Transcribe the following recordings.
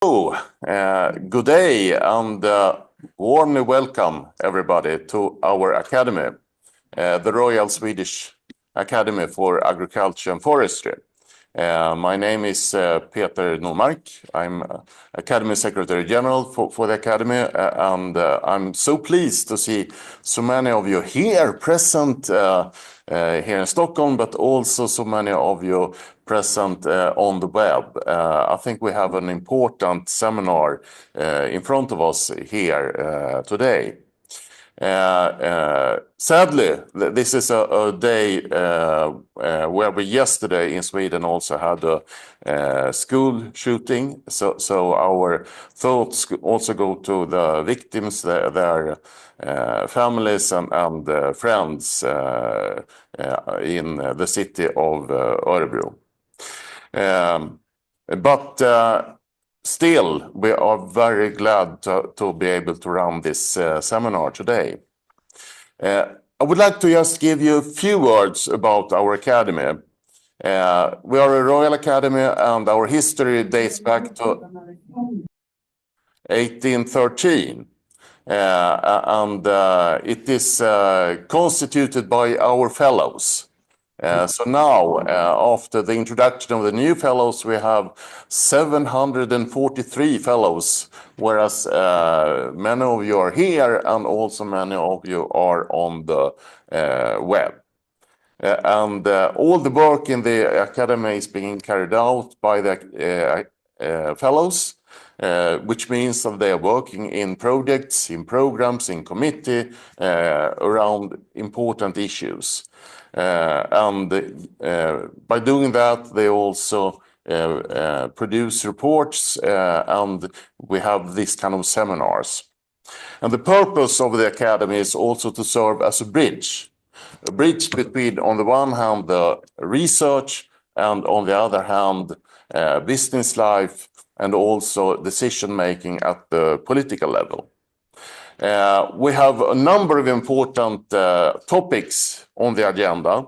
Good day and warmly welcome everybody to our academy, the Royal Swedish Academy for Agriculture and Forestry. My name is Peter Normark. I'm Academy Secretary General for the Academy, and I'm so pleased to see so many of you here present here in Stockholm, but also so many of you present on the web. I think we have an important seminar in front of us here today. Sadly, this is a day where we yesterday in Sweden also had a school shooting. So our thoughts also go to the victims, their families and friends in the city of Örebro. Still, we are very glad to be able to run this seminar today. I would like to just give you a few words about our academy. We are a Royal Academy and our history dates back to 1813. It is constituted by our fellows. So now, after the introduction of the new fellows, we have 743 fellows, whereas many of you are here and also many of you are on the web. All the work in the academy is being carried out by the fellows, which means that they are working in projects, in programs, in committee around important issues. By doing that, they also produce reports and we have this kind of seminars. And the purpose of the academy is also to serve as a bridge between, on the one hand, the research and on the other hand, business life and also decision-making at the political level. We have a number of important topics on the agenda.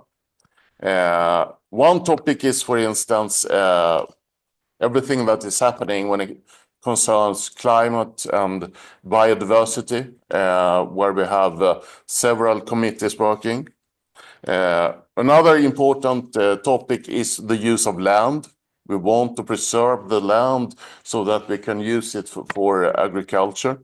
One topic is, for instance, everything that is happening when it concerns climate and biodiversity, where we have several committees working. Another important topic is the use of land. We want to preserve the land so that we can use it for agriculture.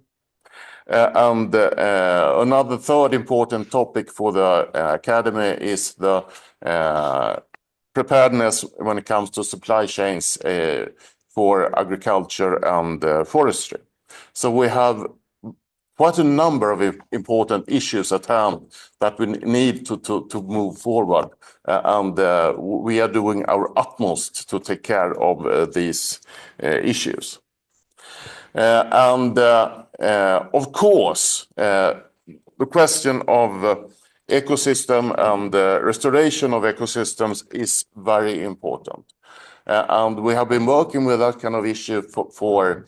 Another third important topic for the academy is the preparedness when it comes to supply chains for agriculture and forestry. So we have quite a number of important issues at hand that we need to move forward. We are doing our utmost to take care of these issues. Of course, the question of ecosystem and restoration of ecosystems is very important. And we have been working with that kind of issue for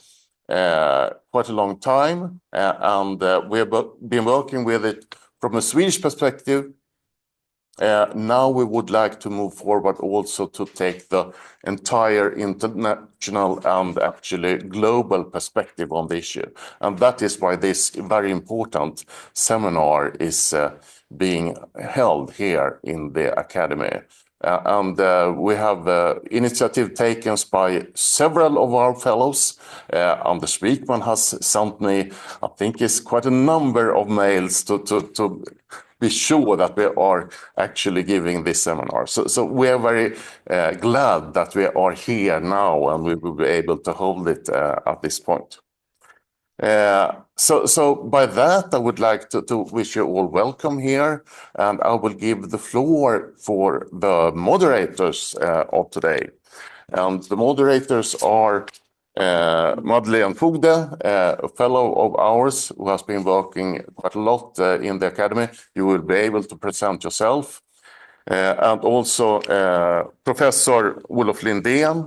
quite a long time. We have been working with it from a Swedish perspective. Now we would like to move forward also to take the entire international and actually global perspective on the issue. And that is why this very important seminar is being held here in the academy. We have initiative taken by several of our fellows. Anders Wikman has sent me, I think it's quite a number of mails to be sure that we are actually giving this seminar. So we are very glad that we are here now and we will be able to hold it at this point. So by that, I would like to wish you all welcome here, and I will give the floor for the moderators of today. And the moderators are Madeleine Fogde, a fellow of ours who has been working quite a lot in the academy. You will be able to present yourself. And also Professor Olof Lindén,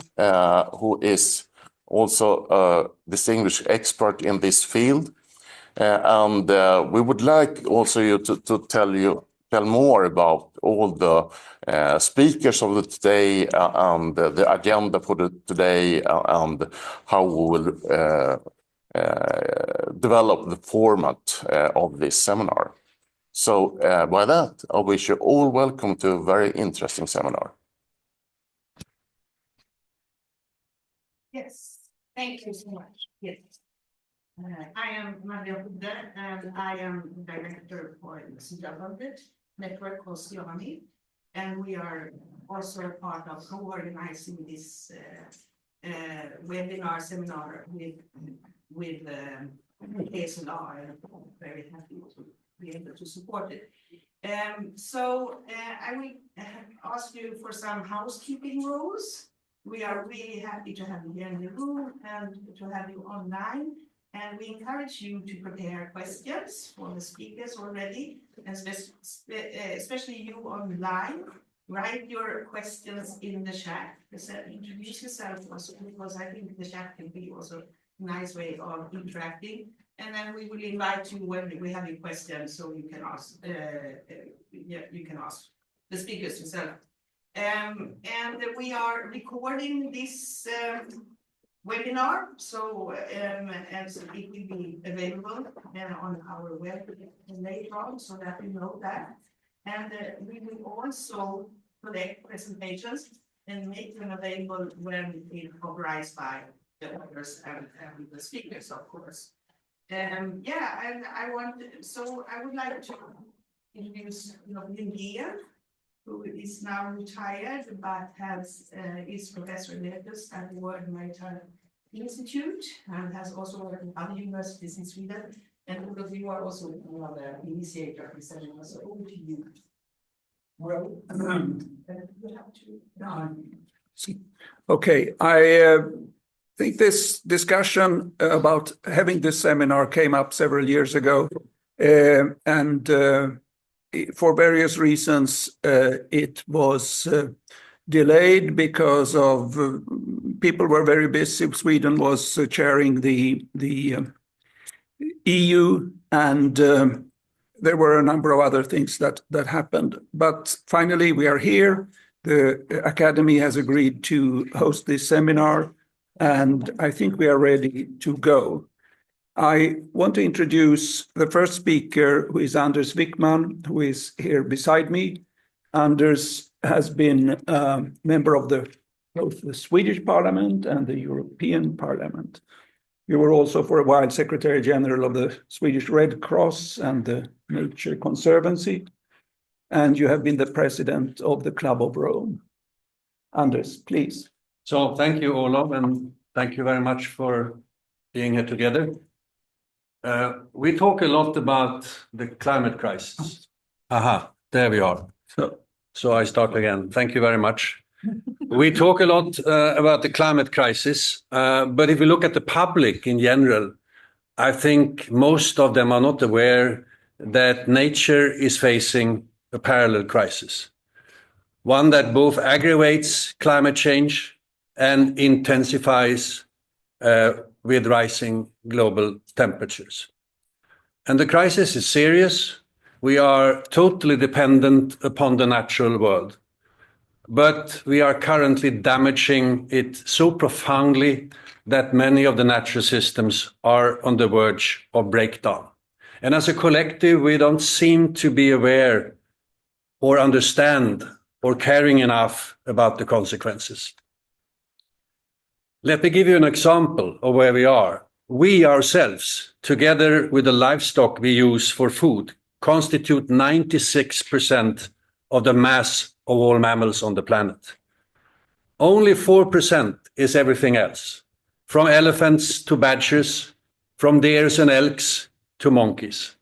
who is also a distinguished expert in this field. We would like also you to tell more about all the speakers of the today and the agenda for today and how we will develop the format of this seminar. So by that, I wish you all welcome to a very interesting seminar. Yes, thank you so much. Yes. I am Maria Hude, and I am director for the SIANI network called SIANI, and we are also part of co-organizing this webinar seminar with KSLA, and I'm very happy to be able to support it. So I will ask you for some housekeeping rules. We are really happy to have you here in the room and to have you online. And we encourage you to prepare questions for the speakers already, and especially you online. Write your questions in the chat. Introduce yourself also, because I think the chat can be also a nice way of interacting. And then we will invite you when we have your questions, so you can ask. You can ask the speakers yourself. And we are recording this webinar, so and so it will be available on our web later on, so that you know that. And we will also collect presentations and make them available when it's authorized by the others and the speakers, of course. Yeah, and I would like to introduce Lindén, who is now retired, but is professor emeritus at the World Maritime Institute and has also worked in other universities in Sweden. And all of you are also another initiator of the seminar. So over to you. Well, You have to. okay, I think this discussion about having this seminar came up several years ago, and for various reasons, it was delayed because of people were very busy. Sweden was chairing the EU, and there were a number of other things that happened. But finally, we are here. The Academy has agreed to host this seminar, and I think we are ready to go. I want to introduce the first speaker, who is Anders Wickman, who is here beside me. Anders has been a member of both the Swedish Parliament and the European Parliament. You were also for a while Secretary General of the Swedish Red Cross and the Nature Conservancy, and you have been the president of the Club of Rome. Anders, please. So thank you, Olof, and thank you very much for being here together. We talk a lot about the climate crisis. Aha, there we are. So I start again. Thank you very much. We talk a lot about the climate crisis, but if we look at the public in general, I think most of them are not aware that nature is facing a parallel crisis, one that both aggravates climate change and intensifies with rising global temperatures. And the crisis is serious. We are totally dependent upon the natural world, but we are currently damaging it so profoundly that many of the natural systems are on the verge of breakdown. And as a collective, we don't seem to be aware or understand or caring enough about the consequences. Let me give you an example of where we are. We ourselves, together with the livestock we use for food, constitute 96% of the mass of all mammals on the planet. Only 4% is everything else, from elephants to badgers, from deers and elks to monkeys.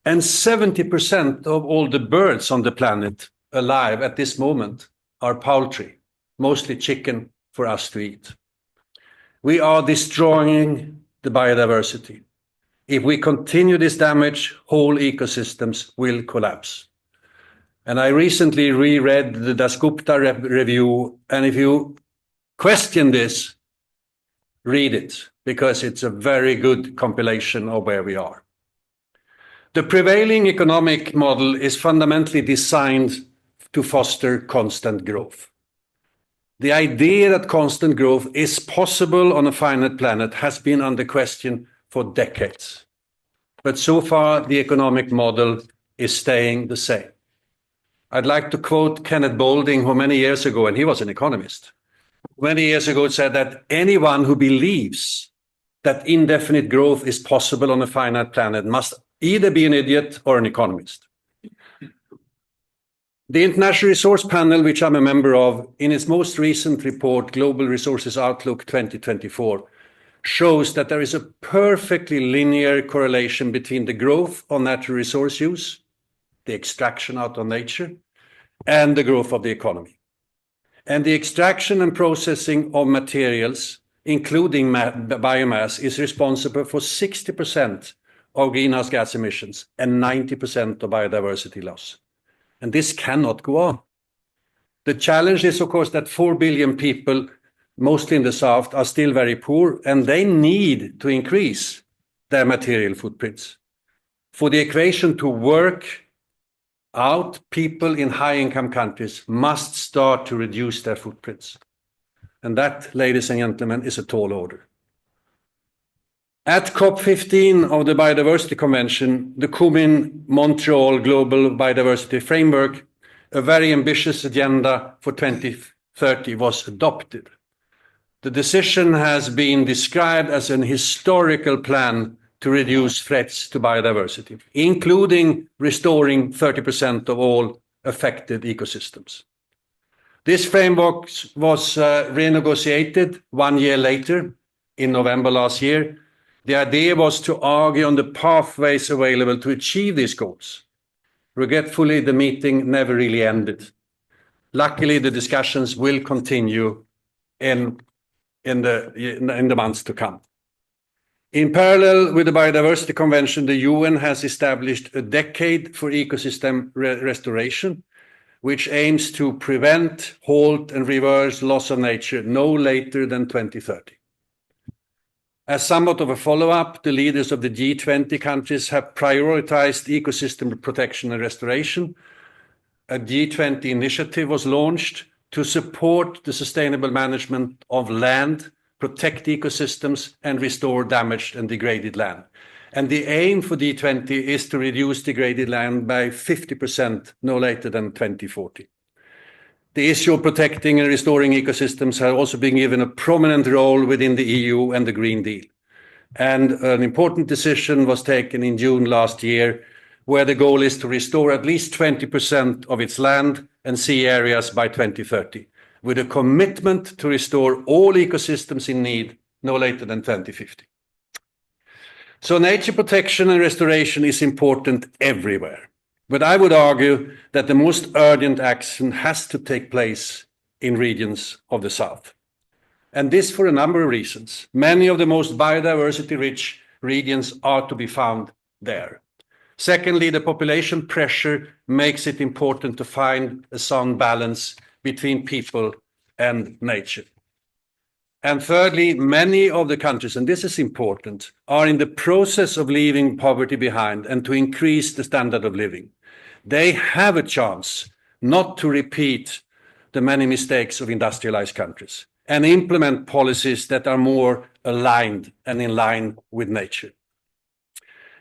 And 70% of all the birds on the planet alive at this moment are poultry, mostly chicken for us to eat. We are destroying the biodiversity. If we continue this damage, whole ecosystems will collapse. And I recently reread the Dasgupta review, and if you question this, read it, because it's a very good compilation of where we are. The prevailing economic model is fundamentally designed to foster constant growth. The idea that constant growth is possible on a finite planet has been under question for decades. But so far, the economic model is staying the same. I'd like to quote Kenneth Boulding, who many years ago, and he was an economist, many years ago said that anyone who believes that indefinite growth is possible on a finite planet must either be an idiot or an economist. The International Resource Panel, which I'm a member of, in its most recent report, Global Resources Outlook 2024, shows that there is a perfectly linear correlation between the growth of natural resource use, the extraction out of nature, and the growth of the economy. And the extraction and processing of materials, including biomass, is responsible for 60% of greenhouse gas emissions and 90% of biodiversity loss. And this cannot go on. The challenge is, of course, that 4 billion people, mostly in the South, are still very poor, and they need to increase their material footprints. For the equation to work out, people in high-income countries must start to reduce their footprints. And that, ladies and gentlemen, is a tall order. At COP15 of the Biodiversity Convention, the Kunming-Montreal Global Biodiversity Framework, a very ambitious agenda for 2030, was adopted. The decision has been described as an historical plan to reduce threats to biodiversity, including restoring 30% of all affected ecosystems. This framework was renegotiated 1 year later, in November last year. The idea was to argue on the pathways available to achieve these goals. Regretfully, the meeting never really ended. Luckily, the discussions will continue in the months to come. In parallel with the Biodiversity Convention, the UN has established a decade for ecosystem restoration, which aims to prevent, halt, and reverse loss of nature no later than 2030. As somewhat of a follow-up, the leaders of the G20 countries have prioritized ecosystem protection and restoration. A G20 initiative was launched to support the sustainable management of land, protect ecosystems, and restore damaged and degraded land. And the aim for G20 is to reduce degraded land by 50% no later than 2040. The issue of protecting and restoring ecosystems has also been given a prominent role within the EU and the Green Deal. And an important decision was taken in June last year, where the goal is to restore at least 20% of its land and sea areas by 2030, with a commitment to restore all ecosystems in need no later than 2050. So nature protection and restoration is important everywhere. But I would argue that the most urgent action has to take place in regions of the South. And this for a number of reasons. Many of the most biodiversity-rich regions are to be found there. Secondly, the population pressure makes it important to find a sound balance between people and nature. And thirdly, many of the countries, and this is important, are in the process of leaving poverty behind and to increase the standard of living. They have a chance not to repeat the many mistakes of industrialized countries and implement policies that are more aligned and in line with nature.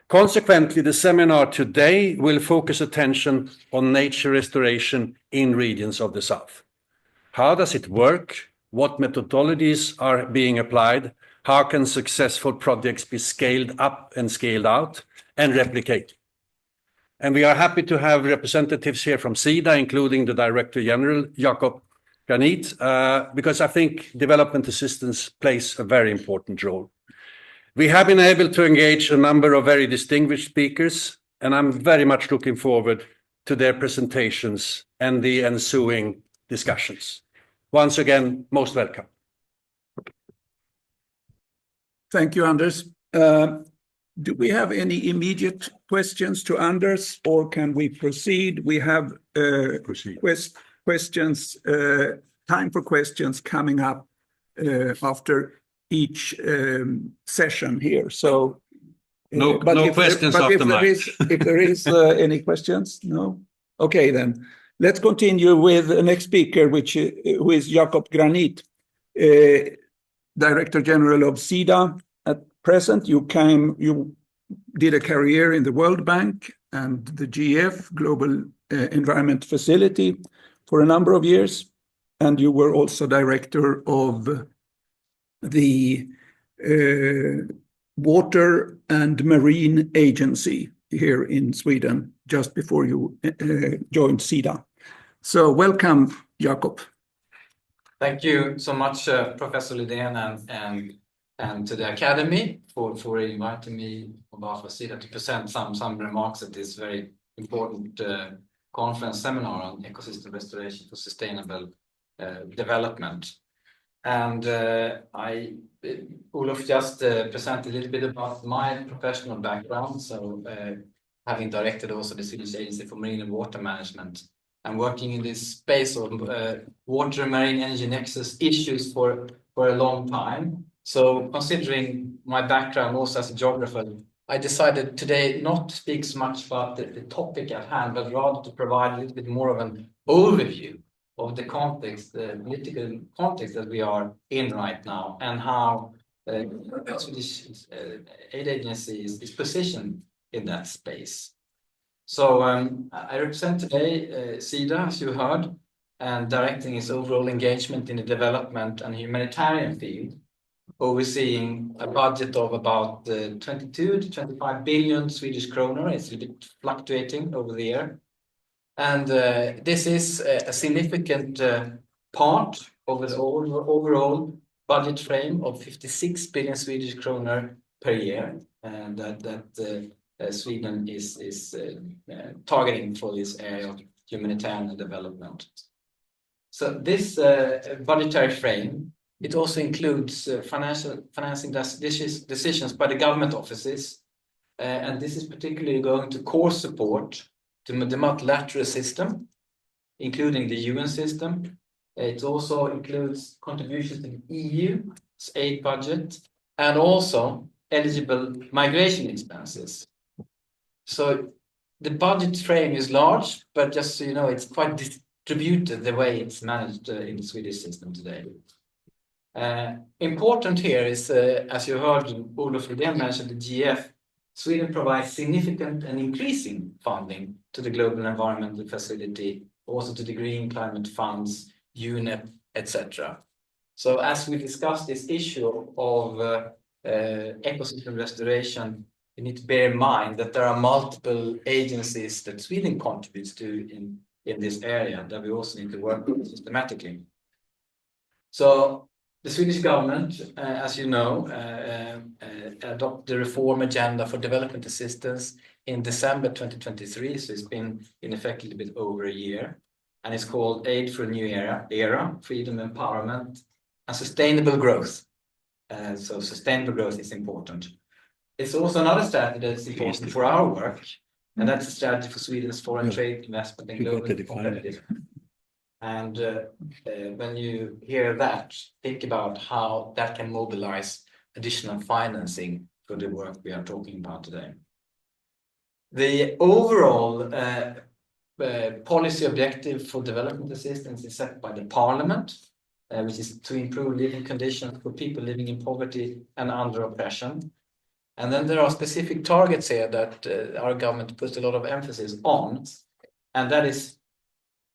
Consequently, the seminar today will focus attention on nature restoration in regions of the South. How does it work? What methodologies are being applied? How can successful projects be scaled up and scaled out and replicated? And we are happy to have representatives here from SIDA, including the Director General, Jakob Granit, because I think development assistance plays a very important role. We have been able to engage a number of very distinguished speakers, and I'm very much looking forward to their presentations and the ensuing discussions. Once again, most welcome. Thank you, Anders. Do we have any immediate questions to Anders, or can we proceed? We have questions, time for questions coming up after each session here. So No, But no if there- questions but after Mike. if there is any questions, no? Okay, then. Let's continue with the next speaker, who is Jakob Granit, Director General of SIDA. At present, you did a career in the World Bank and the GF, Global Environment Facility, for a number of years. And you were also director of the Water and Marine Agency here in Sweden, just before you joined SIDA. So welcome, Jakob. Thank you so much, Professor Lidén, and to the Academy for inviting me on behalf of SIDA to present some remarks at this very important conference seminar on ecosystem restoration for sustainable development. And Olof just presented a little bit about my professional background. So having directed also the Swedish Agency for Marine and Water Management, I'm working in this space of water and marine energy nexus issues for a long time. So considering my background also as a geographer, I decided today not to speak so much about the topic at hand, but rather to provide a little bit more of an overview of the context, the political context that we are in right now, and how the Swedish aid agency is positioned in that space. So I represent today SIDA, as you heard, and directing its overall engagement in the development and humanitarian field, overseeing a budget of about 22 to 25 billion Swedish kronor. It's a bit fluctuating over the year. And this is a significant part of the overall budget frame of 56 billion Swedish kronor per year, and that Sweden is targeting for this area of humanitarian development. So this budgetary frame, it also includes financing decisions by the government offices, and this is particularly going to core support to the multilateral system, including the UN system. It also includes contributions to the EU's aid budget and also eligible migration expenses. So the budget frame is large, but just so you know, it's quite distributed the way it's managed in the Swedish system today. Important here is, as you heard Olof Lidén mention, the GF. Sweden provides significant and increasing funding to the Global Environmental Facility, also to the Green Climate Funds, UNEP, etc. So as we discuss this issue of ecosystem restoration, you need to bear in mind that there are multiple agencies that Sweden contributes to in this area that we also need to work with systematically. So the Swedish government, as you know, adopted the reform agenda for development assistance in December 2023. So it's been in effect a little bit over a year. And it's called Aid for a New Era, Freedom, Empowerment, and Sustainable Growth. So sustainable growth is important. It's also another strategy that's important for our work, and that's a strategy for Sweden's foreign trade, investment, and global competitiveness. And when you hear that, think about how that can mobilize additional financing for the work we are talking about today. The overall policy objective for development assistance is set by the Parliament, which is to improve living conditions for people living in poverty and under oppression. And then there are specific targets here that our government puts a lot of emphasis on, and that is,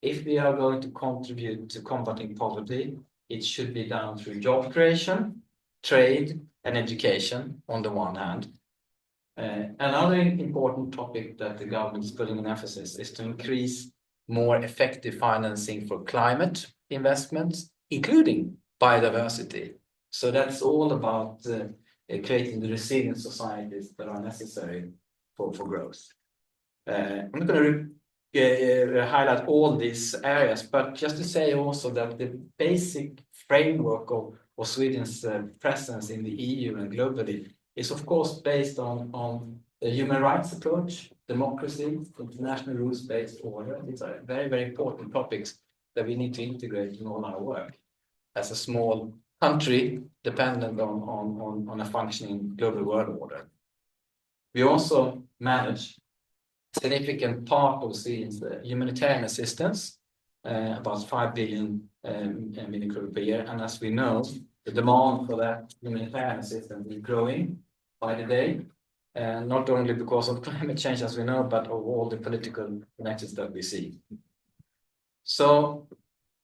if we are going to contribute to combating poverty, it should be done through job creation, trade, and education on the one hand. Another important topic that the government is putting an emphasis is to increase more effective financing for climate investments, including biodiversity. So that's all about creating the resilient societies that are necessary for growth. I'm not going to highlight all these areas, but just to say also that the basic framework of Sweden's presence in the EU and globally is of course based on the human rights approach, democracy, international rules-based order. These are very, very important topics that we need to integrate in all our work as a small country dependent on a functioning global world order. We also manage a significant part of Sweden's humanitarian assistance, about 5 billion million kronor per year. And as we know, the demand for that humanitarian assistance is growing by the day, not only because of climate change, as we know, but of all the political connections that we see. So,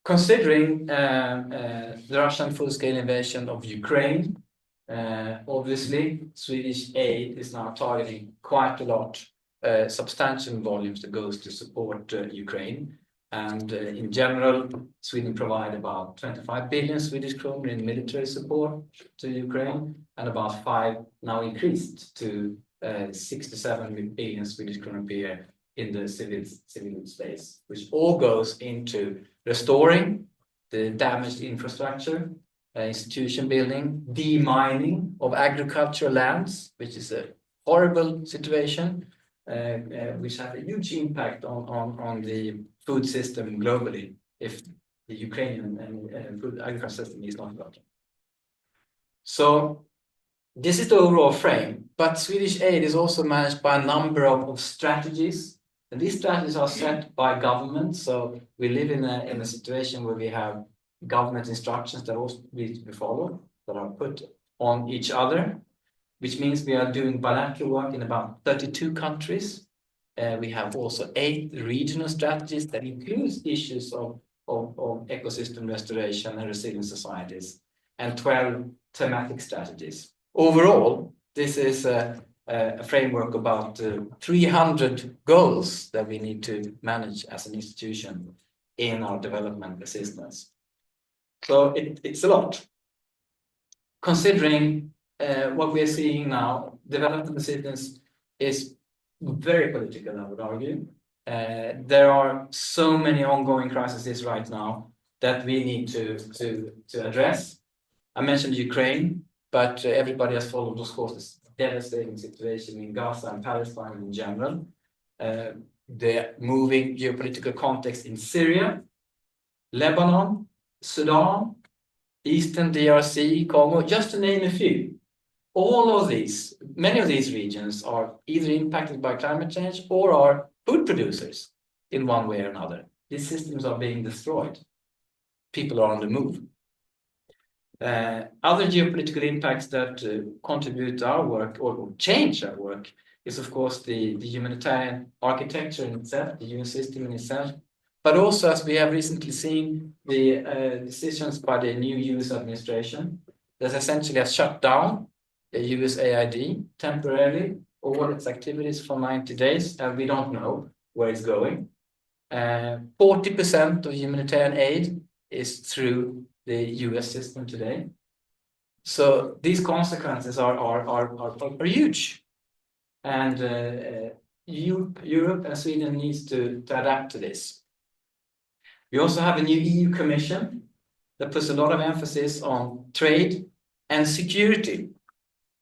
considering the Russian full-scale invasion of Ukraine, obviously Swedish aid is now targeting quite a lot, substantial volumes that goes to support Ukraine. And in general, Sweden provide about 25 billion Swedish kronor in military support to Ukraine, and about 5 now increased to 6 to 7 billion Swedish kronor per year in the civil space, which all goes into restoring the damaged infrastructure, institution building, demining of agricultural lands, which is a horrible situation, which have a huge impact on the food system globally if the Ukrainian and food agriculture system is not working. So this is the overall frame, but Swedish aid is also managed by a number of strategies, and these strategies are set by government. So we live in a situation where we have government instructions that also need to be followed, that are put on each other, which means we are doing bilateral work in about 32 countries. We have also 8 regional strategies that includes issues of ecosystem restoration and resilient societies, and 12 thematic strategies. Overall, this is a framework about 300 goals that we need to manage as an institution in our development assistance. So it's a lot. Considering what we are seeing now, development assistance is very political, I would argue. There are so many ongoing crises right now that we need to address. I mentioned Ukraine, but everybody has followed, of course, this devastating situation in Gaza and Palestine in general. The moving geopolitical context in Syria, Lebanon, Sudan, Eastern DRC, Congo, just to name a few. All of these, many of these regions are either impacted by climate change or are food producers in one way or another. These systems are being destroyed. People are on the move. Other geopolitical impacts that contribute to our work or change our work is, of course, the humanitarian architecture in itself, the UN system in itself, but also, as we have recently seen, the decisions by the new US administration that essentially has shut down the USAID temporarily, all its activities for 90 days, and we don't know where it's going. 40% of humanitarian aid is through the US system today. So these consequences are huge. And Europe and Sweden needs to adapt to this. We also have a new EU Commission that puts a lot of emphasis on trade and security.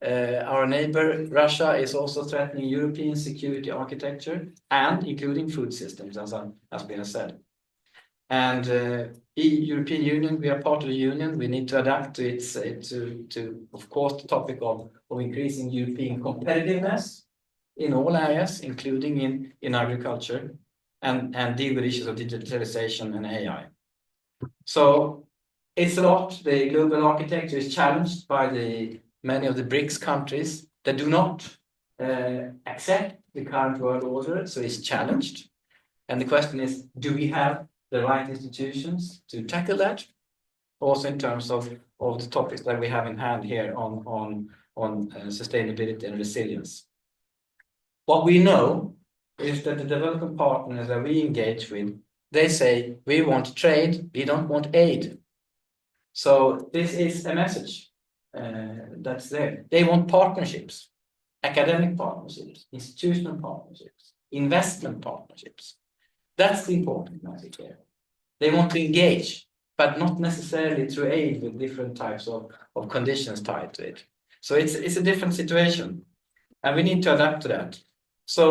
Our neighbor Russia is also threatening European security architecture and including food systems, as we have said. And European Union, we are part of the Union. We need to adapt to its of course, the topic of increasing European competitiveness in all areas, including in agriculture, and deal with issues of digitalization and AI. So it's a lot. The global architecture is challenged by many of the BRICS countries that do not accept the current world order, so it's challenged. And the question is, do we have the right institutions to tackle that? Also in terms of the topics that we have in hand here on sustainability and resilience. What we know is that the development partners that we engage with, they say, we want trade, we don't want aid. So this is a message that's there. They want partnerships, academic partnerships, institutional partnerships, investment partnerships. That's the important message here. They want to engage, but not necessarily through aid with different types of conditions tied to it. So it's a different situation, and we need to adapt to that. So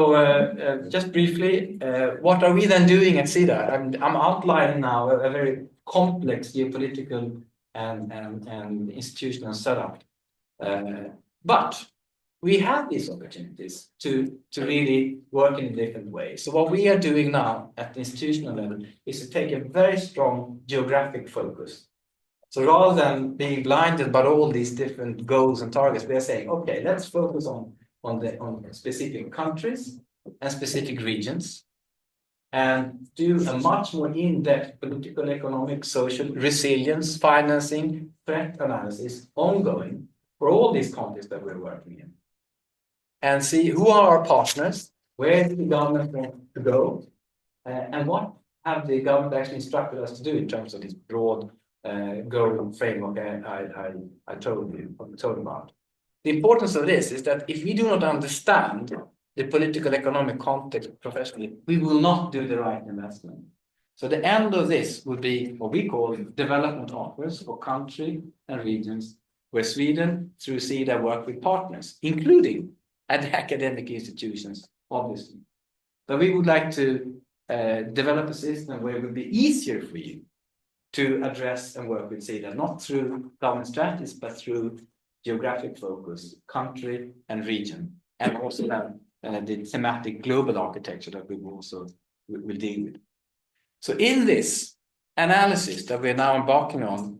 just briefly, what are we then doing at SIDA? I'm outlining now a very complex geopolitical and institutional setup. But we have these opportunities to really work in a different way. So what we are doing now at the institutional level is to take a very strong geographic focus. So rather than being blinded by all these different goals and targets, we are saying, okay, let's focus on specific countries and specific regions, and do a much more in-depth political, economic, social, resilience, financing, threat analysis ongoing for all these countries that we're working in. And see who are our partners, where did the government want to go, and what have the government actually instructed us to do in terms of this broad goal framework I told about. The importance of this is that if we do not understand the political economic context professionally, we will not do the right investment. So the end of this would be what we call development offers for country and regions, where Sweden, through SIDA, work with partners, including at the academic institutions, obviously. But we would like to develop a system where it would be easier for you to address and work with SIDA, not through government strategies, but through geographic focus, country and region, and also have the thematic global architecture that we will also will deal with. So in this analysis that we're now embarking on,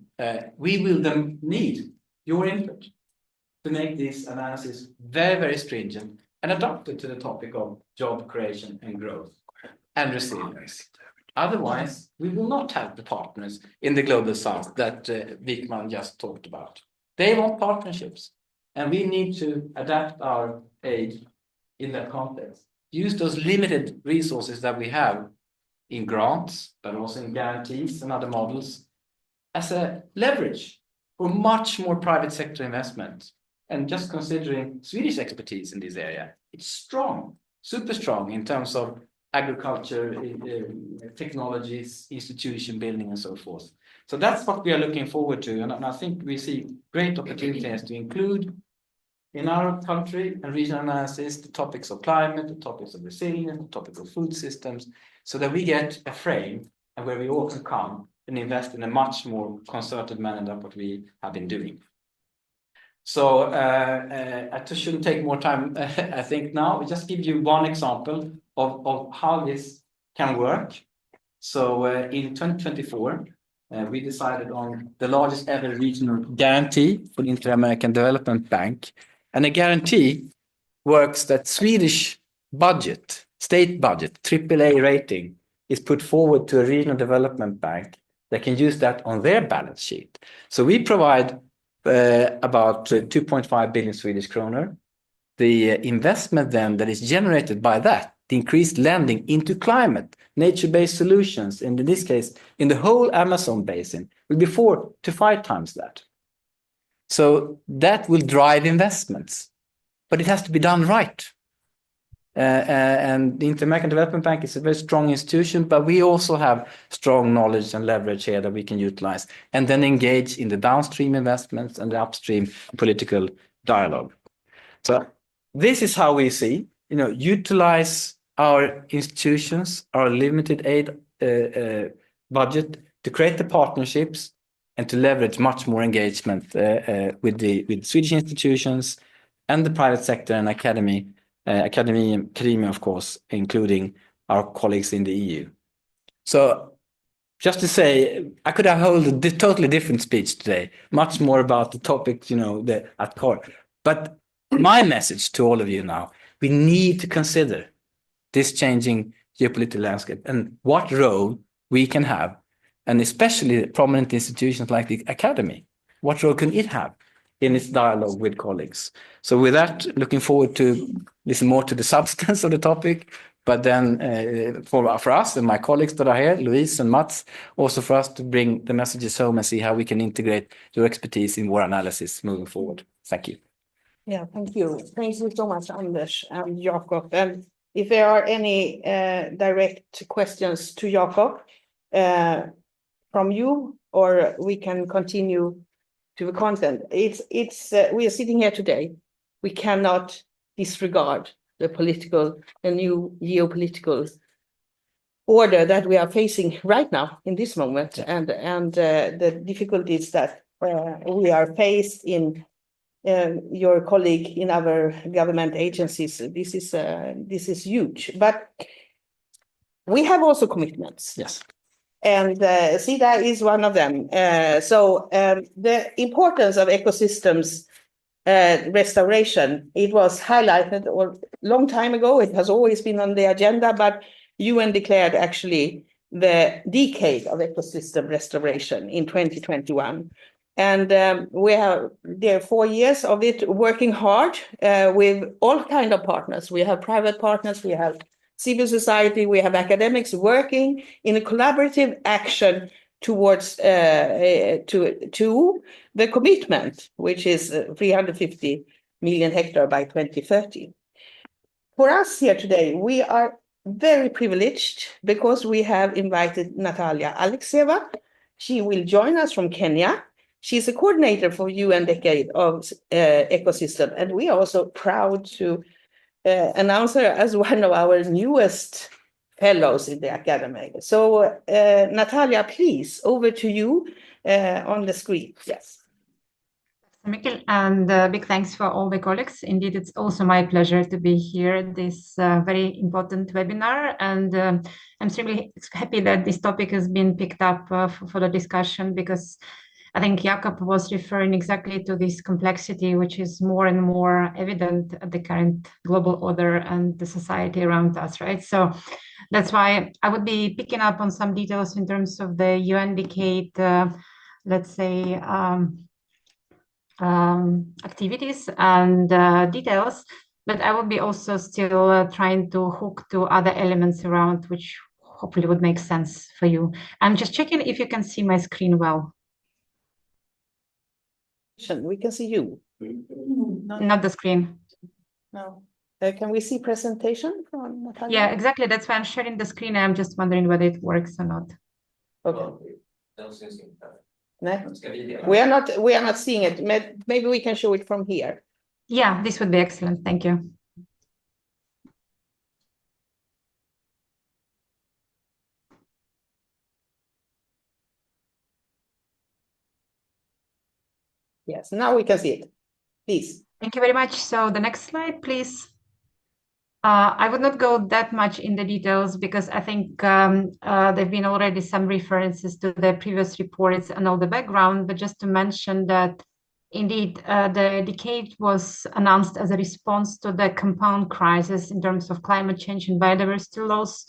we will then need your input to make this analysis very, very stringent and adapted to the topic of job creation and growth and resilience. Otherwise, we will not have the partners in the global south that Wikman just talked about. They want partnerships, and we need to adapt our aid in that context. Use those limited resources that we have in grants, but also in guarantees and other models as a leverage for much more private sector investment. And just considering Swedish expertise in this area, it's strong, super strong in terms of agriculture, technologies, institution building, and so forth. So that's what we are looking forward to. And I think we see great opportunities to include in our country and regional analysis the topics of climate, the topics of resilience, the topics of food systems, so that we get a frame and where we all can come and invest in a much more concerted manner than what we have been doing. So I just shouldn't take more time, I think now. I'll just give you one example of how this can work. So in 2024, we decided on the largest ever regional guarantee for the Inter-American Development Bank. And a guarantee works that Swedish budget, state budget, AAA rating, is put forward to a regional development bank that can use that on their balance sheet. So we provide about 2.5 billion Swedish kronor. The investment then that is generated by that, the increased lending into climate, nature-based solutions, and in this case, in the whole Amazon basin, will be 4 to 5 times that. So that will drive investments, but it has to be done right. And the Inter-American Development Bank is a very strong institution, but we also have strong knowledge and leverage here that we can utilize and then engage in the downstream investments and the upstream political dialogue. So this is how we see, utilize our institutions, our limited aid budget to create the partnerships and to leverage much more engagement with Swedish institutions and the private sector and academia, of course, including our colleagues in the EU. So just to say, I could have held a totally different speech today, much more about the topic, at core. But my message to all of you now, we need to consider this changing geopolitical landscape and what role we can have, and especially prominent institutions like the academy. What role can it have in its dialogue with colleagues? So with that, looking forward to listen more to the substance of the topic, but then for us and my colleagues that are here, Louise and Mats, also for us to bring the messages home and see how we can integrate your expertise in war analysis moving forward. Thank you. Yeah, thank you. Thank you so much, Anders and Jakob. And if there are any direct questions to Jakob from you, or we can continue to the content. We are sitting here today. We cannot disregard the political, the new geopolitical order that we are facing right now in this moment, and the difficulties that we are faced in your colleague in other government agencies. This is huge, but we have also commitments. Yes. And SIDA is one of them. The importance of ecosystems restoration, it was highlighted a long time ago. It has always been on the agenda, but UN declared actually the decade of ecosystem restoration in 2021. And we have there 4 years of it, working hard with all kind of partners. We have private partners, we have civil society, we have academics working in a collaborative action towards to the commitment, which is 350 million hectares by 2030. For us here today, we are very privileged because we have invited Natalia Alexeva. She will join us from Kenya. She's a coordinator for UN Decade of Ecosystem, and we are also proud to announce her as one of our newest fellows in the academy. So Natalia, please, over to you on the screen. Yes. Mikkel, and big thanks for all the colleagues. Indeed, it's also my pleasure to be here at this very important webinar. And I'm extremely happy that this topic has been picked up for the discussion, because I think Jakob was referring exactly to this complexity, which is more and more evident at the current global order and the society around us, right? So that's why I would be picking up on some details in terms of the UN Decade, let's say, activities and details, but I will be also still trying to hook to other elements around, which hopefully would make sense for you. I'm just checking if you can see my screen well. We can see you. Not the screen. No. Can we see presentation from Natalia? Yeah, exactly. That's why I'm sharing the screen. I'm just wondering whether it works or not. Okay. No? We are not seeing it. Maybe we can show it from here. Yeah, this would be excellent. Thank you. Yes, now we can see it. Please. Thank you very much. So the next slide, please. I would not go that much in the details because I think there have been already some references to the previous reports and all the background, but just to mention that indeed the decade was announced as a response to the compound crisis in terms of climate change and biodiversity loss.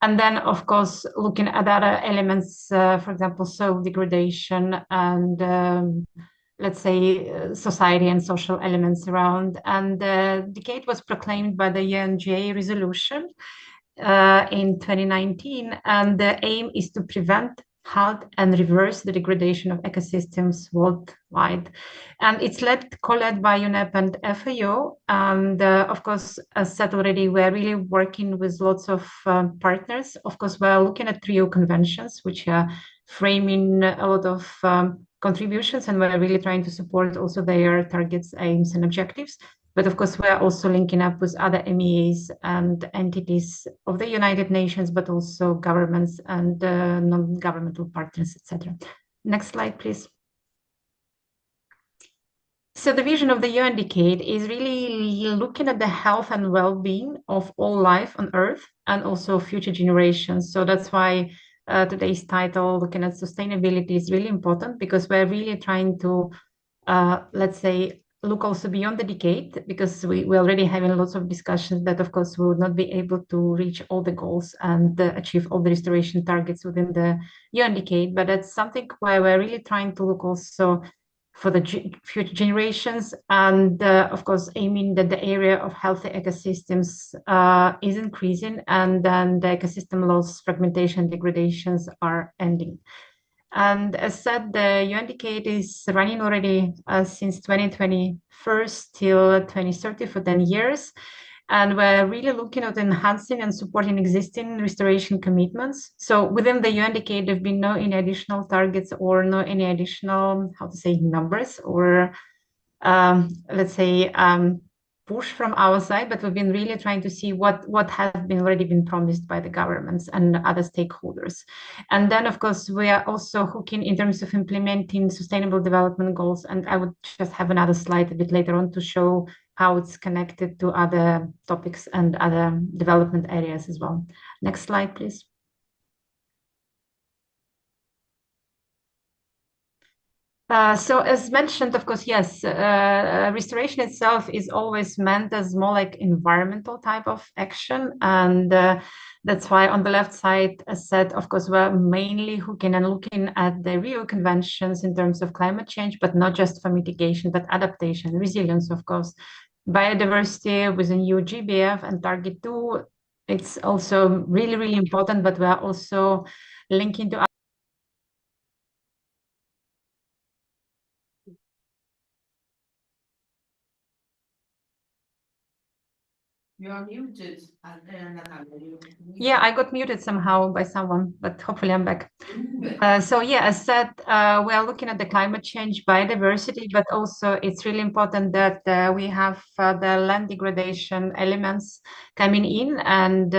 And then, of course, looking at other elements, for example, soil degradation and let's say, society and social elements around. And the decade was proclaimed by the UNGA resolution in 2019. And the aim is to prevent, halt, and reverse the degradation of ecosystems worldwide. And it's co-led by UNEP and FAO. And of course, as said already, we're really working with lots of partners. Of course, we're looking at Rio conventions, which are framing a lot of contributions, and we're really trying to support also their targets, aims, and objectives. But of course, we're also linking up with other MEAs and entities of the United Nations, but also governments and non-governmental partners, etc. Next slide, please. So the vision of the UN Decade is really looking at the health and well-being of all life on Earth and also future generations. So that's why today's title, looking at sustainability, is really important, because we're really trying to, let's say, look also beyond the decade, because we're already having lots of discussions that, of course, we would not be able to reach all the goals and achieve all the restoration targets within the UN Decade. But that's something where we're really trying to look also for the future generations, and of course aiming that the area of healthy ecosystems is increasing, and then the ecosystem loss, fragmentation, degradations are ending. And as said, the UN Decade is running already since 2021 till 2030 for 10 years. And we're really looking at enhancing and supporting existing restoration commitments. So within the UN Decade, there have been no any additional targets or no any additional, numbers or, let's say, push from our side, but we've been really trying to see what has been already been promised by the governments and other stakeholders. And then, of course, we are also hooking in terms of implementing sustainable development goals. And I would just have another slide a bit later on to show how it's connected to other topics and other development areas as well. Next slide, please. So as mentioned, of course, yes, restoration itself is always meant as more like environmental type of action. And that's why on the left side, as said, of course, we're mainly hooking and looking at the Rio conventions in terms of climate change, but not just for mitigation, but adaptation, resilience, of course. Biodiversity with a new GBF and Target 2, it's also really, really important, but we are also linking to You are muted, Natalia. Yeah, I got muted somehow by someone, but hopefully I'm back. So yeah, as said, we are looking at the climate change, biodiversity, but also it's really important that we have the land degradation elements coming in. And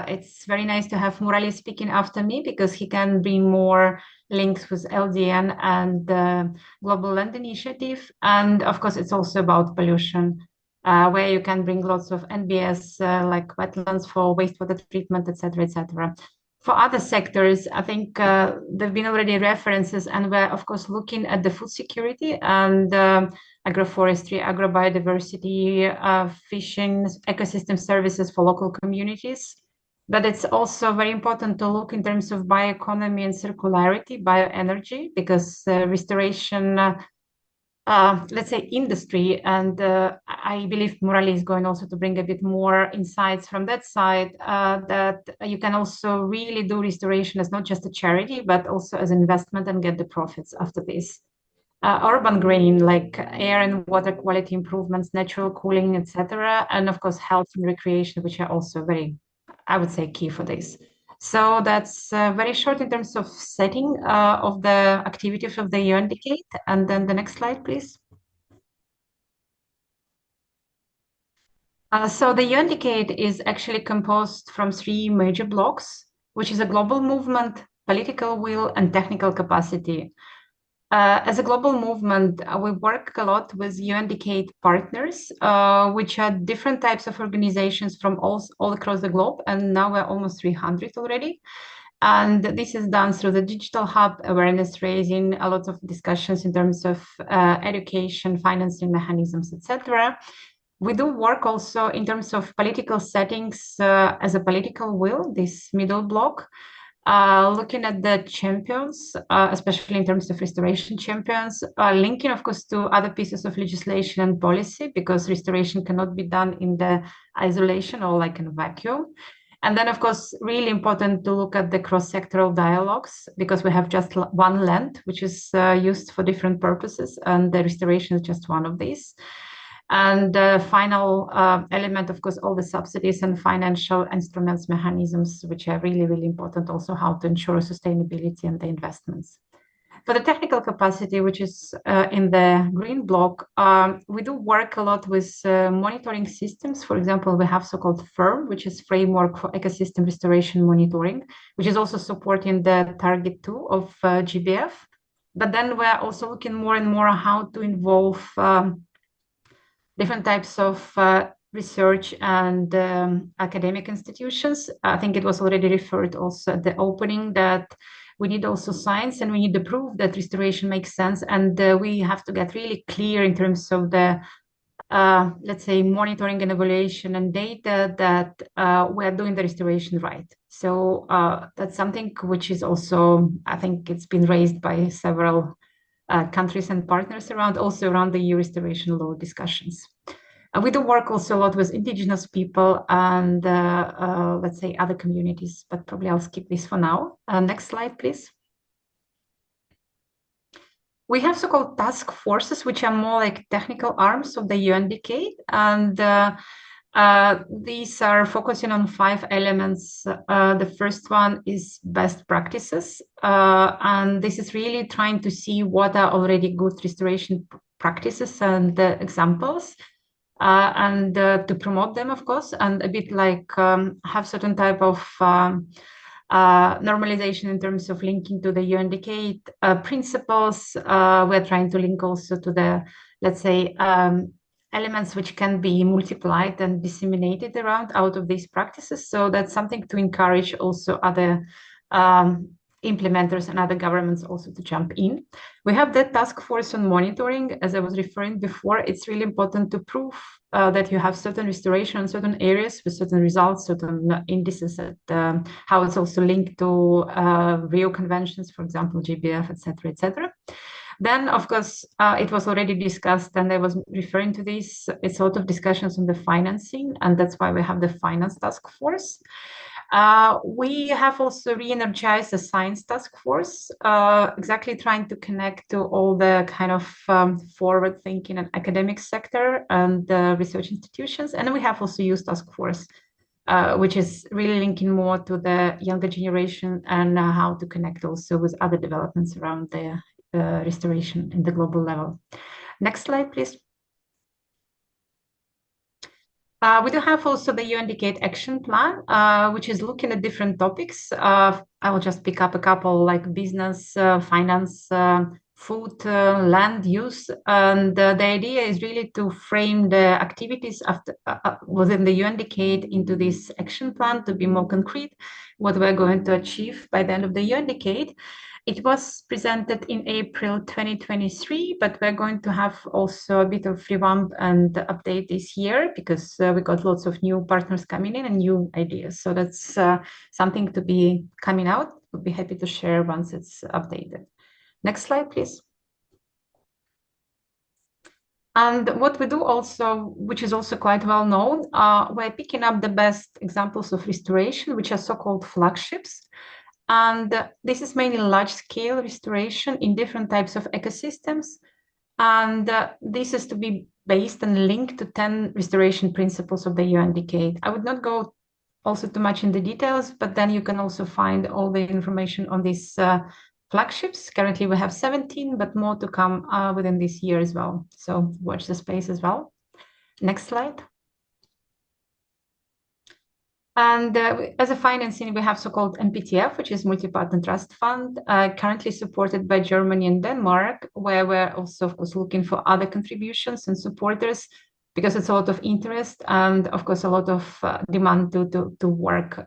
it's very nice to have Murali speaking after me because he can bring more links with LDN and the Global Land Initiative. And of course, it's also about pollution. Where you can bring lots of NBS like wetlands for wastewater treatment, etc., etc. For other sectors, I think there've been already references, and we're of course looking at the food security and agroforestry, agrobiodiversity, fishing, ecosystem services for local communities. But it's also very important to look in terms of bioeconomy and circularity, bioenergy, because restoration let's say industry, and I believe Murali is going also to bring a bit more insights from that side, that you can also really do restoration as not just a charity, but also as an investment and get the profits after this. Urban green, like air and water quality improvements, natural cooling, etc. And of course, health and recreation, which are also very, I would say, key for this. So that's very short in terms of setting of the activities of the UN Decade. And then the next slide, please. So the UN Decade is actually composed from 3 major blocks, which is a global movement, political will, and technical capacity. As a global movement, we work a lot with UN Decade partners, which are different types of organizations from all across the globe. And now we're almost 300 already. And this is done through the digital hub, awareness raising, a lot of discussions in terms of education, financing mechanisms, etc. We do work also in terms of political settings as a political will, this middle block. Looking at the champions, especially in terms of restoration champions, linking, of course, to other pieces of legislation and policy, because restoration cannot be done in the isolation or like in a vacuum. And then, of course, really important to look at the cross-sectoral dialogues, because we have just one land, which is used for different purposes, and the restoration is just one of these. And the final element, of course, all the subsidies and financial instruments, mechanisms, which are really, really important, also how to ensure sustainability and the investments. For the technical capacity, which is in the green block, we do work a lot with monitoring systems. For example, we have so-called FIRM, which is Framework for Ecosystem Restoration Monitoring, which is also supporting the Target 2 of GBF. But then we're also looking more and more how to involve different types of research and academic institutions. I think it was already referred also at the opening that we need also science, and we need to prove that restoration makes sense. And we have to get really clear in terms of the, let's say, monitoring and evaluation and data that we're doing the restoration right. So that's something which is also, I think it's been raised by several countries and partners around, also around the EU restoration law discussions. We do work also a lot with indigenous people and let's say other communities, but probably I'll skip this for now. Next slide, please. We have so-called task forces, which are more like technical arms of the UN Decade, and these are focusing on 5 elements. The first one is best practices, and this is really trying to see what are already good restoration practices and examples. and to promote them, of course, and a bit like have certain type of normalization in terms of linking to the UNDC principles. We're trying to link also to the, let's say, elements which can be multiplied and disseminated around out of these practices. So that's something to encourage also other implementers and other governments also to jump in. We have that task force on monitoring, as I was referring before. It's really important to prove that you have certain restoration in certain areas with certain results, certain indices, at, how it's also linked to Rio conventions, for example, GBF, etc., etc. Then, of course, it was already discussed, and I was referring to this. It's a lot of discussions on the financing, and that's why we have the finance task force. We have also re-energized the science task force, exactly trying to connect to all the kind of forward-thinking and academic sector and research institutions. And we have also youth task force, which is really linking more to the younger generation and how to connect also with other developments around the restoration in the global level. Next slide, please. We do have also the UNDC action plan, which is looking at different topics. I will just pick up a couple like business, finance, food, land use. And the idea is really to frame the activities after, within the UNDC into this action plan to be more concrete, what we're going to achieve by the end of the UNDC. It was presented in April 2023, but we're going to have also a bit of revamp and update this year because we got lots of new partners coming in and new ideas. So that's something to be coming out. We'll be happy to share once it's updated. Next slide, please. And what we do also, which is also quite well known, we're picking up the best examples of restoration, which are so-called flagships. And this is mainly large-scale restoration in different types of ecosystems. And this is to be based and linked to 10 restoration principles of the UNDC. I would not go also too much in the details, but then you can also find all the information on these flagships. Currently, we have 17, but more to come within this year as well. So watch the space as well. Next slide. And as a financing, we have so-called MPTF, which is Multi-Partner Trust Fund, currently supported by Germany and Denmark, where we're also, of course, looking for other contributions and supporters because it's a lot of interest and, of course, a lot of demand to work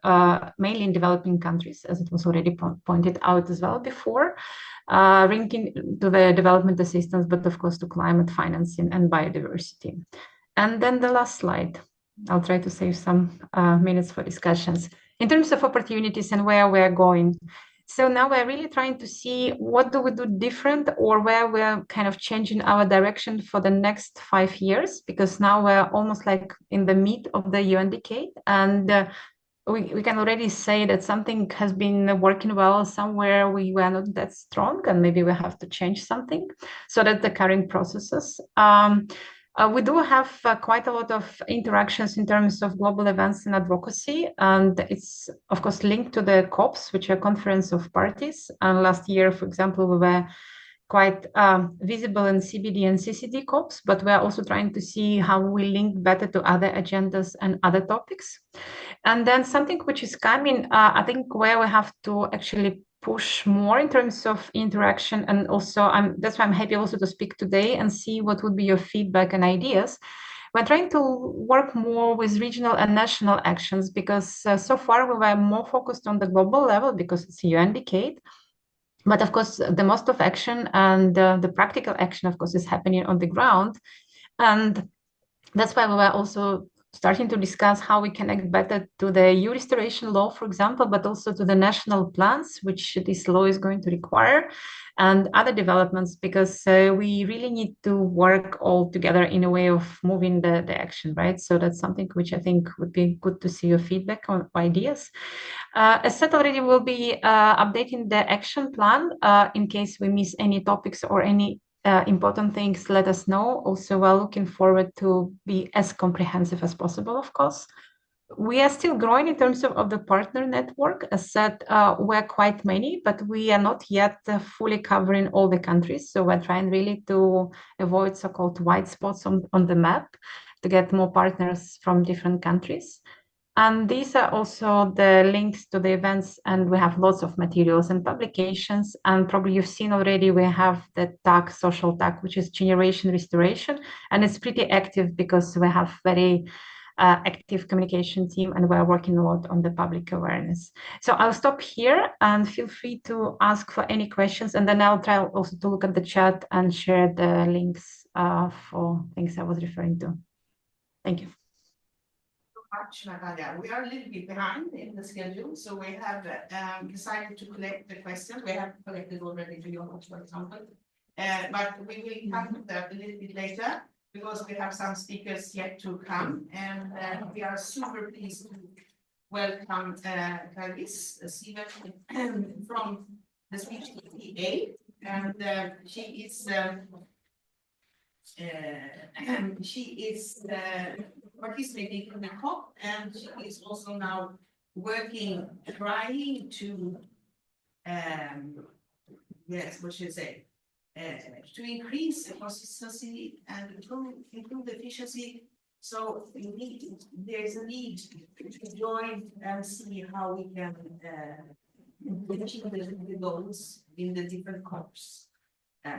mainly in developing countries, as it was already pointed out as well before, linking to the development assistance, but, of course, to climate financing and biodiversity. And then the last slide. I'll try to save some minutes for discussions. In terms of opportunities and where we're going. So now we're really trying to see what do we do different or where we're kind of changing our direction for the next 5 years, because now we're almost like in the meat of the UNDC. And we can already say that something has been working well somewhere we were not that strong and maybe we have to change something. So that's the current processes. We do have quite a lot of interactions in terms of global events and advocacy, and it's, of course, linked to the COPs, which are Conference of Parties. And last year, for example, we were quite visible in CBD and CCD COPs, but we're also trying to see how we link better to other agendas and other topics. And then something which is coming, I think, where we have to actually push more in terms of interaction. And also, that's why I'm happy also to speak today and see what would be your feedback and ideas. We're trying to work more with regional and national actions because so far we were more focused on the global level because it's UNDC. But of course, the most of action and the practical action, of course, is happening on the ground. And that's why we were also starting to discuss how we connect better to the EU restoration law, for example, but also to the national plans, which this law is going to require, and other developments, because we really need to work all together in a way of moving the action, right? So that's something which I think would be good to see your feedback on ideas. As said already, we'll be updating the action plan in case we miss any topics or any important things, let us know. Also, we're looking forward to be as comprehensive as possible, of course. We are still growing in terms of the partner network. As said, we're quite many, but we are not yet fully covering all the countries. So we're trying really to avoid so-called white spots on the map. to get more partners from different countries. And these are also the links to the events, and we have lots of materials and publications. And probably you've seen already, we have the tag, social tag, which is Generation Restoration. And it's pretty active because we have very active communication team, and we're working a lot on the public awareness. So I'll stop here and feel free to ask for any questions. And then I'll try also to look at the chat and share the links for things I was referring to. Thank you. Much, Natalia. We are a little bit behind in the schedule, so we have decided to collect the questions. We have collected already to your notes, for example, but we will come to that a little bit later because we have some speakers yet to come, and we are super pleased to welcome Clarisse Steven from the Swedish EPA, and she is participating in the COP, and she is also now working, trying to, yes, what should I say, to increase the consistency and improve the efficiency. So there's a need to join and see how we can achieve the goals in the different COPs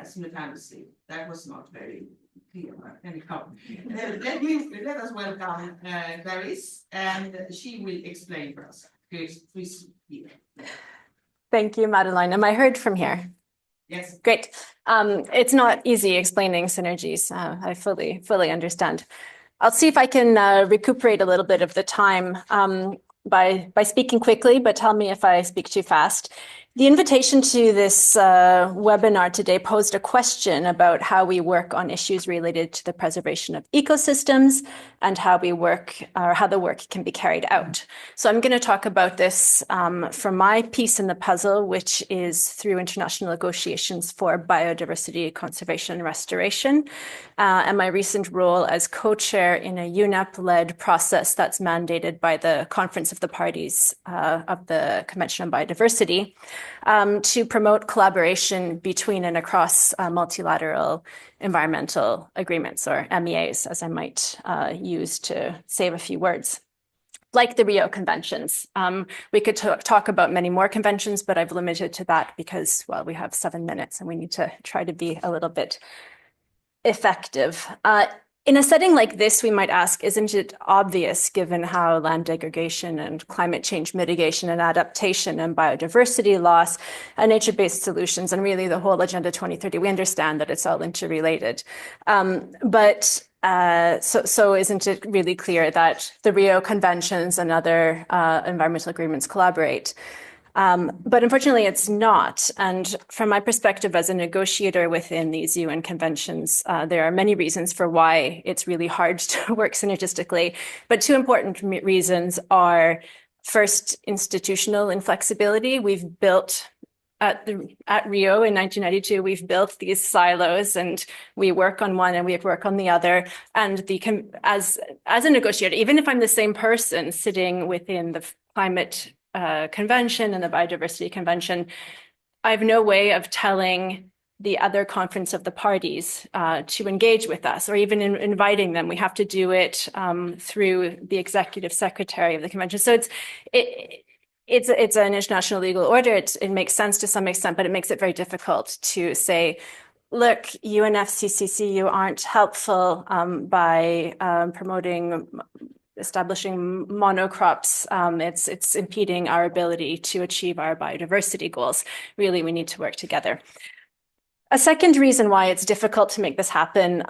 simultaneously. That was not very clear, but anyhow. Let us welcome Clarisse, and she will explain for us. Please here. Thank you, Madeline. Am I heard from here? Yes. Great. It's not easy explaining synergies. I fully understand. I'll see if I can recuperate a little bit of the time by speaking quickly, but tell me if I speak too fast. The invitation to this webinar today posed a question about how we work on issues related to the preservation of ecosystems and how we work, or how the work can be carried out. So I'm going to talk about this from my piece in the puzzle, which is through international negotiations for biodiversity conservation and restoration, and my recent role as co-chair in a UNEP-led process that's mandated by the Conference of the Parties of the Convention on Biodiversity, to promote collaboration between and across multilateral environmental agreements, or MEAs, as I might use to save a few words. Like the Rio Conventions. We could talk about many more conventions, but I've limited to that because, well, we have 7 minutes and we need to try to be a little bit effective. In a setting like this, we might ask, isn't it obvious, given how land degradation and climate change mitigation and adaptation and biodiversity loss and nature-based solutions, and really the whole Agenda 2030, we understand that it's all interrelated. So isn't it really clear that the Rio Conventions and other environmental agreements collaborate? But unfortunately, it's not. And from my perspective as a negotiator within these UN conventions, there are many reasons for why it's really hard to work synergistically. But 2 important reasons are, first, institutional inflexibility. We've built at Rio in 1992, we've built these silos, and we work on one and we work on the other. And as a negotiator, even if I'm the same person sitting within the climate convention and the biodiversity convention, I have no way of telling the other Conference of the Parties to engage with us, or even inviting them. We have to do it through the executive secretary of the convention. So it's an international legal order. It makes sense to some extent, but it makes it very difficult to say, look, UNFCCC, you aren't helpful by establishing monocrops. It's impeding our ability to achieve our biodiversity goals. Really, we need to work together. A second reason why it's difficult to make this happen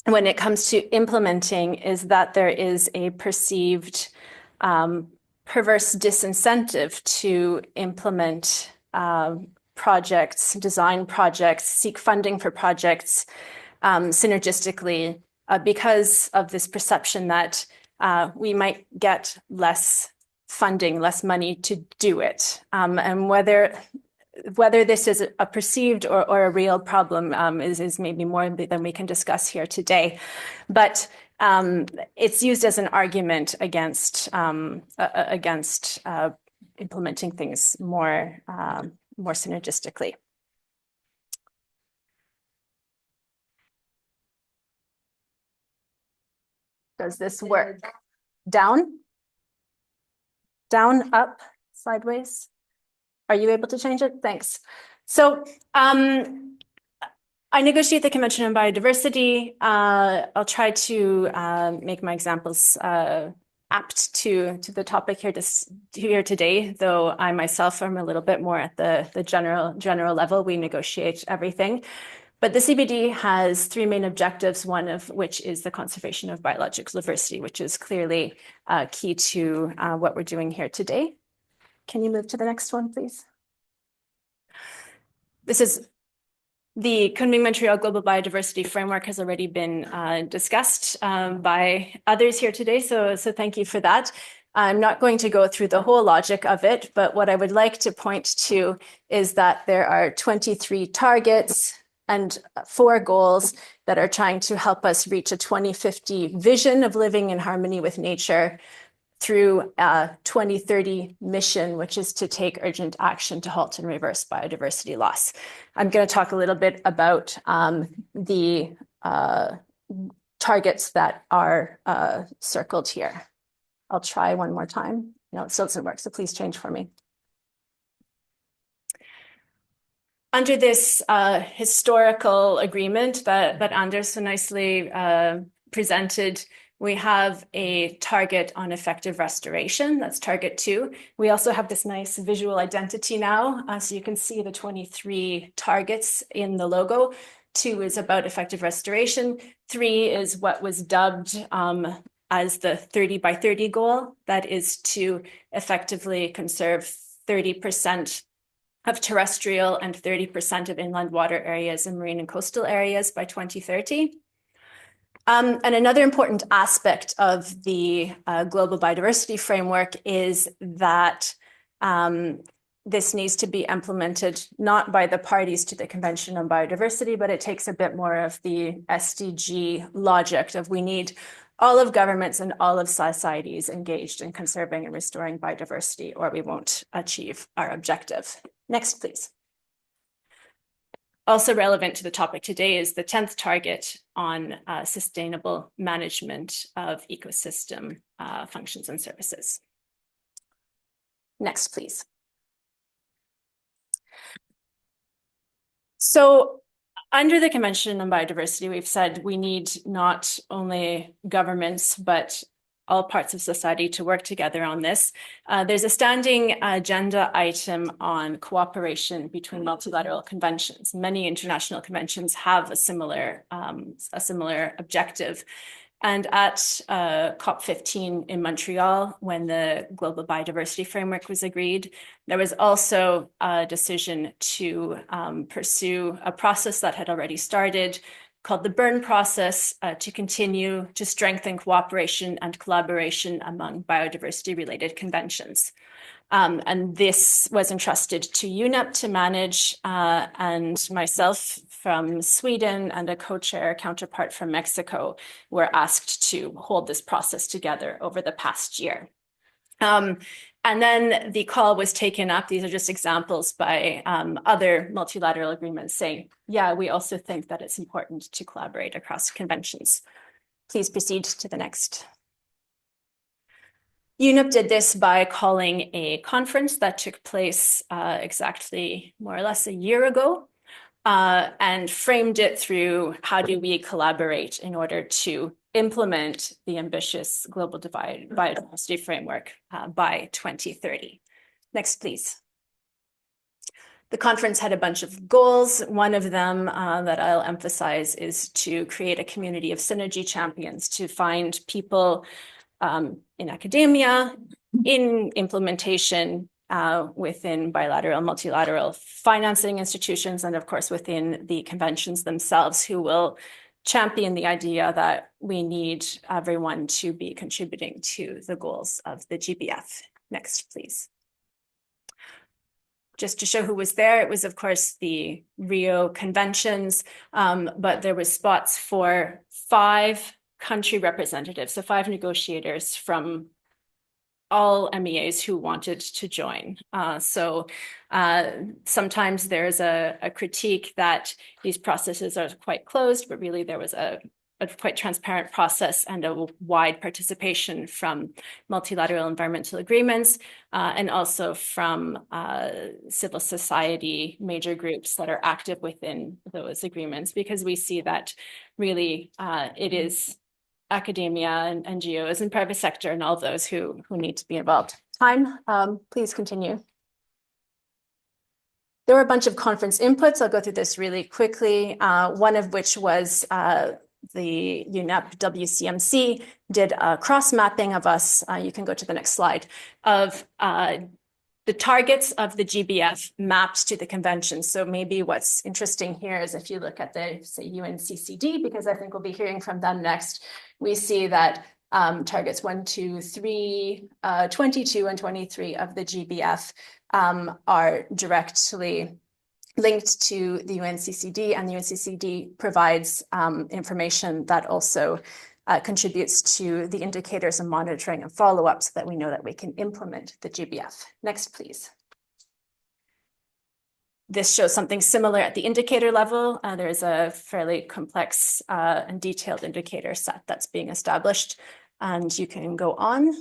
when it comes to implementing is that there is a perceived perverse disincentive to implement projects, design projects, seek funding for projects synergistically, because of this perception that we might get less funding, less money to do it. And whether this is a perceived or a real problem is maybe more than we can discuss here today. But it's used as an argument against implementing things more synergistically. Does this work? Down? Down, up, sideways? Are you able to change it? Thanks. So I negotiate the Convention on Biodiversity. I'll try to make my examples apt to the topic here today, though I myself am a little bit more at the general level. We negotiate everything. But the CBD has three main objectives, one of which is the conservation of biological diversity, which is clearly key to what we're doing here today. Can you move to the next one, please? This is the Kunming-Montreal Global Biodiversity Framework has already been discussed by others here today, so thank you for that. I'm not going to go through the whole logic of it, but what I would like to point to is that there are 23 targets and 4 goals that are trying to help us reach a 2050 vision of living in harmony with nature through a 2030 mission, which is to take urgent action to halt and reverse biodiversity loss. I'm going to talk a little bit about the targets that are circled here. I'll try one more time. No, it still doesn't work, so please change for me. Under this historical agreement that Anders so nicely presented, we have a target on effective restoration. That's target 2. We also have this nice visual identity now. So you can see the 23 targets in the logo. 2 is about effective restoration. 3 is what was dubbed as the 30 by 30 goal. That is to effectively conserve 30% of terrestrial and 30% of inland water areas and marine and coastal areas by 2030. And another important aspect of the Global Biodiversity Framework is that this needs to be implemented not by the parties to the Convention on Biodiversity, but it takes a bit more of the SDG logic of we need all of governments and all of societies engaged in conserving and restoring biodiversity, or we won't achieve our objective. Next, please. Also relevant to the topic today is the 10th target on sustainable management of ecosystem functions and services. Next, please. So under the Convention on Biodiversity, we've said we need not only governments, but all parts of society to work together on this. There's a standing agenda item on cooperation between multilateral conventions. Many international conventions have a similar objective. And at COP15 in Montreal, when the Global Biodiversity Framework was agreed, there was also a decision to pursue a process that had already started called the Bern process to continue to strengthen cooperation and collaboration among biodiversity-related conventions. And this was entrusted to UNEP to manage, and myself from Sweden and a co-chair counterpart from Mexico were asked to hold this process together over the past year. And then the call was taken up. These are just examples by other multilateral agreements saying, yeah, we also think that it's important to collaborate across conventions. Please proceed to the next. UNEP did this by calling a conference that took place exactly more or less a year ago and framed it through how do we collaborate in order to implement the ambitious global biodiversity framework by 2030. Next, please. The conference had a bunch of goals. One of them that I'll emphasize is to create a community of synergy champions, to find people in academia, in implementation, within bilateral, multilateral financing institutions, and of course within the conventions themselves, who will champion the idea that we need everyone to be contributing to the goals of the GBF. Next, please. Just to show who was there, it was, of course, the Rio conventions, but there was spots for 5 country representatives, so 5 negotiators from all MEAs who wanted to join. Sometimes there's a critique that these processes are quite closed, but really there was a a quite transparent process and a wide participation from multilateral environmental agreements and also from civil society major groups that are active within those agreements, because we see that really it is academia and NGOs and private sector and all those who need to be involved. Time, please continue. There were a bunch of conference inputs. I'll go through this really quickly. One of which was the UNEP WCMC did a cross-mapping of us. You can go to the next slide, of the targets of the GBF mapped to the convention. So maybe what's interesting here is if you look at the, say, UNCCD, because I think we'll be hearing from them next, we see that targets 1, 2, 3, 22 and 23 of the GBF are directly linked to the UNCCD, and the UNCCD provides information that also contributes to the indicators and monitoring and follow-up so that we know that we can implement the GBF. Next, please. This shows something similar at the indicator level. There's a fairly complex and detailed indicator set that's being established, and you can go on.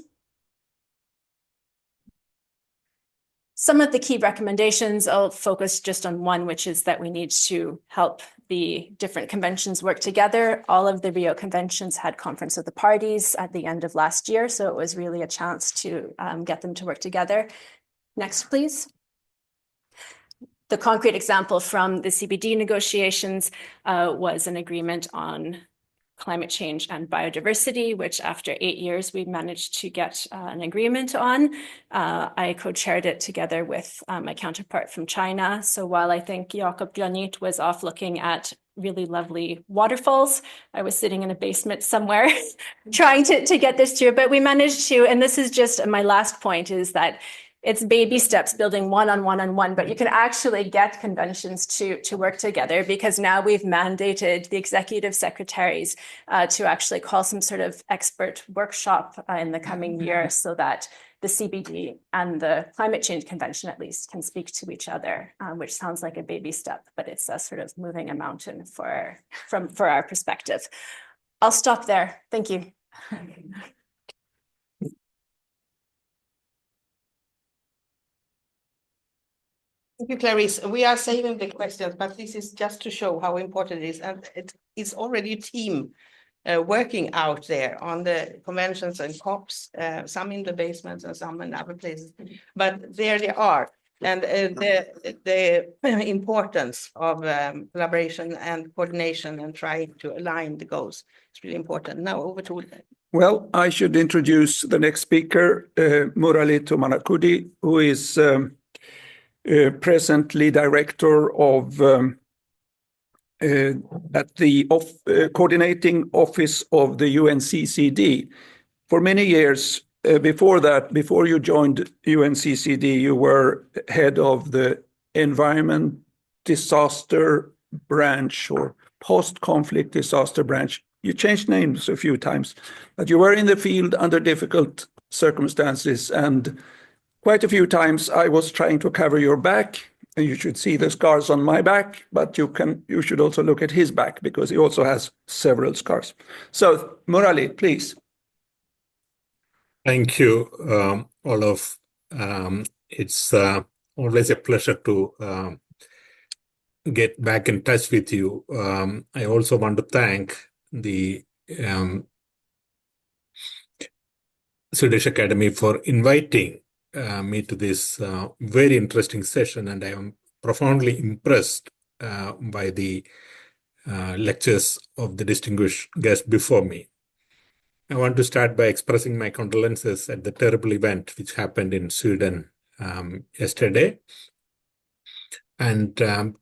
Some of the key recommendations, I'll focus just on one, which is that we need to help the different conventions work together. All of the Rio conventions had conference of the parties at the end of last year, so it was really a chance to get them to work together. Next, please. The concrete example from the CBD negotiations was an agreement on climate change and biodiversity, which after 8 years, we managed to get an agreement on. I co-chaired it together with my counterpart from China. So while I think Jakob Granit was off looking at really lovely waterfalls, I was sitting in a basement somewhere trying to get this through, but we managed to, and this is just my last point, is that it's baby steps, building one on one, but you can actually get conventions to work together, because now we've mandated the executive secretaries to actually call some sort of expert workshop in the coming year so that the CBD and the climate change convention at least can speak to each other, which sounds like a baby step, but it's a sort of moving a mountain for our perspective. I'll stop there. Thank you. Thank you, Clarice. We are saving the questions, but this is just to show how important it is. And it's already a team working out there on the conventions and COPs, some in the basements and some in other places. But there they are. And the importance of collaboration and coordination and trying to align the goals is really important. Now over to Ulrich. Well, I should introduce the next speaker, Murali Tumanakudi, who is presently director of at the coordinating office of the UNCCD. For many years before that, before you joined UNCCD, you were head of the environment disaster branch or post-conflict disaster branch. You changed names a few times, but you were in the field under difficult circumstances, and quite a few times I was trying to cover your back, and you should see the scars on my back, but you should also look at his back because he also has several scars. So Murali, please. Thank you, Olof. It's always a pleasure to get back in touch with you. I also want to thank the Swedish Academy for inviting me to this very interesting session, and I am profoundly impressed by the lectures of the distinguished guest before me. I want to start by expressing my condolences at the terrible event which happened in Sweden yesterday. And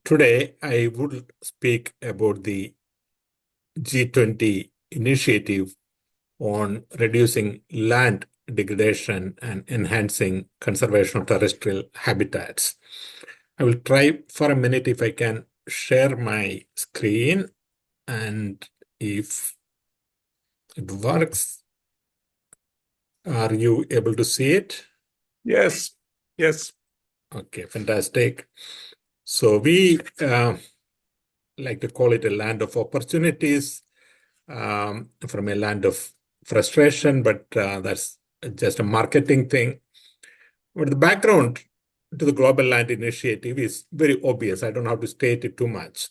today I would speak about the G20 initiative on reducing land degradation and enhancing conservation of terrestrial habitats. I will try for a minute if I can share my screen, and if it works. Are you able to see it? Yes, yes. Okay, fantastic. So we like to call it a land of opportunities. from a land of frustration, but that's just a marketing thing. But the background to the Global Land Initiative is very obvious. I don't have to state it too much.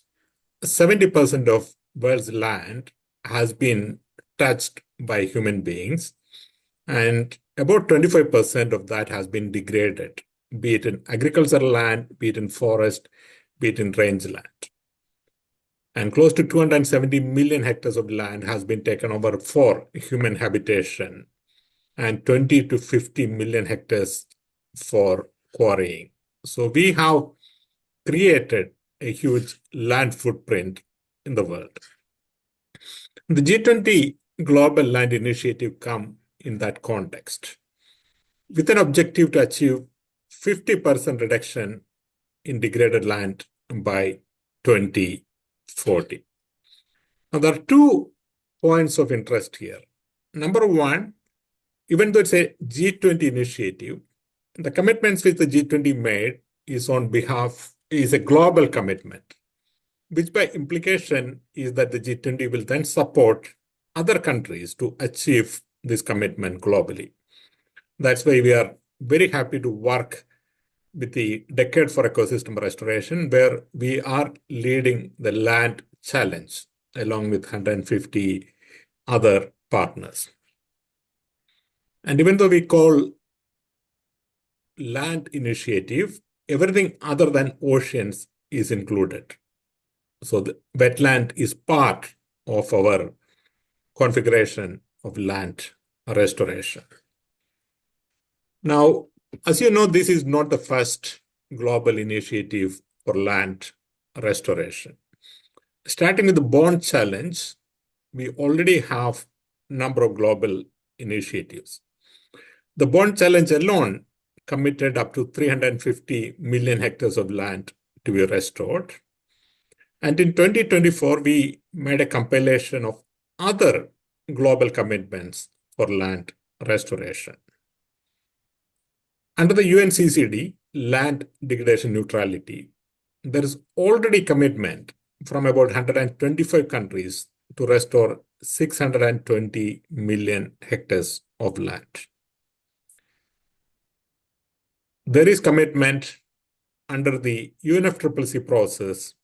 70% of world's land has been touched by human beings, and about 25% of that has been degraded, be it in agricultural land, be it in forest, be it in rangeland. And close to 270 million hectares of land has been taken over for human habitation, and 20 to 50 million hectares for quarrying. So we have created a huge land footprint in the world. The G20 Global Land Initiative come in that context, with an objective to achieve 50% reduction in degraded land by 2040. Now, there are 2 points of interest here. Number one, even though it's a G20 initiative, the commitments which the G20 made is a global commitment, which by implication is that the G20 will then support other countries to achieve this commitment globally. That's why we are very happy to work with the Decade for Ecosystem Restoration, where we are leading the land challenge along with 150 other partners. And even though we call land initiative, everything other than oceans is included. So the wetland is part of our configuration of land restoration. Now, as you know, this is not the first global initiative for land restoration. Starting with the Bond Challenge, we already have a number of global initiatives. The Bond Challenge alone committed up to 350 million hectares of land to be restored. And in 2024, we made a compilation of other global commitments for land restoration. Under the UNCCD, land degradation neutrality, there is already commitment from about 125 countries to restore 620 million hectares of land. There is commitment under the UNFCCC process,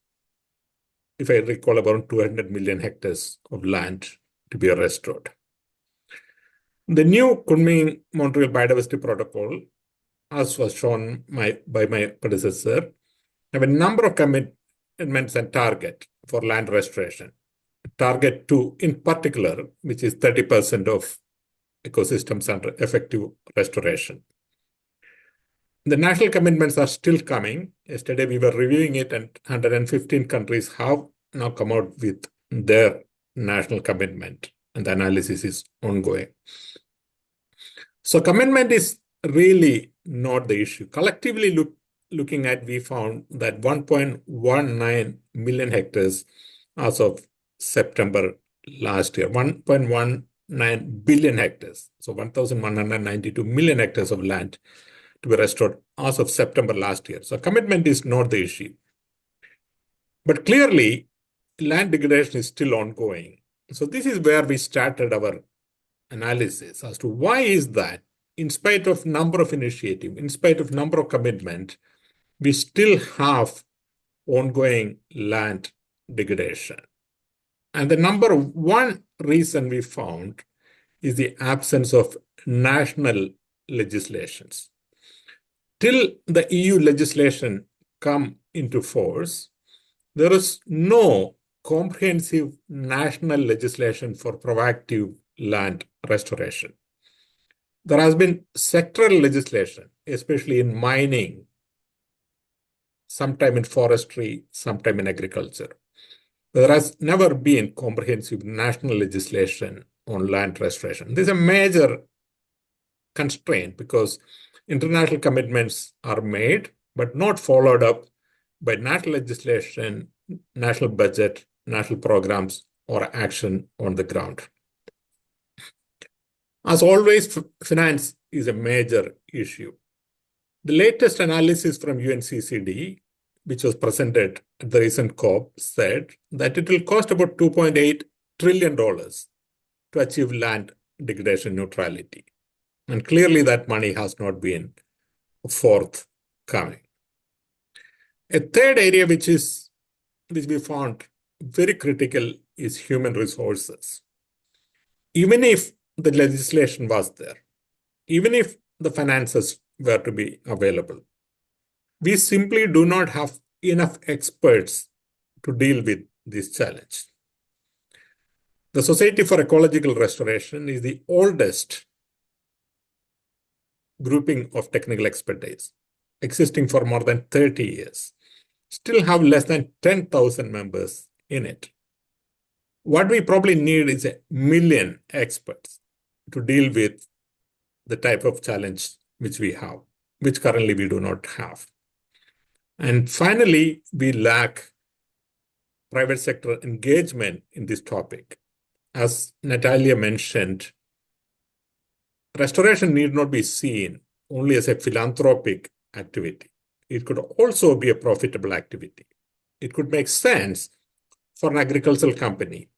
if I recall, about 200 million hectares of land to be restored. The new Kunming-Montreal Biodiversity Protocol, as was shown by my predecessor, have a number of commitments and target for land restoration. Target 2 in particular, which is 30% of ecosystems under effective restoration. The national commitments are still coming. Yesterday we were reviewing it, and 115 countries have now come out with their national commitment, and the analysis is ongoing. So commitment is really not the issue. Collectively looking at, we found that 1.19 million hectares as of September last year, 1.19 billion hectares, so 1,192 million hectares of land to be restored as of September last year. So commitment is not the issue. But clearly, land degradation is still ongoing. So this is where we started our analysis as to why is that, in spite of number of initiatives, in spite of number of commitment, we still have ongoing land degradation. And the number one reason we found is the absence of national legislations. Till the EU legislation come into force, there is no comprehensive national legislation for proactive land restoration. There has been sectoral legislation, especially in mining, sometime in forestry, sometime in agriculture. There has never been comprehensive national legislation on land restoration. This is a major constraint because international commitments are made, but not followed up by national legislation, national budget, national programs, or action on the ground. As always, finance is a major issue. The latest analysis from UNCCD, which was presented at the recent COP, said that it will cost about $2.8 trillion to achieve land degradation neutrality. And clearly that money has not been forthcoming. A third area which we found very critical is human resources. Even if the legislation was there, even if the finances were to be available, we simply do not have enough experts to deal with this challenge. The Society for Ecological Restoration is the oldest grouping of technical expertise, existing for more than 30 years, still have less than 10,000 members in it. What we probably need is 1 million experts to deal with the type of challenge which we have, which currently we do not have. And finally, we lack private sector engagement in this topic. As Natalia mentioned, restoration need not be seen only as a philanthropic activity. It could also be a profitable activity. It could make sense for an agricultural company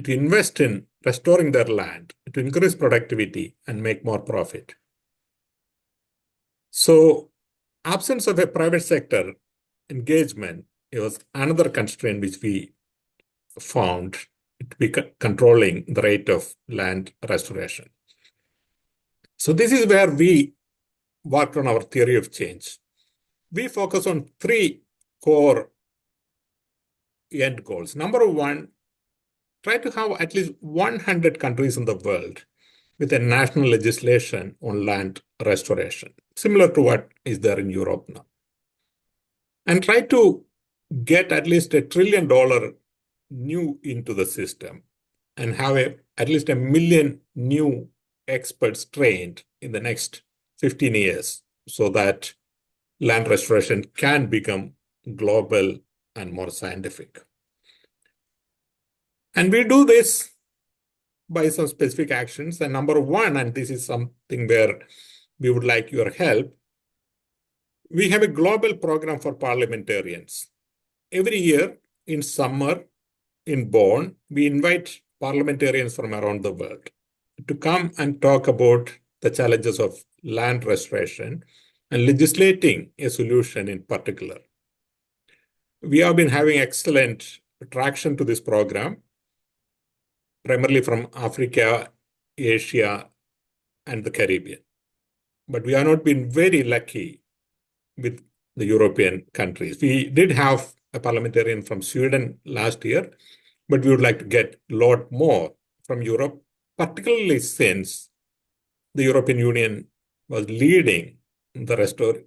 to invest in restoring their land, to increase productivity and make more profit. So, absence of a private sector engagement was another constraint which we found to be controlling the rate of land restoration. So this is where we worked on our theory of change. We focus on 3 core end goals. Number 1, try to have at least 100 countries in the world with a national legislation on land restoration, similar to what is there in Europe now. And try to get at least $1 trillion new into the system and have at least 1 million new experts trained in the next 15 years so that land restoration can become global and more scientific. And we do this by some specific actions. And number 1, and this is something where we would like your help, we have a global program for parliamentarians. Every year in summer in Bonn, we invite parliamentarians from around the world to come and talk about the challenges of land restoration and legislating a solution in particular. We have been having excellent traction to this program, primarily from Africa, Asia, and the Caribbean. But we have not been very lucky with the European countries. We did have a parliamentarian from Sweden last year, but we would like to get a lot more from Europe, particularly since the European Union was leading the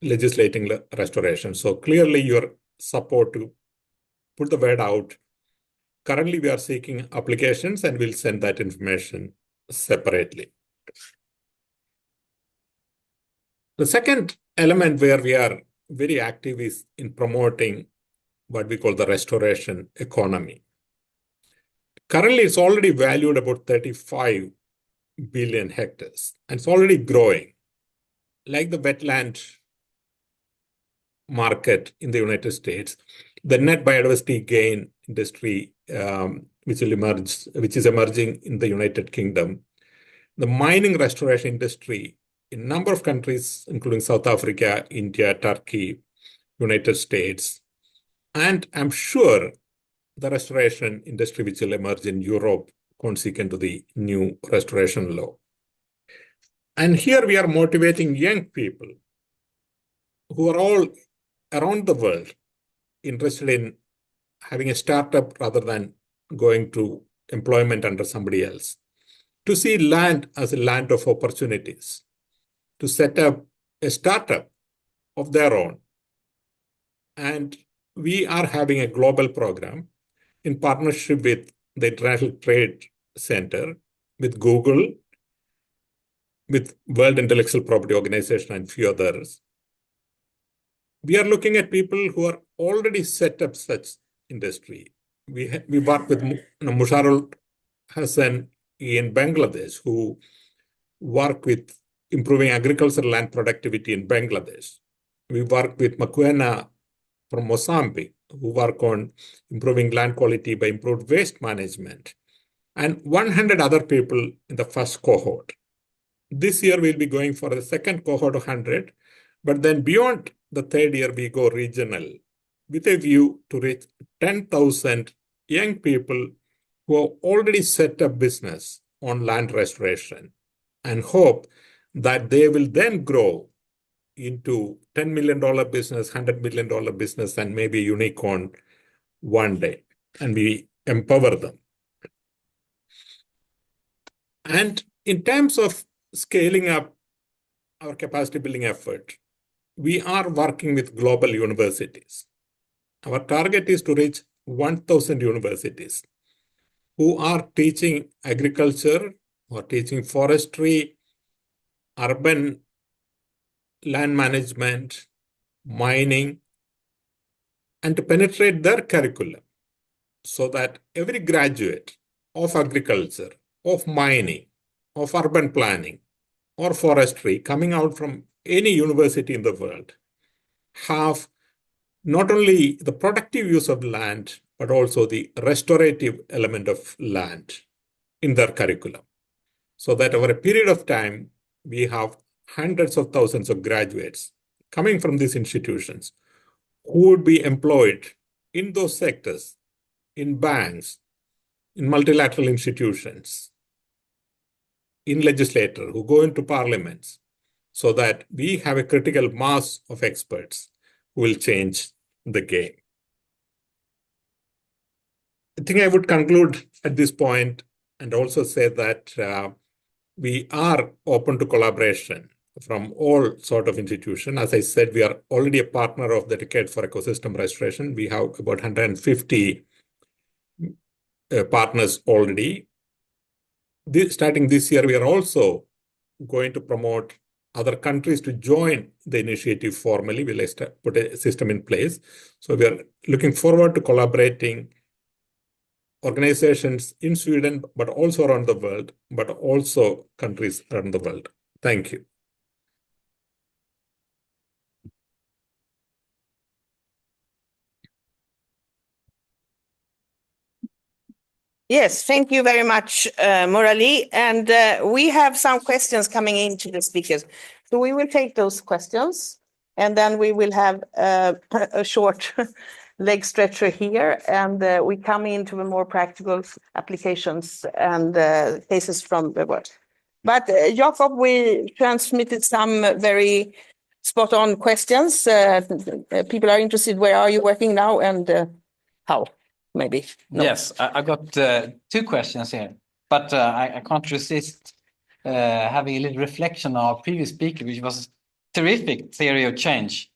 legislating restoration. So clearly your support to put the word out. Currently, we are seeking applications and we'll send that information separately. The second element where we are very active is in promoting what we call the restoration economy. Currently, it's already valued about 35 billion hectares, and it's already growing. Like the wetland market in the United States, the net biodiversity gain industry, which is emerging in the United Kingdom, the mining restoration industry in a number of countries, including South Africa, India, Turkey, United States, and I'm sure the restoration industry which will emerge in Europe consequent to the new restoration law. And here we are motivating young people who are all around the world interested in having a startup rather than going to employment under somebody else, to see land as a land of opportunities, to set up a startup of their own. And we are having a global program in partnership with the International Trade Center, with Google, with World Intellectual Property Organization and few others. We are looking at people who are already set up such industry. We work with Musharul Hassan in Bangladesh, who work with improving agricultural land productivity in Bangladesh. We work with Makwena from Mozambique, who work on improving land quality by improved waste management, and 100 other people in the first cohort. This year, we'll be going for the second cohort of 100, but then beyond the third year, we go regional with a view to reach 10,000 young people who have already set up business on land restoration and hope that they will then grow into $10 million business, $100 million business, and maybe a unicorn one day. And we empower them. And in terms of scaling up our capacity building effort, we are working with global universities. Our target is to reach 1,000 universities who are teaching agriculture or teaching forestry, urban land management, mining, and to penetrate their curriculum so that every graduate of agriculture, of mining, of urban planning, or forestry coming out from any university in the world have not only the productive use of land, but also the restorative element of land in their curriculum. So that over a period of time, we have hundreds of thousands of graduates coming from these institutions who would be employed in those sectors, in banks, in multilateral institutions, in legislators who go into parliaments, so that we have a critical mass of experts who will change the game. I think I would conclude at this point and also say that we are open to collaboration from all sort of institutions. As I said, we are already a partner of the Decade for Ecosystem Restoration. We have about 150 partners already. Starting this year, we are also going to promote other countries to join the initiative formally. We'll put a system in place. So we are looking forward to collaborating organizations in Sweden, but also around the world, but also countries around the world. Thank you. Yes, thank you very much, Murali. And we have some questions coming in to the speakers. So we will take those questions, and then we will have a short leg stretcher here, and we come into the more practical applications and cases from the world. But Jakob, we transmitted some very spot-on questions. People are interested, where are you working now and how? Maybe. No. Yes, I got two questions here, but I can't resist having a little reflection on our previous speaker, which was terrific theory of change.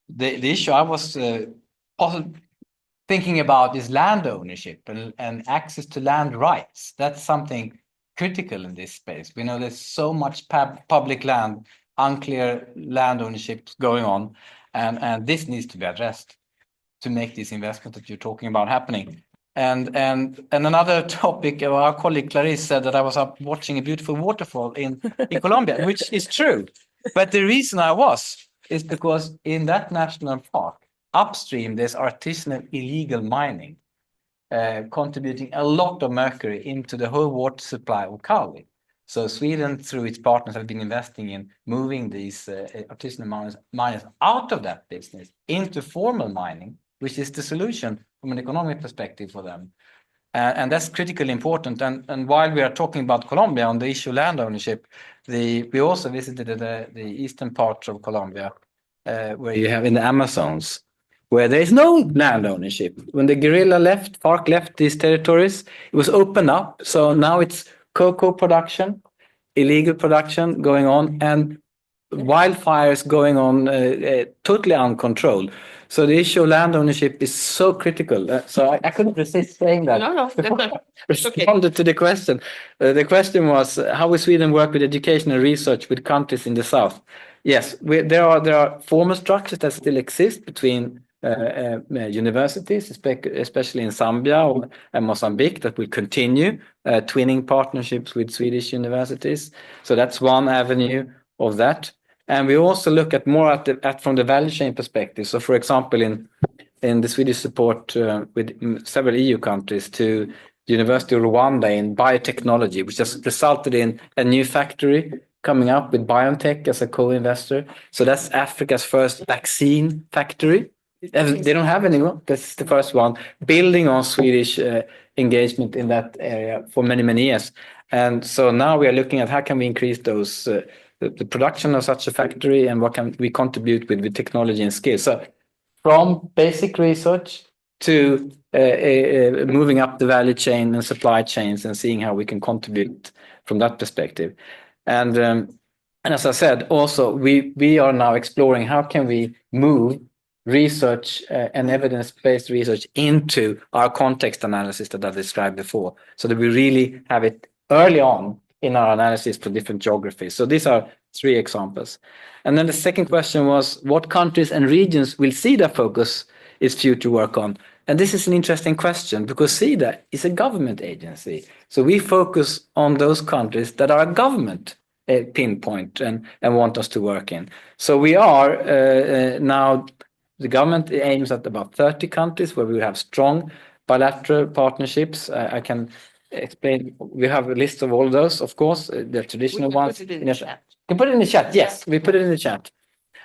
The issue I was thinking about is land ownership and access to land rights. That's something critical in this space. We know there's so much public land, unclear land ownership going on, and this needs to be addressed to make this investment that you're talking about happening. And another topic, our colleague Clarice said that I was up watching a beautiful waterfall in Colombia, which is true. But the reason I was is because in that national park, upstream, there's artisanal illegal mining, contributing a lot of mercury into the whole water supply of Cali. So Sweden, through its partners, have been investing in moving these artisanal miners out of that business into formal mining, which is the solution from an economic perspective for them. And that's critically important. And while we are talking about Colombia on the issue of land ownership, we also visited the eastern part of Colombia, where you have in the Amazons, where there is no land ownership. When the guerrilla FARC left these territories, it was opened up. So now it's cocoa production, illegal production going on, and wildfires going on totally uncontrolled. So the issue of land ownership is so critical. So I couldn't resist saying that. No, Responded to the question. The question was, how will Sweden work with education and research with countries in the south? Yes, there are formal structures that still exist between universities, especially in Zambia and Mozambique, that will continue twinning partnerships with Swedish universities. So that's one avenue of that. And we also look at more at from the value chain perspective. So, for example, in in the Swedish support with several EU countries to the University of Rwanda in biotechnology, which has resulted in a new factory coming up with BioNTech as a co-investor. So that's Africa's first vaccine factory. They don't have anyone. That's the first one, building on Swedish engagement in that area for many, many years. And so now we are looking at how can we increase those the production of such a factory and what can we contribute with technology and skills. So from basic research to moving up the value chain and supply chains and seeing how we can contribute from that perspective. And as I said, also we are now exploring how can we move research and evidence-based research into our context analysis that I described before, so that we really have it early on in our analysis for different geographies. So these are 3 examples. And then the second question was, what countries and regions will SIDA focus its future work on? And this is an interesting question because SIDA is a government agency. So we focus on those countries that are a government pinpoint and want us to work in. So we are now, the government aims at about 30 countries where we have strong bilateral partnerships. I can explain. We have a list of all those, of course, the traditional ones. Put it in the chat. You can put it in the chat. Yes, we put it in the chat.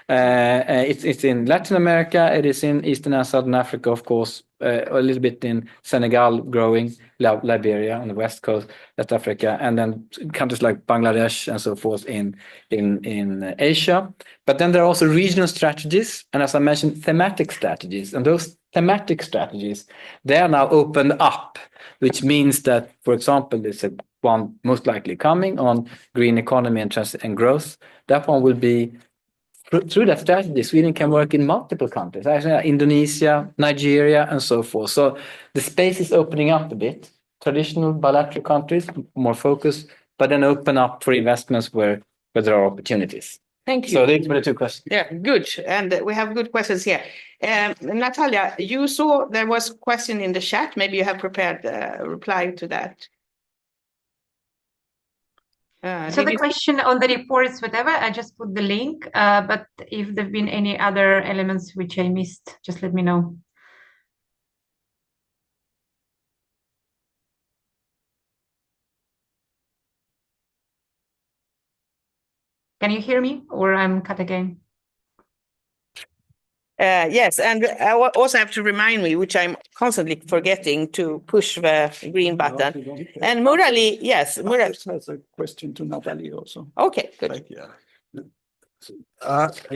It's in Latin America. It is in Eastern and Southern Africa, of course. A little bit in Senegal, growing, Liberia on the west coast, West Africa, and then countries like Bangladesh and so forth in Asia. But then there are also regional strategies, and as I mentioned, thematic strategies. And those thematic strategies, they are now opened up, which means that, for example, there's one most likely coming on green economy and growth. That one will be through that strategy. Sweden can work in multiple countries, Indonesia, Nigeria, and so forth. So the space is opening up a bit. Traditional bilateral countries, more focused, but then open up for investments where there are opportunities. Thank you. So these were the 2 questions. Yeah, good. And we have good questions here. Natalia, you saw there was a question in the chat. Maybe you have prepared a reply to that. So the question on the reports, whatever, I just put the link, but if there have been any other elements which I missed, just let me know. Can you hear me or I'm cut again? Yes, and I also have to remind me, which I'm constantly forgetting, to push the green button. And Murali, yes, Murali has a question to Natalie also. Okay, good.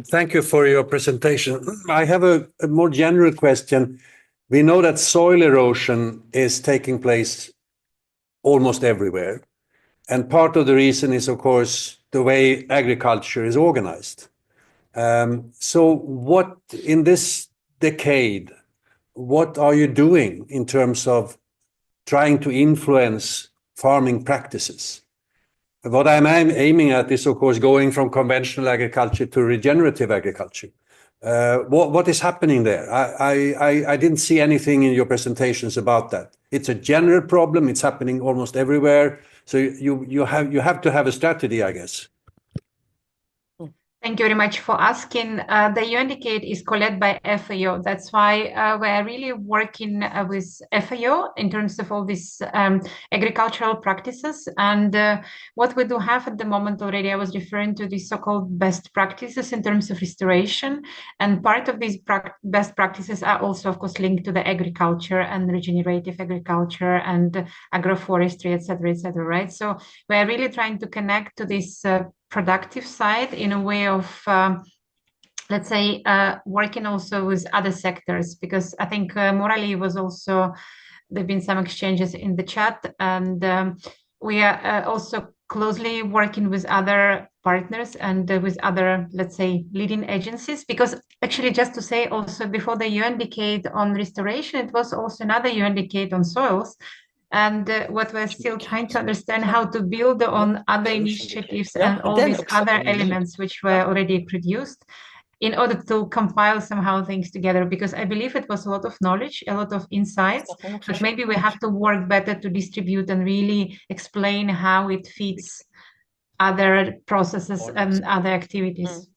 Thank you for your presentation. I have a more general question. We know that soil erosion is taking place almost everywhere. And part of the reason is, of course, the way agriculture is organized. So what, in this decade, what are you doing in terms of trying to influence farming practices? What I'm aiming at is, of course, going from conventional agriculture to regenerative agriculture. What is happening there? I didn't see anything in your presentations about that. It's a general problem. It's happening almost everywhere. So you have to have a strategy, I guess. Thank you very much for asking. The UNDicate is co-led by FAO. That's why we're really working with FAO in terms of all these agricultural practices. And what we do have at the moment already, I was referring to the so-called best practices in terms of restoration. And part of these best practices are also, of course, linked to the agriculture and regenerative agriculture and agroforestry, et cetera, right? So we're really trying to connect to this productive side in a way of, let's say, working also with other sectors, because I think Murali was also, there've been some exchanges in the chat, and we are also closely working with other partners and with other, let's say, leading agencies, because actually, just to say also, before the UNDicate on restoration, it was also another UNDicate on soils. And what we're still trying to understand how to build on other initiatives and all these other elements which were already produced in order to compile somehow things together, because I believe it was a lot of knowledge, a lot of insights, but maybe we have to work better to distribute and really explain how it fits other processes and other activities.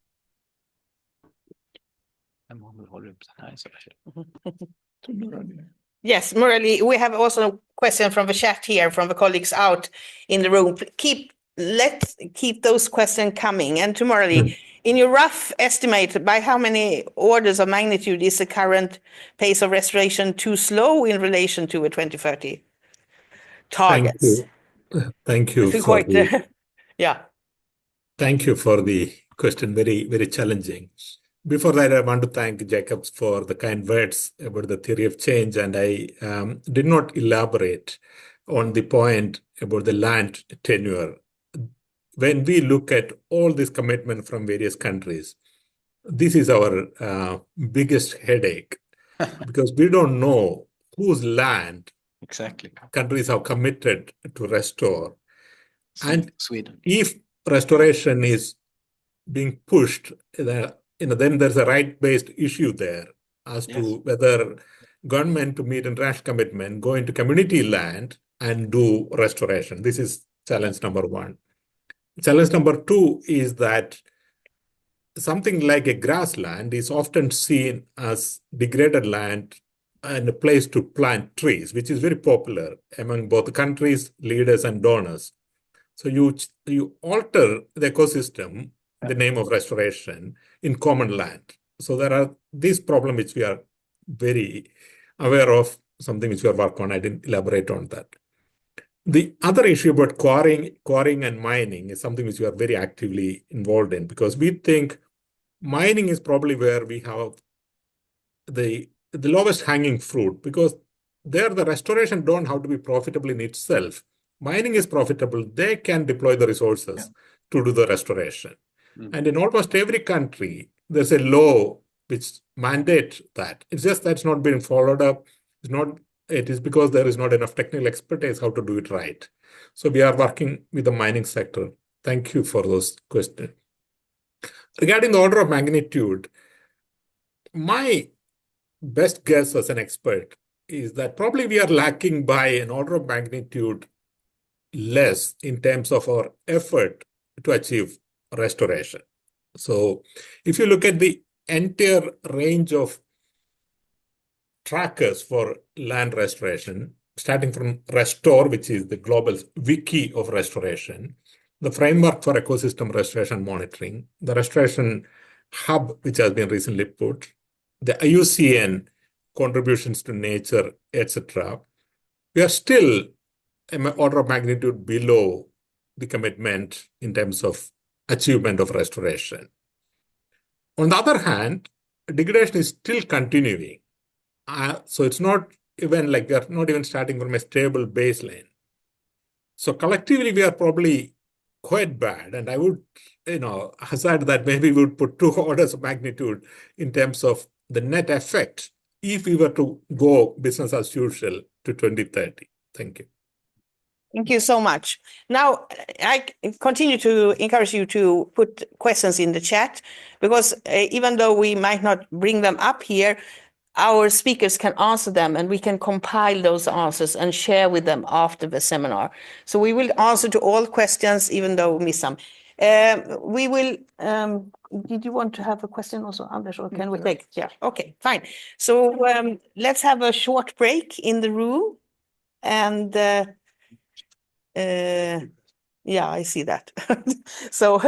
Yes, Murali, we have also a question from the chat here, from the colleagues out in the room. Let's keep those questions coming. And to Murali, in your rough estimate, by how many orders of magnitude is the current pace of restoration too slow in relation to a 2030 targets? Thank you It's for quite, yeah. Thank you for the question. Very, very challenging. Before that, I want to thank Jacobs for the kind words about the theory of change. And I did not elaborate on the point about the land tenure. When we look at all this commitment from various countries, this is our biggest headache because we don't know whose land countries have committed to restore. And if restoration is being pushed, then there's a right-based issue there as to whether government to meet international commitment go into community land and do restoration. This is challenge number one. Challenge number two is that something like a grassland is often seen as degraded land and a place to plant trees, which is very popular among both countries, leaders, and donors. So you alter the ecosystem, the name of restoration, in common land. So there are these problems which we are very aware of, something which we are working on. I didn't elaborate on that. The other issue about quarrying and mining is something which we are very actively involved in because we think mining is probably where we have the lowest hanging fruit because there the restoration don't have to be profitable in itself. Mining is profitable. They can deploy the resources to do the restoration. And in almost every country, there's a law which mandates that. It's just that's not being followed up. It is because there is not enough technical expertise how to do it right. So we are working with the mining sector. Thank you for those questions. Regarding the order of magnitude, my best guess as an expert is that probably we are lacking by an order of magnitude less in terms of our effort to achieve restoration. So if you look at the entire range of trackers for land restoration, starting from Restore, which is the global wiki of restoration, the framework for ecosystem restoration monitoring, the restoration hub, which has been recently put, the IUCN contributions to nature, etc. We are still an order of magnitude below the commitment in terms of achievement of restoration. On the other hand, degradation is still continuing. So it's not even like we are not even starting from a stable baseline. So collectively, we are probably quite bad. And I would, hazard that maybe we would put 2 orders of magnitude in terms of the net effect if we were to go business as usual to 2030. Thank you. Thank you so much. Now, I continue to encourage you to put questions in the chat because even though we might not bring them up here, our speakers can answer them and we can compile those answers and share with them after the seminar. So we will answer to all questions, even though we miss some. We will, did you want to have a question also, Anders, or can we take? Yeah, okay, fine. So let's have a short break in the room. And yeah, I see that. So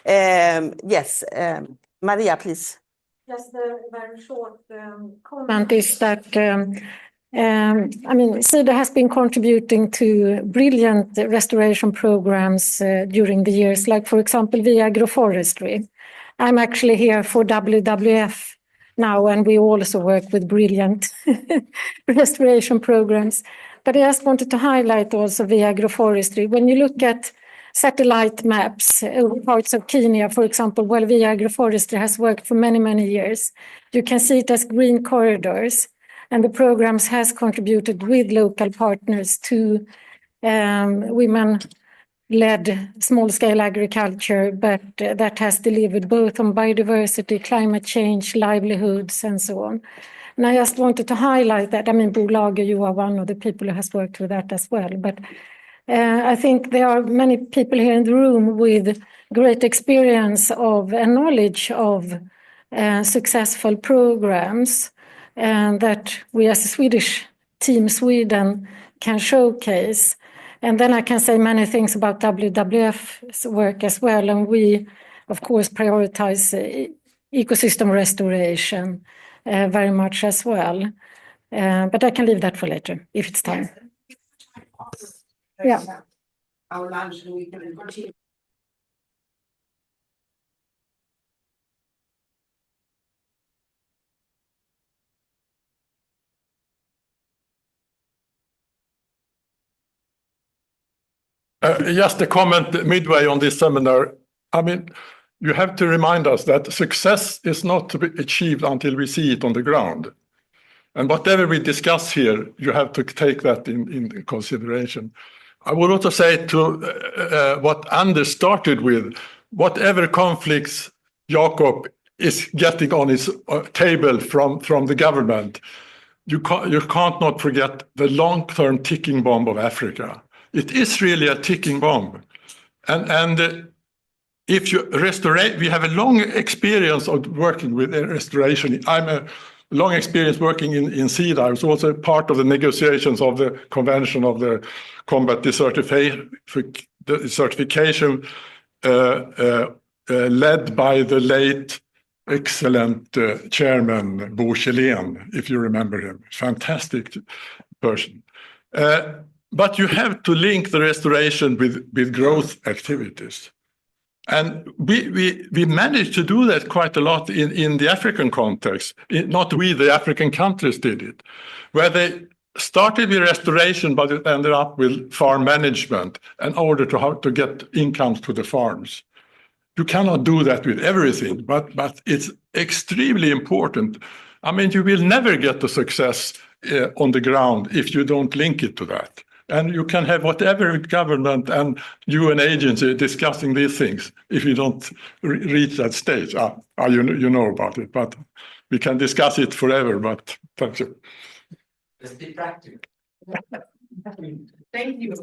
yes, Maria, please. Just a very short comment is that, I mean, SIDA has been contributing to brilliant restoration programs during the years, like, for example, via agroforestry. I'm actually here for WWF now, and we also work with brilliant restoration programs. But I just wanted to highlight also via agroforestry. When you look at satellite maps, parts of Kenya, for example, well, via agroforestry has worked for many, many years. You can see it as green corridors, and the programs has contributed with local partners to women-led small-scale agriculture, but that has delivered both on biodiversity, climate change, livelihoods, and so on. And I just wanted to highlight that. I mean, Bolager, you are one of the people who has worked with that as well, but I think there are many people here in the room with great experience of and knowledge of successful programs that we as a Swedish team Sweden can showcase. And then I can say many things about WWF's work as well. And we, of course, prioritize ecosystem restoration very much as well. But I can leave that for later if it's time. Yeah. Our lunch and we can continue. Just a comment midway on this seminar. I mean, you have to remind us that success is not to be achieved until we see it on the ground. And whatever we discuss here, you have to take that in consideration. I would also say to what Anders started with, whatever conflicts Jakob is getting on his table from the government, you can't not forget the long-term ticking bomb of Africa. It is really a ticking bomb. And if you restore, we have a long experience of working with restoration. I'm a long experience working in SIDA. I was also part of the negotiations of the Convention of the Combat Desertification led by the late excellent chairman Bo Kjellén, if you remember him. Fantastic person. But you have to link the restoration with growth activities. And we managed to do that quite a lot in the African context. Not we, the African countries did it, where they started with restoration, but it ended up with farm management in order to get incomes to the farms. You cannot do that with everything, but it's extremely important. I mean, you will never get the success on the ground if you don't link it to that. And you can have whatever government and UN agency discussing these things. If you don't reach that stage, you know about it, but we can discuss it forever, but thank you. Let's be practical. Thank you.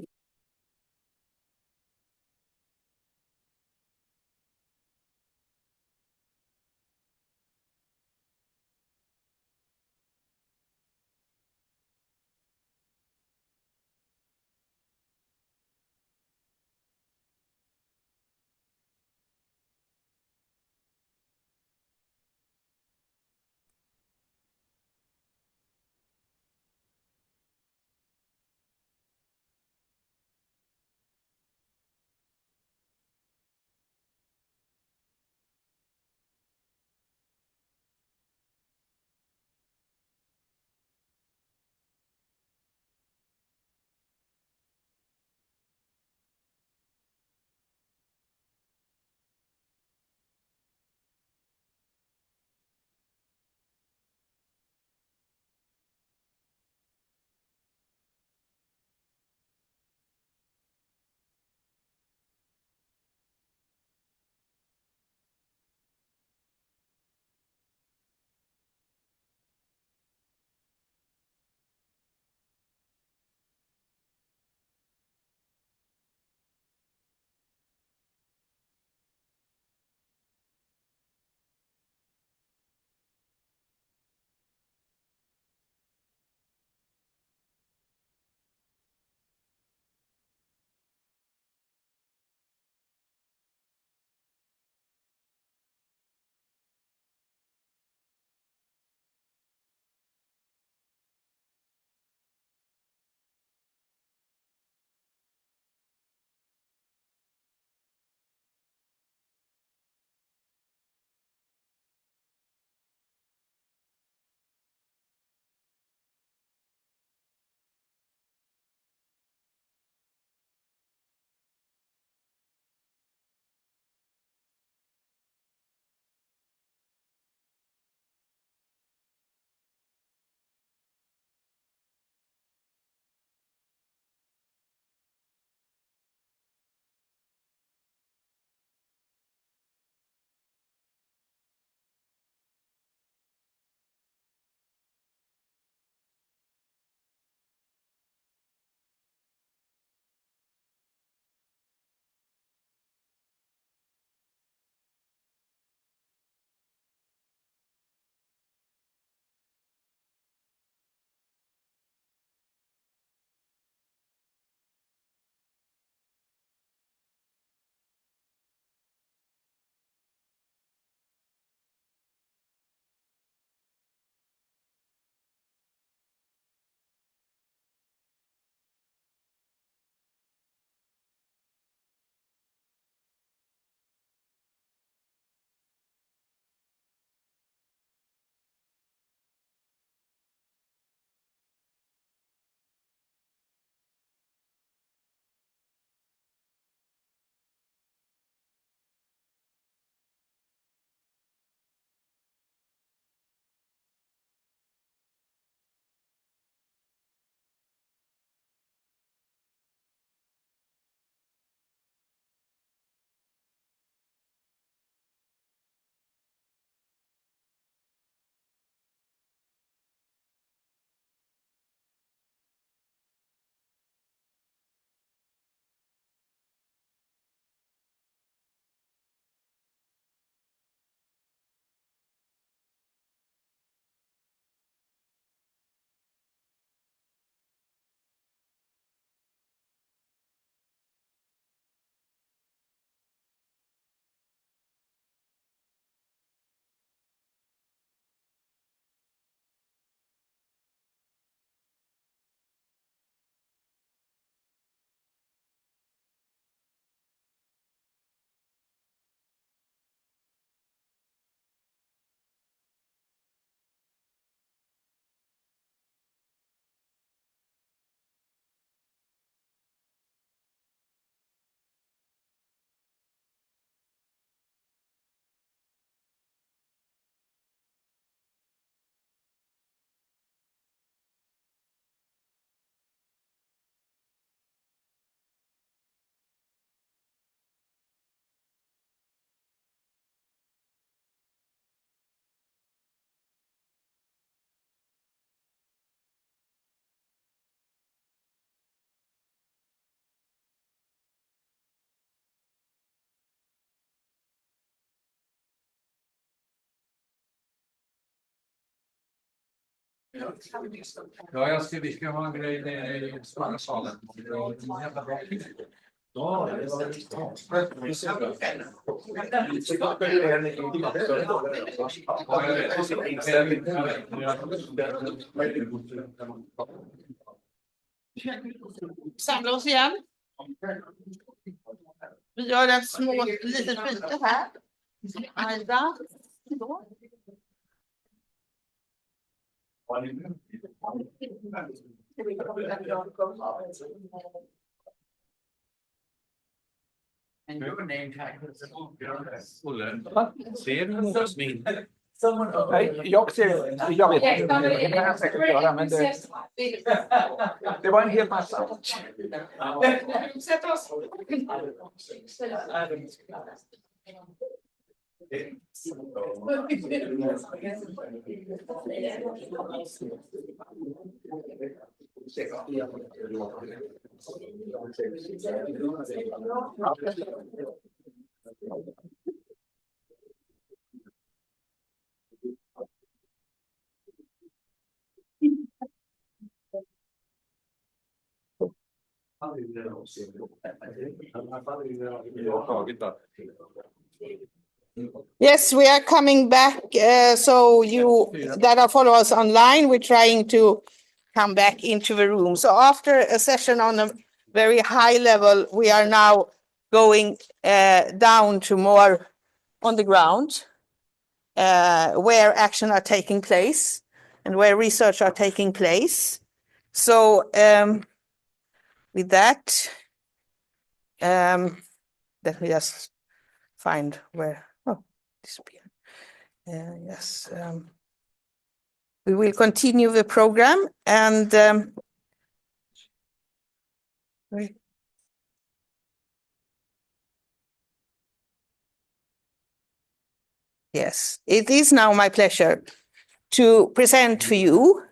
Ja, vi ska ha en grej nere i stora salen. Jävla bra. Samla oss igen. Vi gör en litet byte här. Aida. And your name tag. Ser du något som inte? Nej, jag vet inte. Det kan jag säkert göra, men det var en hel massa. Sätt oss. Yes, we are coming back. So you that are following us online, we're trying to come back into the room. So after a session on a very high level, we are now going down to more on the ground, where action are taking place and where research are taking place. So with that, let me just find where, disappear. Yes, we will continue the program and yes, it is now my pleasure to present for you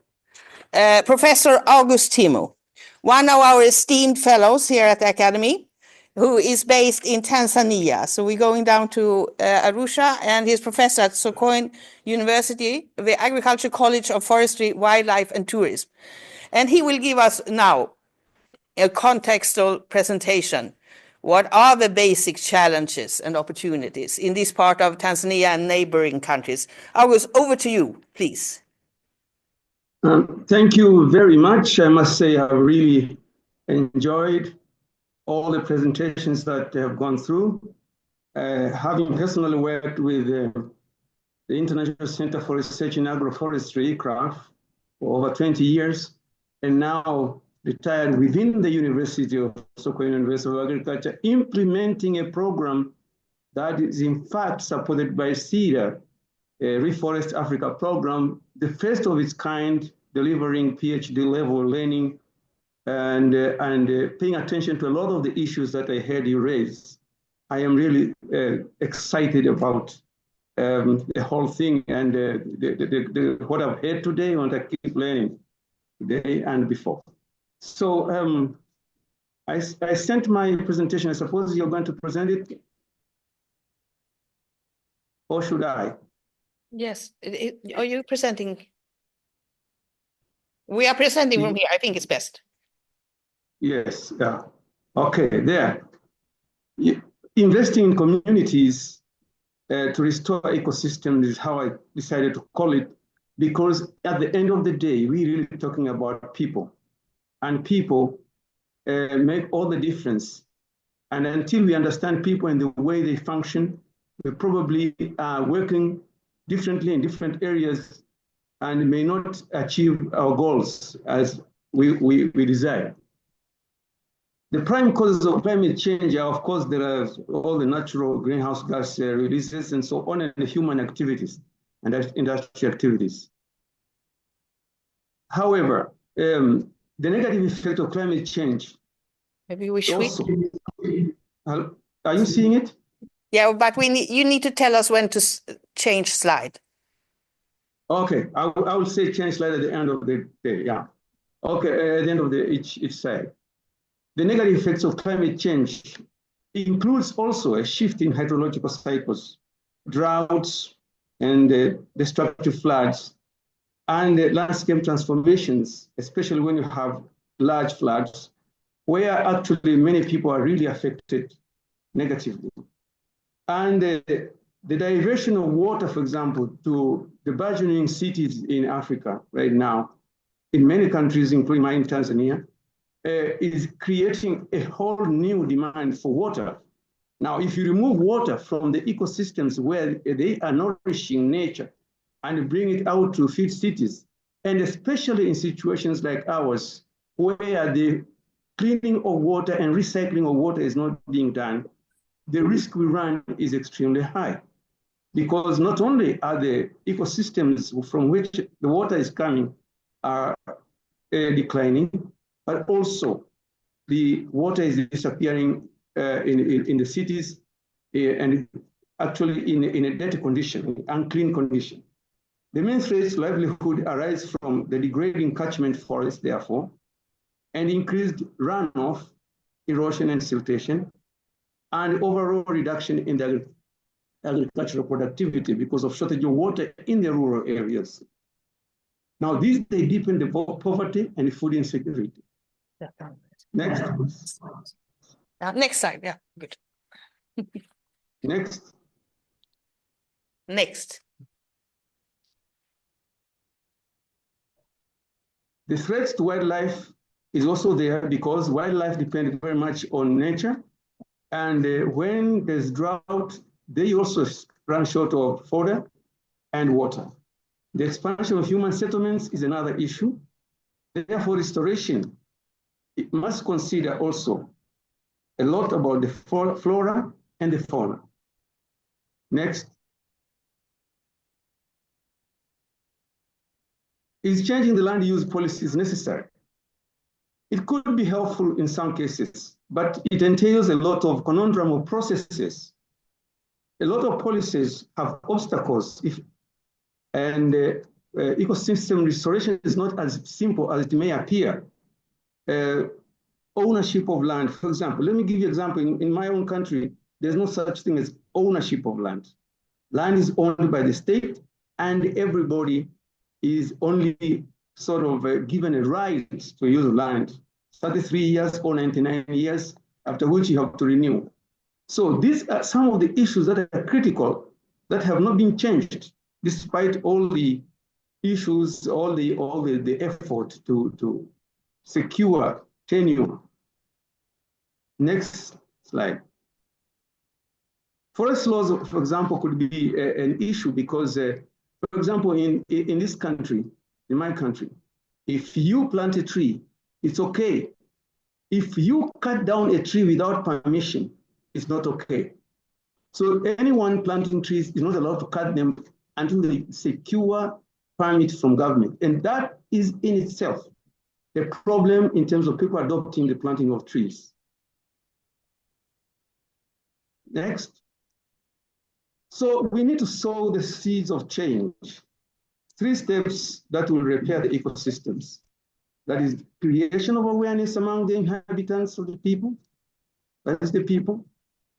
Professor August Timo, one of our esteemed fellows here at the Academy, who is based in Tanzania. So we're going down to Arusha, and he's professor at Sokoine University, the Agriculture College of Forestry, Wildlife and Tourism. And he will give us now a contextual presentation. What are the basic challenges and opportunities in this part of Tanzania and neighboring countries? August, over to you, please. Thank you very much. I must say I've really enjoyed all the presentations that have gone through. Having personally worked with the International Center for Research in Agroforestry, ICRAF, for over 20 years, and now retired within the University of Sokoine University of Agriculture, implementing a program that is in fact supported by SIDA, a Reforest Africa program, the first of its kind, delivering PhD level learning and paying attention to a lot of the issues that I heard you raise. I am really excited about the whole thing and what I've heard today and I keep learning today and before. So I sent my presentation. I suppose you're going to present it, or should I? Yes, are you presenting? We are presenting from here. I think it's best. Yes, yeah. Okay, there. Investing in communities to restore ecosystems is how I decided to call it, because at the end of the day, we're really talking about people, and people make all the difference. And until we understand people and the way they function, we probably are working differently in different areas and may not achieve our goals as we desire. The prime causes of climate change are, of course, there are all the natural greenhouse gas releases and so on, and the human activities and industrial activities. However, the negative effect of climate change. Maybe we should. Also, are you seeing it? Yeah, but you need to tell us when to change slide. Okay, I will say change slide at the end of the day. Yeah. Okay, at the end of each slide. The negative effects of climate change includes also a shift in hydrological cycles, droughts, and destructive floods, and landscape transformations, especially when you have large floods, where actually many people are really affected negatively. And the diversion of water, for example, to the burgeoning cities in Africa right now, in many countries, including mine in Tanzania, is creating a whole new demand for water. Now, if you remove water from the ecosystems where they are nourishing nature and bring it out to feed cities, and especially in situations like ours, where the cleaning of water and recycling of water is not being done, the risk we run is extremely high. Because not only are the ecosystems from which the water is coming are declining, but also the water is disappearing in the cities and actually in a dirty condition, unclean condition. The main threats to livelihood arise from the degrading catchment forests, therefore, and increased runoff, erosion and siltation, and overall reduction in the agricultural productivity because of shortage of water in the rural areas. Now, these, they deepen the poverty and food insecurity. Next. Next slide, yeah, good. Next. Next. The threats to wildlife is also there because wildlife depends very much on nature. And when there's drought, they also run short of fodder and water. The expansion of human settlements is another issue. Therefore, restoration, it must consider also a lot about the flora and the fauna. Next. Is changing the land use policies necessary? It could be helpful in some cases, but it entails a lot of conundrum of processes. A lot of policies have obstacles, and ecosystem restoration is not as simple as it may appear. Ownership of land, for example, let me give you an example. In my own country, there's no such thing as ownership of land. Land is owned by the state, and everybody is only sort of given a right to use land, 33 years or 99 years, after which you have to renew. So these are some of the issues that are critical that have not been changed, despite all the issues, all the effort to secure tenure. Next slide. Forest laws, for example, could be an issue because, for example, in this country, in my country, if you plant a tree, it's okay. If you cut down a tree without permission, it's not okay. So anyone planting trees is not allowed to cut them until they secure permit from government. And that is in itself a problem in terms of people adopting the planting of trees. Next. So we need to sow the seeds of change. 3 steps that will repair the ecosystems. That is creation of awareness among the inhabitants of the people. That is the people.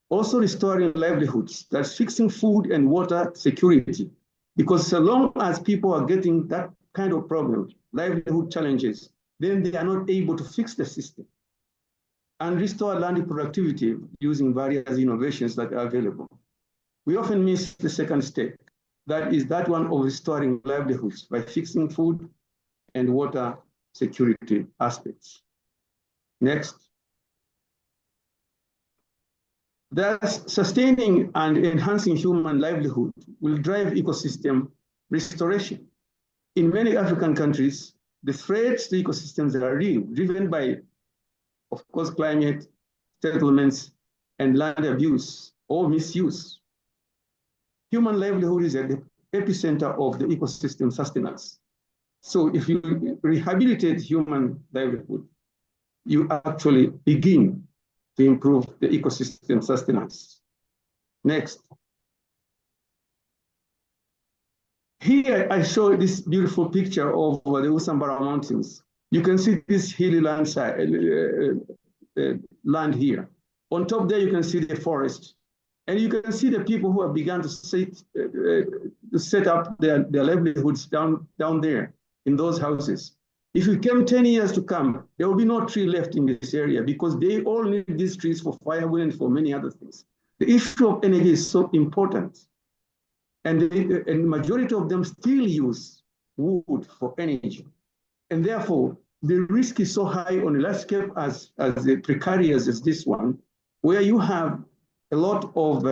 Also restoring livelihoods. That's fixing food and water security. Because so long as people are getting that kind of problem, livelihood challenges, then they are not able to fix the system. And restore land productivity using various innovations that are available. We often miss the second step. That is that one of restoring livelihoods by fixing food and water security aspects. Next. Thus, sustaining and enhancing human livelihood will drive ecosystem restoration. In many African countries, the threats to ecosystems are real, driven by, of course, climate, settlements, and land abuse or misuse. Human livelihood is at the epicenter of the ecosystem sustenance. So if you rehabilitate human livelihood, you actually begin to improve the ecosystem sustenance. Next. Here I show this beautiful picture of the Usambara Mountains. You can see this hilly land here. On top there, you can see the forest. And you can see the people who have begun to set up their livelihoods down there in those houses. If you came 10 years to come, there will be no tree left in this area because they all need these trees for firewood and for many other things. The issue of energy is so important. And the majority of them still use wood for energy. And therefore, the risk is so high on a landscape as precarious as this one, where you have a lot of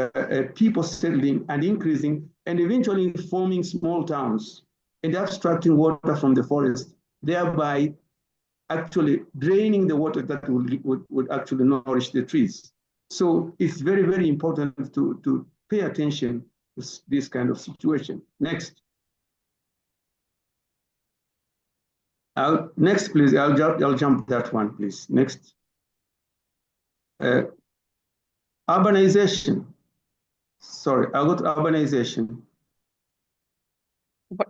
people settling and increasing and eventually forming small towns and abstracting water from the forest, thereby actually draining the water that would actually nourish the trees. So it's very, very important to pay attention to this kind of situation. Next. Next, please. I'll jump that one, please. Next. Urbanization. Sorry, I'll go to urbanization.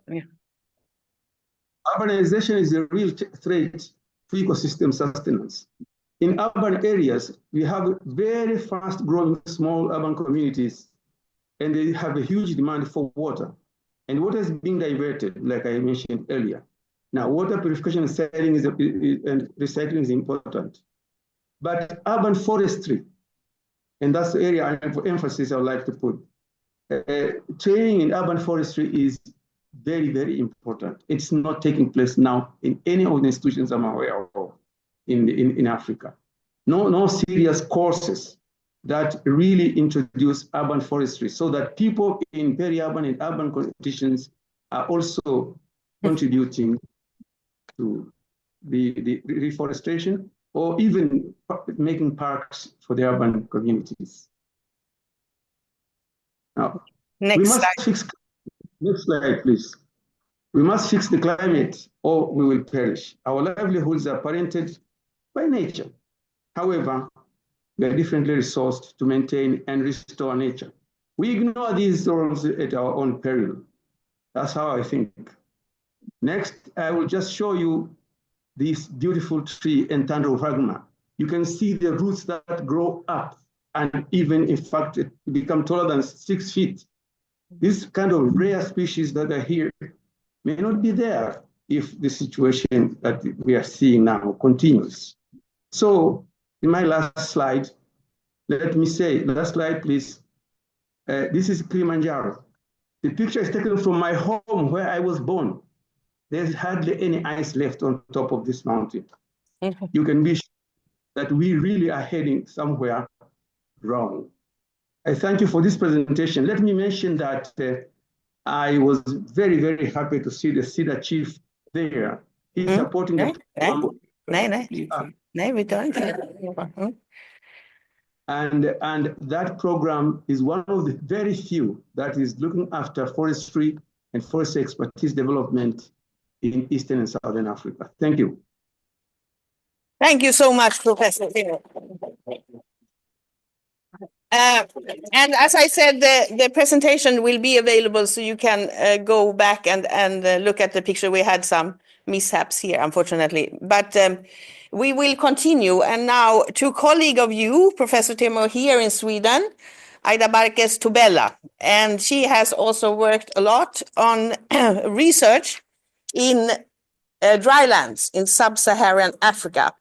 Yeah. Urbanization is a real threat to ecosystem sustenance. In urban areas, we have very fast-growing small urban communities, and they have a huge demand for water. And water is being diverted, like I mentioned earlier. Now, water purification and recycling is important. But urban forestry, and that's the area of emphasis I would like to put. Training in urban forestry is very, very important. It's not taking place now in any of the institutions I'm aware of in Africa. No serious courses that really introduce urban forestry so that people in peri-urban and urban conditions are also contributing to the reforestation or even making parks for the urban communities. Now, next slide, please. We must fix the climate or we will perish. Our livelihoods are parented by nature. However, we are differently resourced to maintain and restore nature. We ignore these roles at our own peril. That's how I think. Next, I will just show you this beautiful tree, Entandrophragma. You can see the roots that grow up and even, in fact, become taller than 6 feet. This kind of rare species that are here may not be there if the situation that we are seeing now continues. So, in my last slide, let me say, last slide, please. This is Kilimanjaro. The picture is taken from my home where I was born. There's hardly any ice left on top of this mountain. You can be sure that we really are heading somewhere wrong. I thank you for this presentation. Let me mention that I was very, very happy to see the Cedar chief there. He's supporting the program. And that program is one of the very few that is looking after forestry and forestry expertise development in Eastern and Southern Africa. Thank you. Thank you so much, Professor. And as I said, the presentation will be available so you can go back and look at the picture. We had some mishaps here, unfortunately, but we will continue. And now to a colleague of you, Professor Temo here in Sweden, Aida Barques Tubella, and she has also worked a lot on research in drylands in sub-Saharan Africa.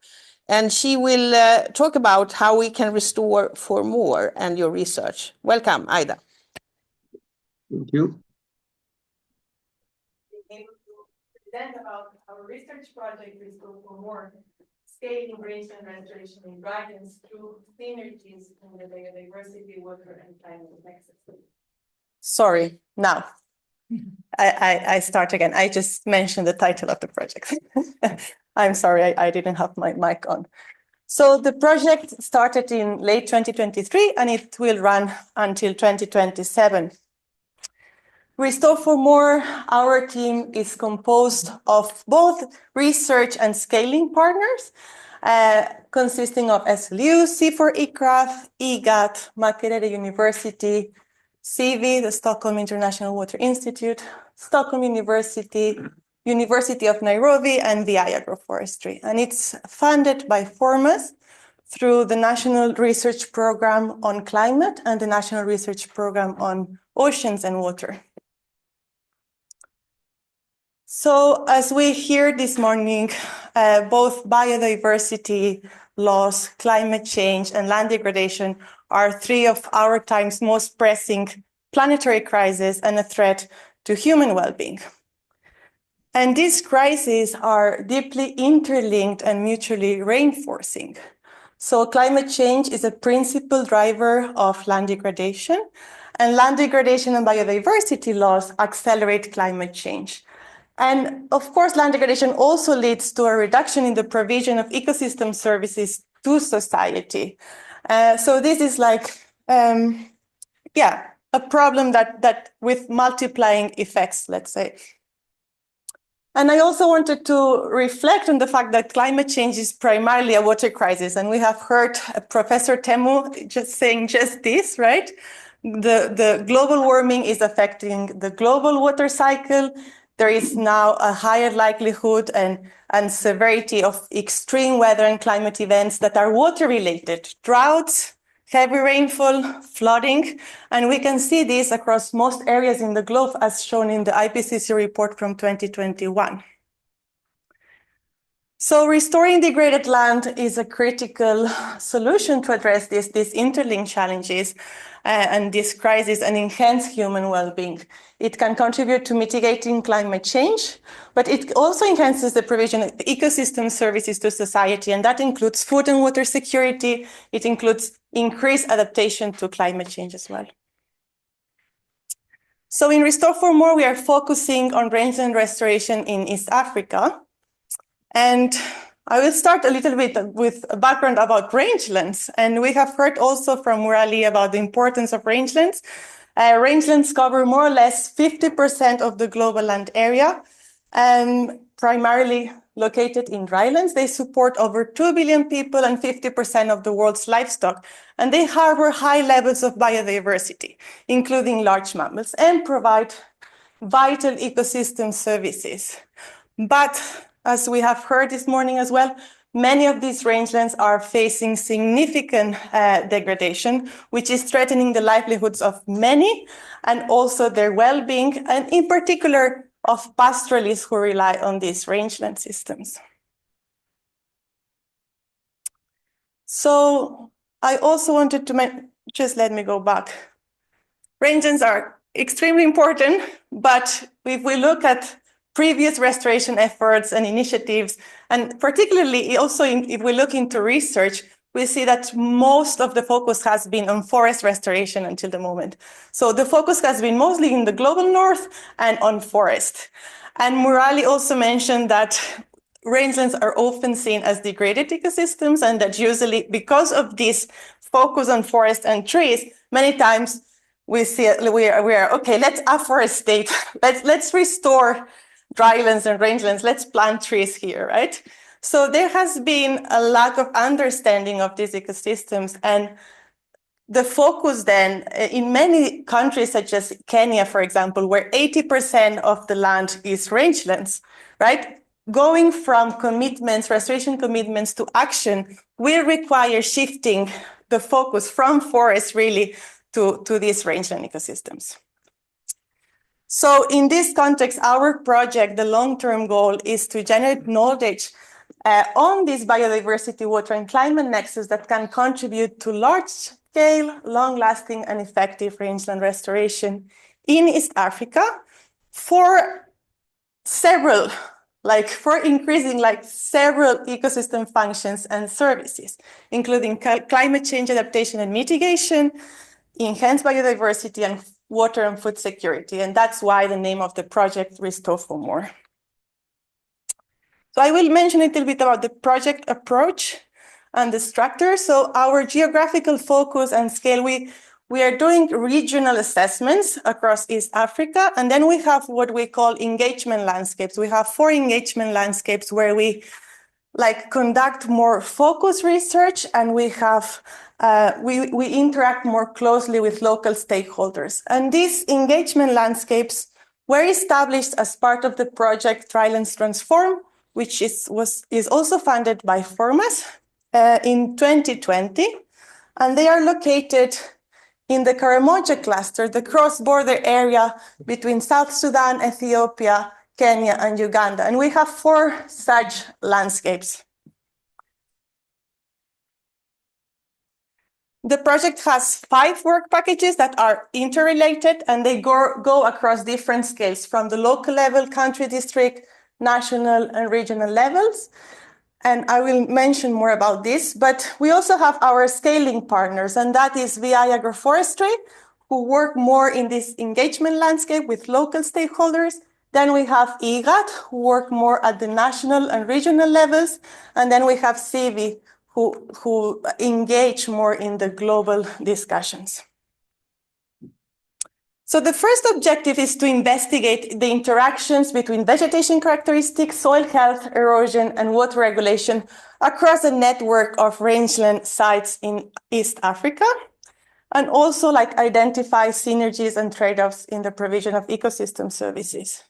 And she will talk about how we can restore for more and your research. Welcome, Aida. Thank you. Present about our research project, Restore for More, scaling range and restoration in drylands through synergies in the biodiversity, water, and climate nexus. Sorry, now I start again. I just mentioned the title of the project. I'm sorry, I didn't have my mic on. So the project started in late 2023 and it will run until 2027. Restore for More, our team is composed of both research and scaling partners, consisting of SLU, C4ICRAF, EGAT, Makerere University, CV, the Stockholm International Water Institute, Stockholm University, University of Nairobi, and the Forestry. And it's funded by Formas, through the National Research Program on Climate and the National Research Program on Oceans and Water. So as we hear this morning, both biodiversity loss, climate change, and land degradation are three of our time's most pressing planetary crises and a threat to human well-being. And these crises are deeply interlinked and mutually reinforcing. So climate change is a principal driver of land degradation, and land degradation and biodiversity loss accelerate climate change. And of course, land degradation also leads to a reduction in the provision of ecosystem services to society. So this is like, a problem that with multiplying effects, let's say. And I also wanted to reflect on the fact that climate change is primarily a water crisis. And we have heard Professor Teemu just saying just this, right? The global warming is affecting the global water cycle. There is now a higher likelihood and severity of extreme weather and climate events that are water-related, droughts, heavy rainfall, flooding, and we can see this across most areas in the globe as shown in the IPCC report from 2021. So restoring degraded land is a critical solution to address these interlinked challenges and this crisis and enhance human well-being. It can contribute to mitigating climate change, but it also enhances the provision of ecosystem services to society, and that includes food and water security. It includes increased adaptation to climate change as well. So in Restore for More, we are focusing on rangeland restoration in East Africa. And I will start a little bit with a background about rangelands. And we have heard also from Murali about the importance of rangelands. Rangelands cover more or less 50% of the global land area, primarily located in drylands. They support over 2 billion people and 50% of the world's livestock. And they harbor high levels of biodiversity, including large mammals, and provide vital ecosystem services. But as we have heard this morning as well, many of these rangelands are facing significant degradation, which is threatening the livelihoods of many and also their well-being, and in particular of pastoralists who rely on these rangeland systems. So I also wanted to just let me go back. Rangelands are extremely important, but if we look at previous restoration efforts and initiatives, and particularly also if we look into research, we see that most of the focus has been on forest restoration until the moment. So the focus has been mostly in the global north and on forest. And Murali also mentioned that rangelands are often seen as degraded ecosystems, and that usually because of this focus on forest and trees, many times we see we are okay, let's afforestate, let's restore drylands and rangelands, let's plant trees here, right? So there has been a lack of understanding of these ecosystems, and the focus then in many countries such as Kenya, for example, where 80% of the land is rangelands, right? Going from commitments, restoration commitments to action will require shifting the focus from forests really to these rangeland ecosystems. So in this context, our project, the long-term goal is to generate knowledge on this biodiversity, water, and climate nexus that can contribute to large-scale, long-lasting, and effective rangeland restoration in East Africa for several, for increasing several ecosystem functions and services, including climate change adaptation and mitigation, enhanced biodiversity, and water and food security. And that's why the name of the project, Restore for More. So I will mention a little bit about the project approach and the structure. So our geographical focus and scale, we are doing regional assessments across East Africa. And then we have what we call engagement landscapes. We have 4 engagement landscapes where we conduct more focused research, and we have we interact more closely with local stakeholders. And these engagement landscapes were established as part of the project Drylands Transform, which is also funded by Formas. in 2020, and they are located in the Karamoja cluster, the cross-border area between South Sudan, Ethiopia, Kenya, and Uganda. And we have 4 such landscapes. The project has 5 work packages that are interrelated, and they go across different scales from the local level, country, district, national, and regional levels. And I will mention more about this, but we also have our scaling partners, and that is VI Agroforestry, who work more in this engagement landscape with local stakeholders. Then we have IGAT, who work more at the national and regional levels. And then we have CIVI, who engage more in the global discussions. So the first objective is to investigate the interactions between vegetation characteristics, soil health, erosion, and water regulation across a network of rangeland sites in East Africa, and also identify synergies and trade-offs in the provision of ecosystem services.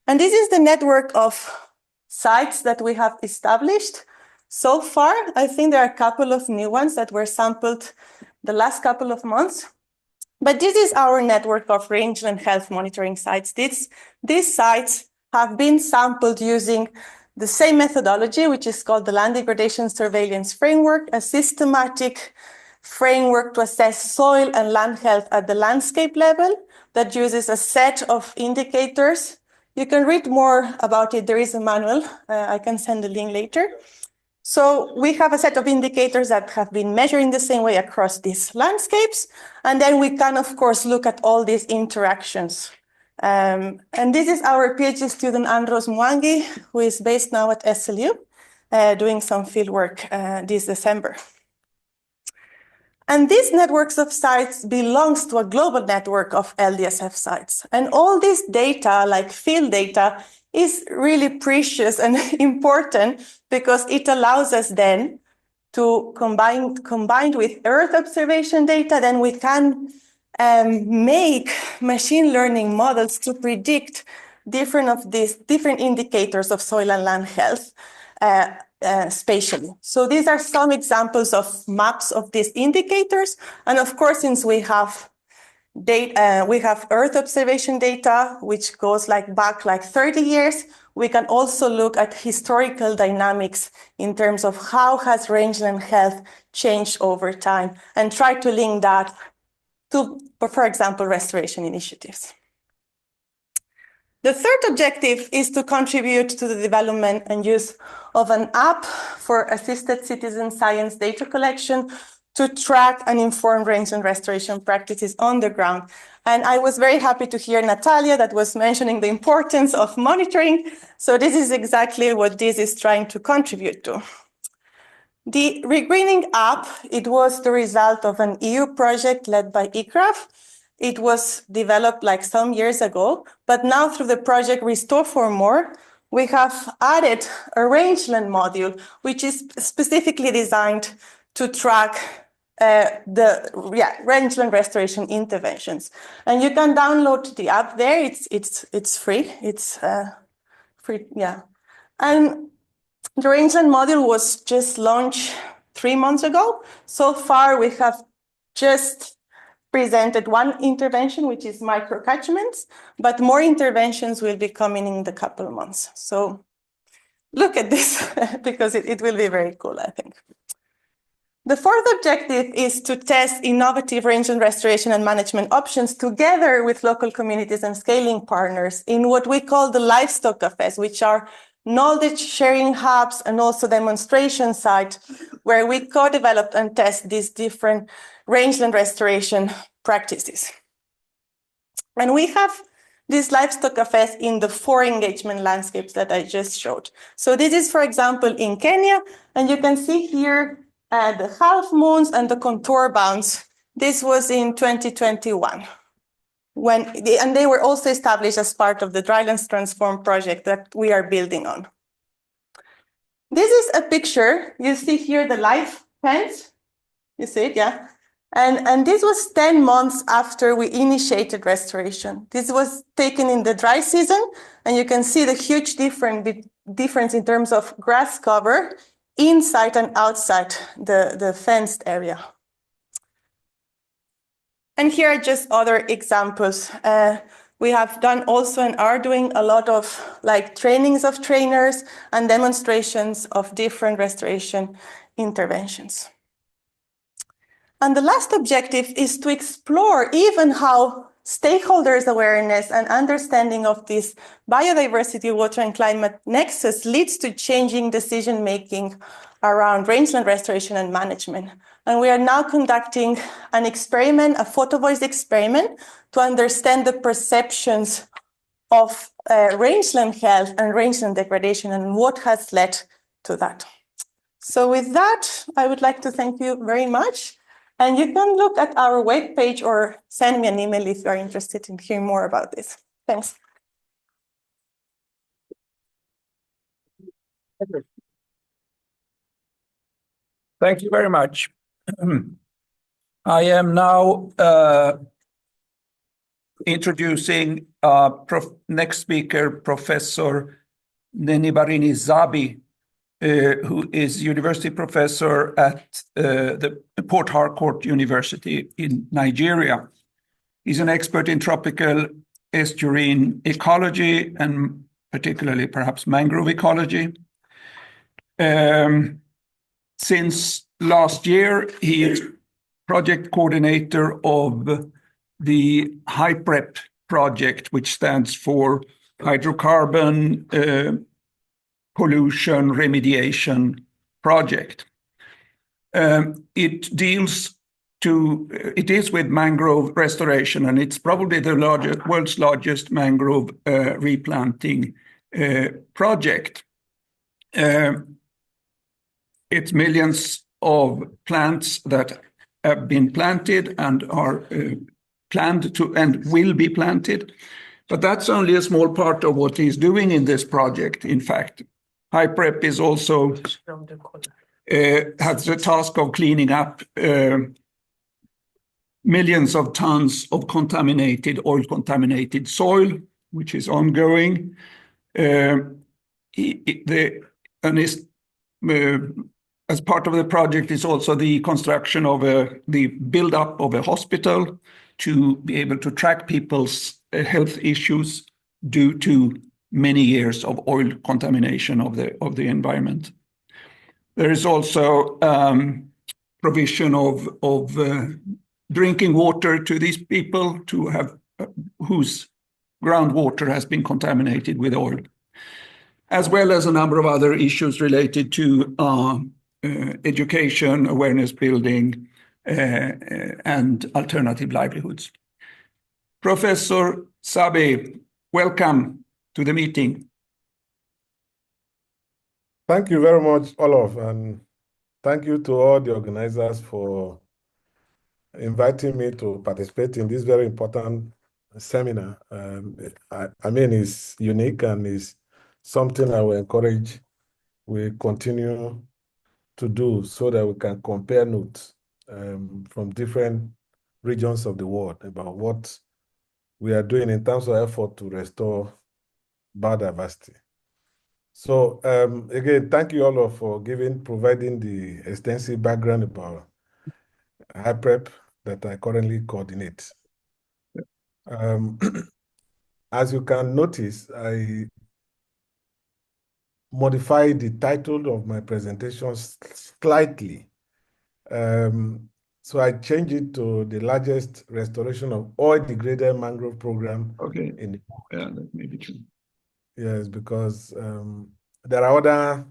And this is the network of sites that we have established. So far, I think there are a couple of new ones that were sampled the last couple of months. But this is our network of rangeland health monitoring sites. These sites have been sampled using the same methodology, which is called the Land Degradation Surveillance Framework, a systematic framework to assess soil and land health at the landscape level that uses a set of indicators. You can read more about it. There is a manual. I can send the link later. So we have a set of indicators that have been measured in the same way across these landscapes. And then we can, of course, look at all these interactions. And this is our PhD student, Andros Mwangi, who is based now at SLU, doing some field work this December. And these networks of sites belongs to a global network of LDSF sites. And all this data, like field data, is really precious and important because it allows us then to combined with Earth observation data, then we can make machine learning models to predict different indicators of soil and land health spatially. So these are some examples of maps of these indicators. And of course, since we have data, we have Earth observation data, which goes back 30 years. We can also look at historical dynamics in terms of how has rangeland health changed over time and try to link that to, for example, restoration initiatives. The third objective is to contribute to the development and use of an app for assisted citizen science data collection to track and inform rangeland restoration practices on the ground. And I was very happy to hear Natalia that was mentioning the importance of monitoring. So this is exactly what this is trying to contribute to. The Regreening app, it was the result of an EU project led by ICRAF. It was developed some years ago, but now through the project Restore for More, we have added a rangeland module, which is specifically designed to track rangeland restoration interventions. And you can download the app there. It's free. It's free, yeah. And the rangeland module was just launched 3 months ago. So far, we have just presented one intervention, which is microcatchments, but more interventions will be coming in the couple of months. So look at this because it will be very cool, I think. The fourth objective is to test innovative rangeland restoration and management options together with local communities and scaling partners in what we call the livestock cafes, which are knowledge sharing hubs and also demonstration sites where we co-develop and test these different rangeland restoration practices. And we have these livestock cafes in the 4 engagement landscapes that I just showed. So this is, for example, in Kenya, and you can see here the half moons and the contour bounds. This was in 2021. And they were also established as part of the Drylands Transform project that we are building on. This is a picture. You see here the live fence. You see it, yeah? And this was 10 months after we initiated restoration. This was taken in the dry season, and you can see the huge difference in terms of grass cover inside and outside the fenced area. And here are just other examples. We have done also and are doing a lot of like trainings of trainers and demonstrations of different restoration interventions. And the last objective is to explore even how stakeholders' awareness and understanding of this biodiversity, water, and climate nexus leads to changing decision-making around rangeland restoration and management. And we are now conducting an experiment, a photo voice experiment, to understand the perceptions of rangeland health and rangeland degradation and what has led to that. So with that, I would like to thank you very much. And you can look at our webpage or send me an email if you are interested in hearing more about this. Thanks. Thank you very much. I am now introducing next speaker, Professor Nenibarini Zabi, who is university professor at the Port Harcourt University in Nigeria. He's an expert in tropical estuarine ecology and particularly perhaps mangrove ecology. Since last year, he is project coordinator of the HYPREP project, which stands for Hydrocarbon Pollution Remediation Project. It is with mangrove restoration, and it's probably the world's largest mangrove replanting project. It's millions of plants that have been planted and are planned to and will be planted. But that's only a small part of what he's doing in this project, in fact. HYPREP is also has the task of cleaning up millions of tons of oil-contaminated soil, which is ongoing. As part of the project is also the construction of the build-up of a hospital to be able to track people's health issues due to many years of oil contamination of the environment. There is also provision of drinking water to these people whose groundwater has been contaminated with oil, as well as a number of other issues related to education, awareness building, and alternative livelihoods. Professor Sabe, welcome to the meeting. Thank you very much, Olof, and thank you to all the organizers for inviting me to participate in this very important seminar. I mean, it's unique and is something I will encourage we continue to do so that we can compare notes from different regions of the world about what we are doing in terms of effort to restore biodiversity. So again, thank you all for providing the extensive background about HYPREP that I currently coordinate. As you can notice, I modified the title of my presentation slightly. So I changed it to the largest restoration of oil-degraded mangrove program in the world. Yeah, that may be true. Yes, because there are other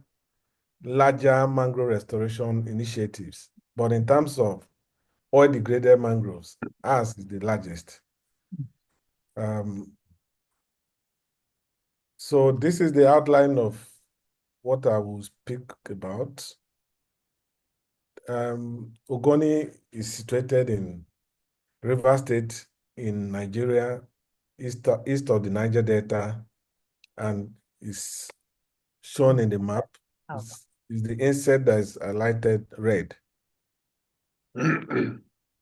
larger mangrove restoration initiatives, but in terms of oil-degraded mangroves, ours is the largest. So this is the outline of what I will speak about. Ogoni is situated in Rivers State in Nigeria, east of the Niger Delta, and is shown in the map. Is the inset that is highlighted red.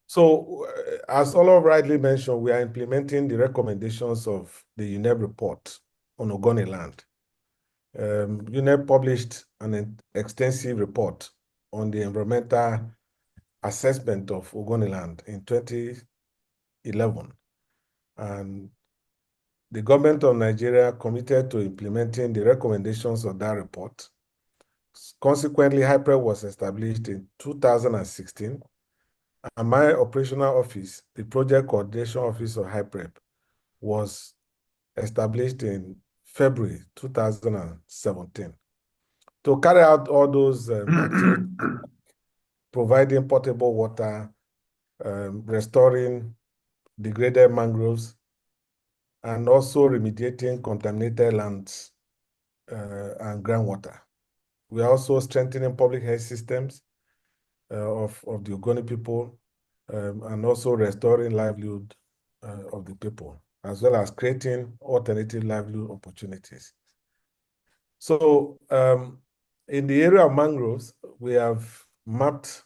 So, as Olof rightly mentioned, we are implementing the recommendations of the UNEP report on Ogoni land. UNEP published an extensive report on the environmental assessment of Ogoniland in 2011. And the government of Nigeria committed to implementing the recommendations of that report. Consequently, HYPREP was established in 2016, and my operational office, the Project Coordination Office of HYPREP, was established in February 2017 to carry out all those activities, providing potable water, restoring degraded mangroves, and also remediating contaminated lands and groundwater. We are also strengthening public health systems of the Ogoni people, and also restoring livelihood of the people, as well as creating alternative livelihood opportunities. So in the area of mangroves, we have mapped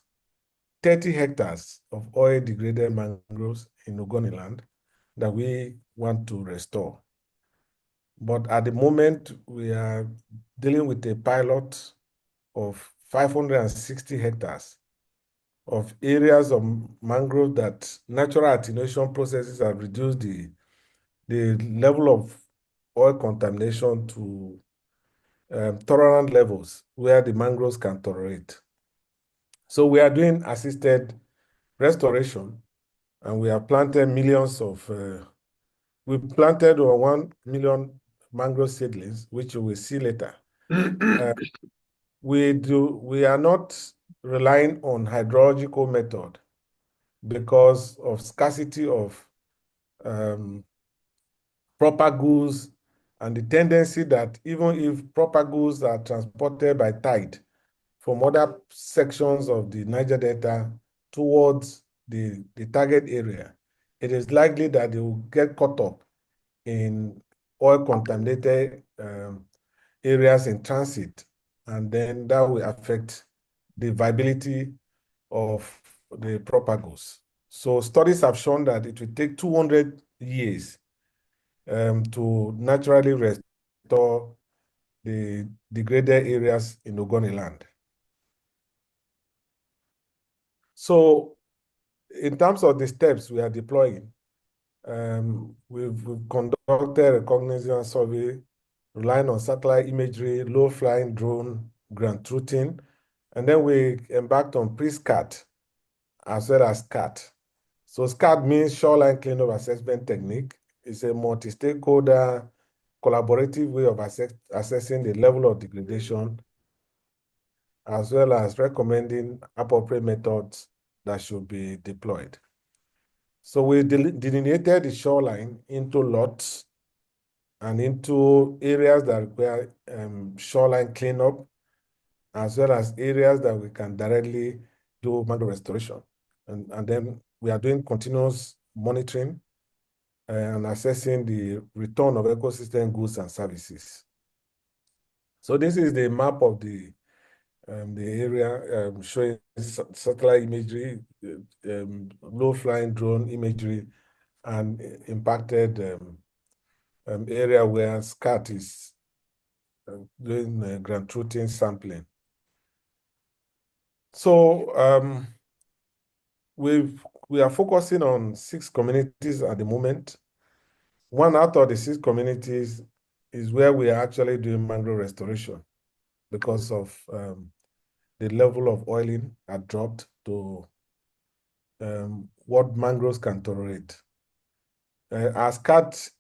30 hectares of oil-degraded mangroves in Ogoniland that we want to restore. But at the moment, we are dealing with a pilot of 560 hectares of areas of mangrove that natural attenuation processes have reduced the level of oil contamination to tolerant levels where the mangroves can tolerate. So we are doing assisted restoration, and we have planted millions of, we planted over 1 million mangrove seedlings, which you will see later. We are not relying on hydrological method because of scarcity of propagules and the tendency that even if propagules are transported by tide from other sections of the Niger Delta towards the target area, it is likely that they will get caught up in oil-contaminated areas in transit, and then that will affect the viability of the propagules. So studies have shown that it will take 200 years to naturally restore the degraded areas in Ogoniland. So in terms of the steps we are deploying, we've conducted a cognizance survey relying on satellite imagery, low-flying drone, ground truthing, and then we embarked on pre-SCAT as well as SCAT. So SCAT means shoreline cleanup assessment technique. It's a multi-stakeholder collaborative way of assessing the level of degradation, as well as recommending appropriate methods that should be deployed. So we delineated the shoreline into lots and into areas that require shoreline cleanup, as well as areas that we can directly do mangrove restoration. And then we are doing continuous monitoring and assessing the return of ecosystem goods and services. So this is the map of the area showing satellite imagery, low-flying drone imagery, and impacted area where SCAT is doing ground truthing sampling. So we are focusing on 6 communities at the moment. One out of the 6 communities is where we are actually doing mangrove restoration because of the level of oiling had dropped to what mangroves can tolerate. As SCAT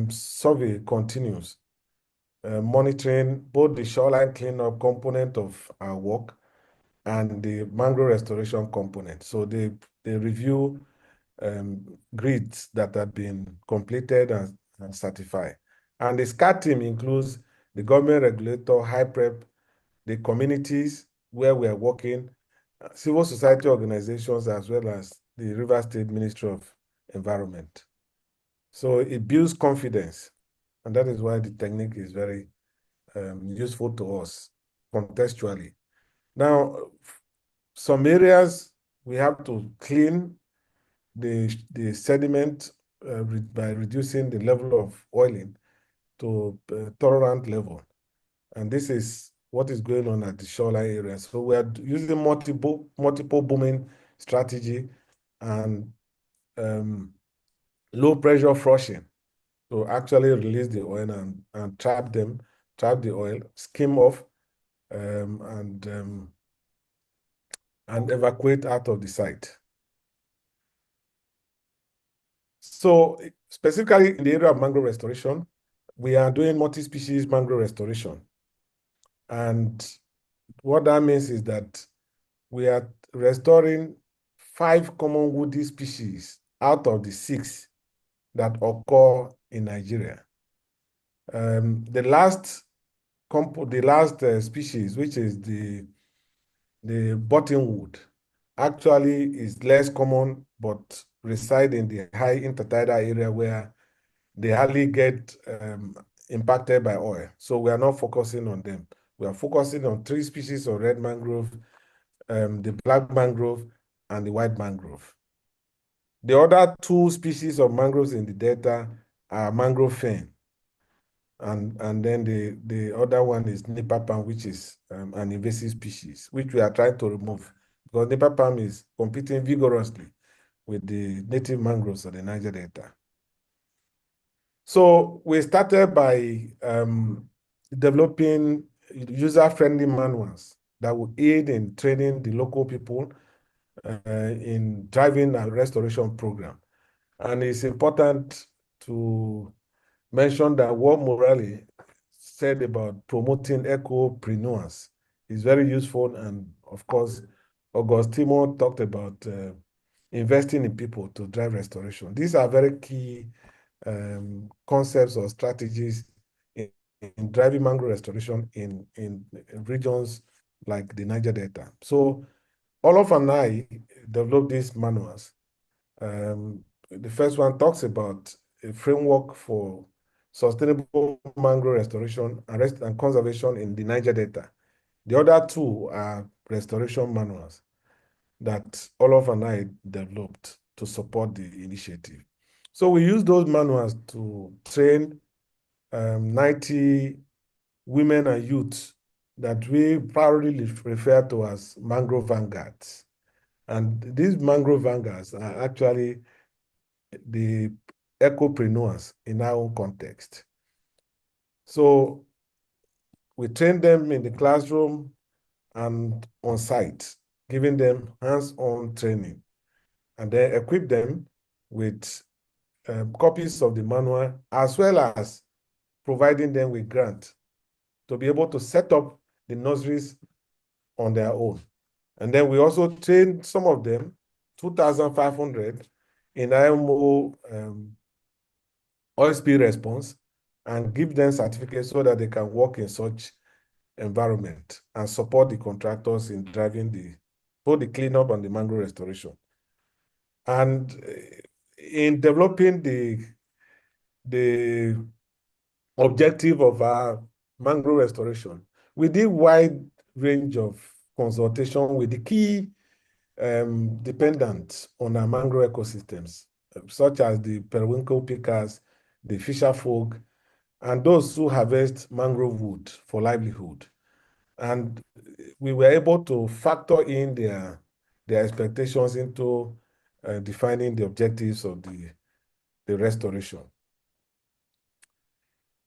survey continues, monitoring both the shoreline cleanup component of our work and the mangrove restoration component. So they review grids that have been completed and certified. And the SCAT team includes the government regulator, HYPREP, the communities where we are working, civil society organizations, as well as the Rivers State Ministry of Environment. So it builds confidence, and that is why the technique is very useful to us contextually. Now, some areas we have to clean the sediment by reducing the level of oiling to a tolerant level. And this is what is going on at the shoreline area. So we are using multiple booming strategy and low pressure flushing to actually release the oil and trap the oil, skim off, and evacuate out of the site. So specifically in the area of mangrove restoration, we are doing multi-species mangrove restoration. And what that means is that we are restoring 5 common woody species out of the 6 that occur in Nigeria. The last species, which is the buttonwood, actually is less common, but reside in the high intertidal area where they hardly get impacted by oil. So we are not focusing on them. We are focusing on 3 species of red mangrove, the black mangrove, and the white mangrove. The other 2 species of mangroves in the delta are mangrove fern. And then the other one is nipper palm, which is an invasive species, which we are trying to remove because nipper palm is competing vigorously with the native mangroves of the Niger Delta. So we started by developing user-friendly manuals that will aid in training the local people in driving a restoration program. And it's important to mention that what Morali said about promoting ecopreneurs is very useful. And of course, Augustino talked about investing in people to drive restoration. These are very key concepts or strategies in driving mangrove restoration in regions like the Niger Delta. So Olof and I developed these manuals. The first one talks about a framework for sustainable mangrove restoration and conservation in the Niger Delta. The other 2 are restoration manuals that Olof and I developed to support the initiative. So we use those manuals to train 90 women and youths that we proudly refer to as mangrove vanguards. And these mangrove vanguards are actually the ecopreneurs in our own context. So we train them in the classroom and on site, giving them hands-on training, and then equip them with copies of the manual, as well as providing them with grants to be able to set up the nurseries on their own. And then we also train some of them, 2,500, in IMO oil spill response, and give them certificates so that they can work in such environment and support the contractors in driving both the cleanup and the mangrove restoration. And in developing the objective of our mangrove restoration, we did wide range of consultation with the key dependents on our mangrove ecosystems, such as the periwinkle pickers, the fisher folk, and those who harvest mangrove wood for livelihood. And we were able to factor in their expectations into defining the objectives of the restoration.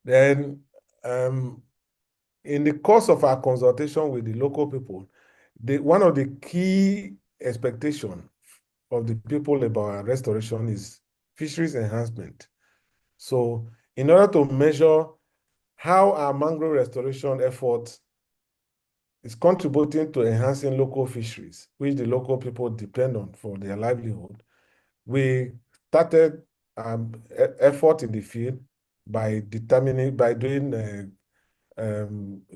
Then, in the course of our consultation with the local people, one of the key expectations of the people about our restoration is fisheries enhancement. So in order to measure how our mangrove restoration efforts is contributing to enhancing local fisheries, which the local people depend on for their livelihood, we started effort in the field by doing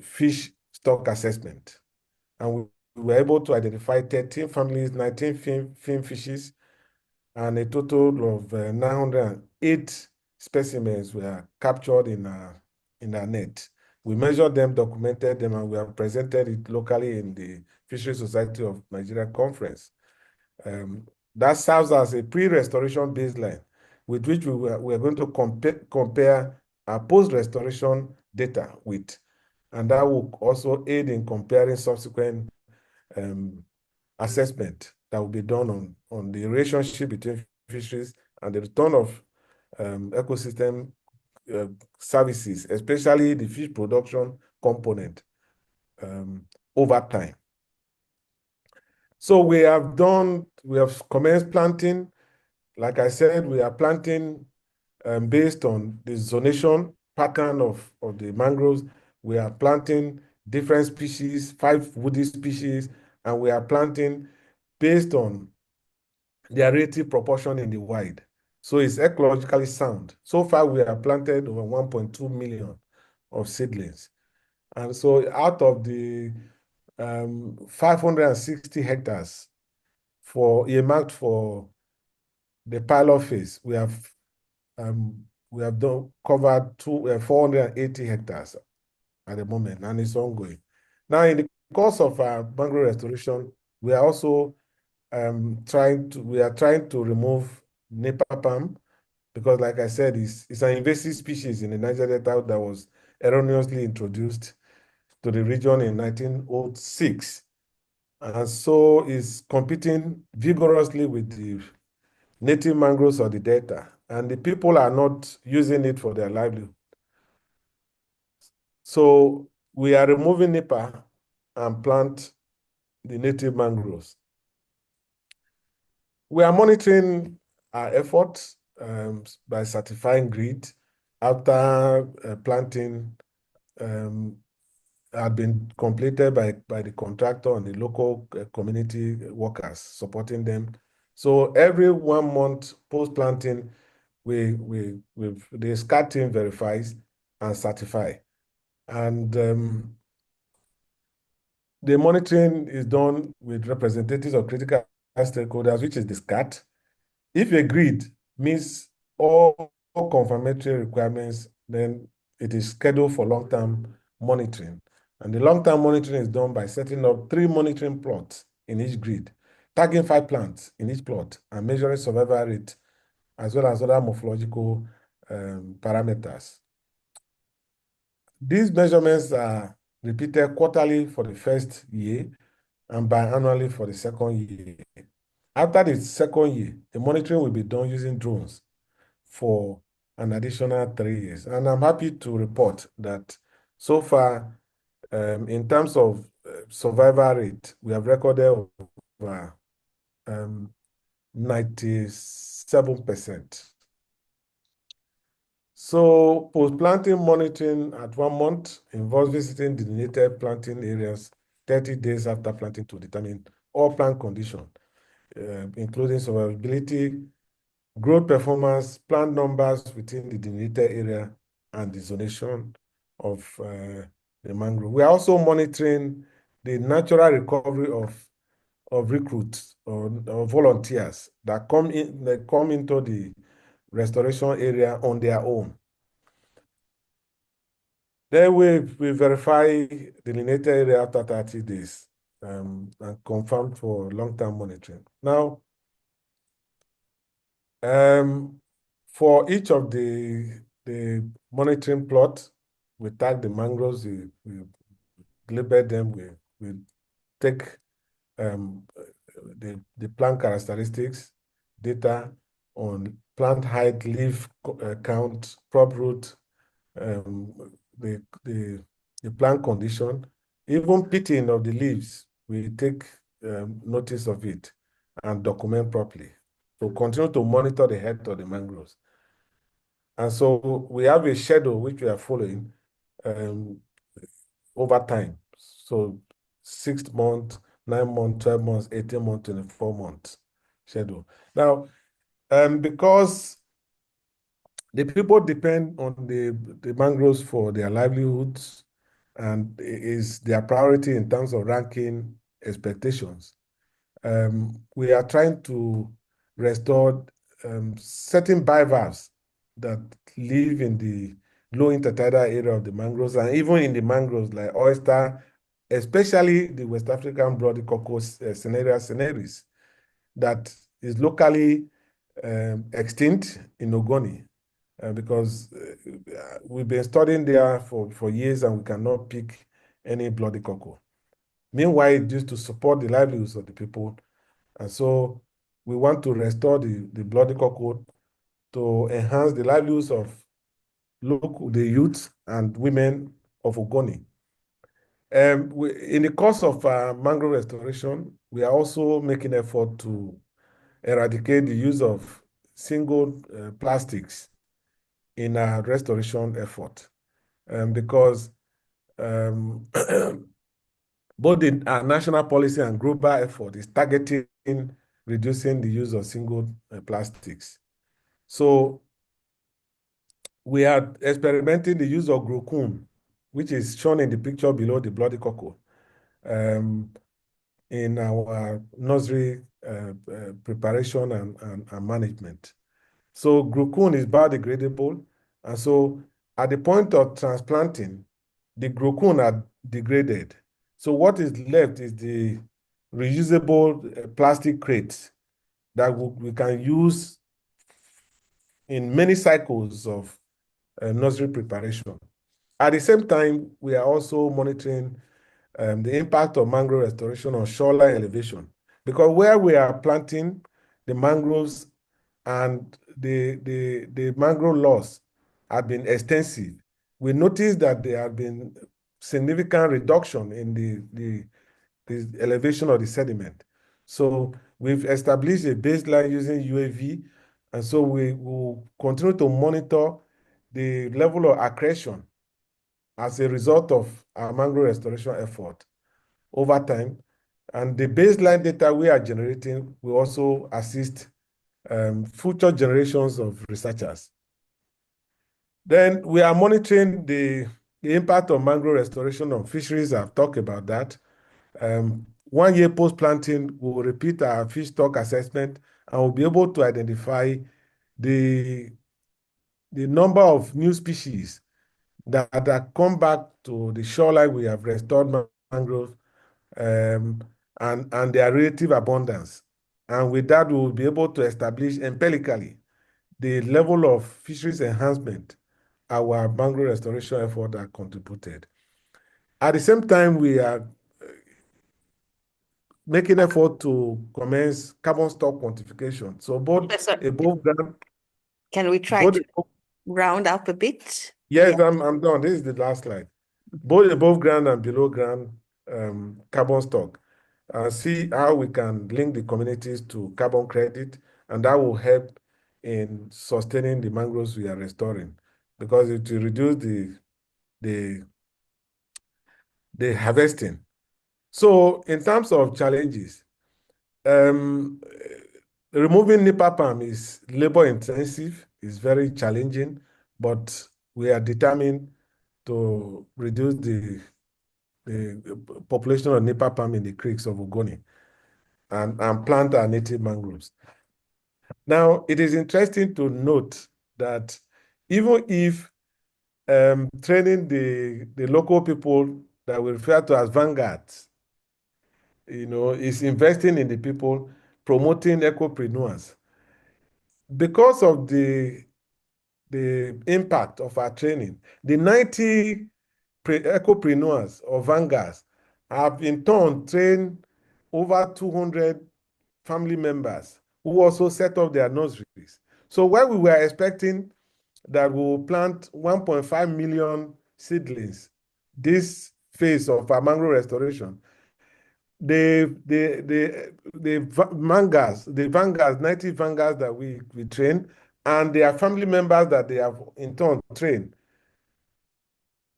fish stock assessment. And we were able to identify 13 families, 19 fin fishes, and a total of 908 specimens were captured in our net. We measured them, documented them, and we have presented it locally in the Fisheries Society of Nigeria conference. That serves as a pre-restoration baseline with which we are going to compare our post-restoration data with and that will also aid in comparing subsequent assessment that will be done on the relationship between fisheries and the return of ecosystem services, especially the fish production component over time. So we have commenced planting. Like I said, we are planting based on the zonation pattern of the mangroves. We are planting different species, 5 woody species, and we are planting based on their relative proportion in the wild. So it's ecologically sound. So far, we have planted over 1.2 million of seedlings. And so out of the 560 hectares earmarked for the pilot phase, we have covered 480 hectares at the moment, and it's ongoing. Now, in the course of our mangrove restoration, we are also trying to remove Nepal palm, because, like I said, it's an invasive species in the Niger Delta that was erroneously introduced to the region in 1906, and so is competing vigorously with the native mangroves of the Delta, and the people are not using it for their livelihood. So we are removing Nepal and plant the native mangroves. We are monitoring our efforts by certifying grid after planting had been completed by the contractor and the local community workers supporting them. So every 1 month post-planting, the SCAT team verifies and certify. And the monitoring is done with representatives of critical stakeholders, which is the SCAT. If a grid meets all confirmatory requirements, then it is scheduled for long-term monitoring. And the long-term monitoring is done by setting up 3 monitoring plots in each grid, tagging 5 plants in each plot, and measuring survival rate, as well as other morphological parameters. These measurements are repeated quarterly for the first year and biannually for the second year. After the second year, the monitoring will be done using drones for an additional 3 years. And I'm happy to report that so far, in terms of survival rate, we have recorded over 97%. So post-planting monitoring at 1 month involves visiting delineated planting areas 30 days after planting to determine all plant conditions, including survivability, growth performance, plant numbers within the delineated area, and the zonation of the mangrove. We are also monitoring the natural recovery of recruits or volunteers that come into the restoration area on their own. Then we verify delineated area after 30 days and confirm for long-term monitoring. Now, for each of the monitoring plots, we tag the mangroves, we label them, we take the plant characteristics, data on plant height, leaf count, crop root, the plant condition, even pitting of the leaves, we take notice of it and document properly. So continue to monitor the health of the mangroves. And so we have a schedule which we are following over time. So 6 months, 9 months, 12 months, 18 months, 24 months schedule. Now, because the people depend on the mangroves for their livelihoods and is their priority in terms of ranking expectations, we are trying to restore certain bivalves that live in the low intertidal area of the mangroves and even in the mangroves like oyster, especially the West African broadcocco cineris that is locally extinct in Ogoni. because we've been studying there for years and we cannot pick any bloody cocoa. Meanwhile, it used to support the livelihoods of the people. And so we want to restore the bloody cocoa to enhance the livelihoods of the youth and women of Ogoni. In the course of mangrove restoration, we are also making effort to eradicate the use of single plastics in our restoration effort, because both our national policy and global effort is targeting reducing the use of single plastics. So we are experimenting the use of grocum, which is shown in the picture below the bloody cocoa, in our nursery preparation and management. So grocum is biodegradable, and so at the point of transplanting, the grocum are degraded. So what is left is the reusable plastic crates that we can use in many cycles of nursery preparation. At the same time, we are also monitoring the impact of mangrove restoration on shoreline elevation, because where we are planting the mangroves and the mangrove loss have been extensive, we notice that there have been significant reduction in the elevation of the sediment. So we've established a baseline using UAV, and so we will continue to monitor the level of accretion as a result of our mangrove restoration effort over time. And the baseline data we are generating will also assist future generations of researchers. Then we are monitoring the impact of mangrove restoration on fisheries. I've talked about that. 1 year post-planting, we will repeat our fish stock assessment and we'll be able to identify the number of new species that come back to the shoreline we have restored mangrove, and their relative abundance. And with that, we will be able to establish empirically the level of fisheries enhancement our mangrove restoration effort has contributed. At the same time, we are making effort to commence carbon stock quantification. So both above ground. Can we try to round up a bit? Yes, yeah. I'm done. This is the last slide. Both above ground and below ground carbon stock. See how we can link the communities to carbon credit, and that will help in sustaining the mangroves we are restoring, because it will reduce the harvesting. So in terms of challenges, removing Nipah palm is labor intensive, is very challenging, but we are determined to reduce the population of Nipah palm in the creeks of Ogoni and plant our native mangroves. Now, it is interesting to note that even if training the local people that we refer to as vanguards, is investing in the people, promoting ecopreneurs, because of the impact of our training, the 90 ecopreneurs or vanguards have in turn trained over 200 family members who also set up their nurseries. So while we were expecting that we will plant 1.5 million seedlings this phase of our mangrove restoration, the vanguards, 90 vanguards that we trained, and their family members that they have in turn trained,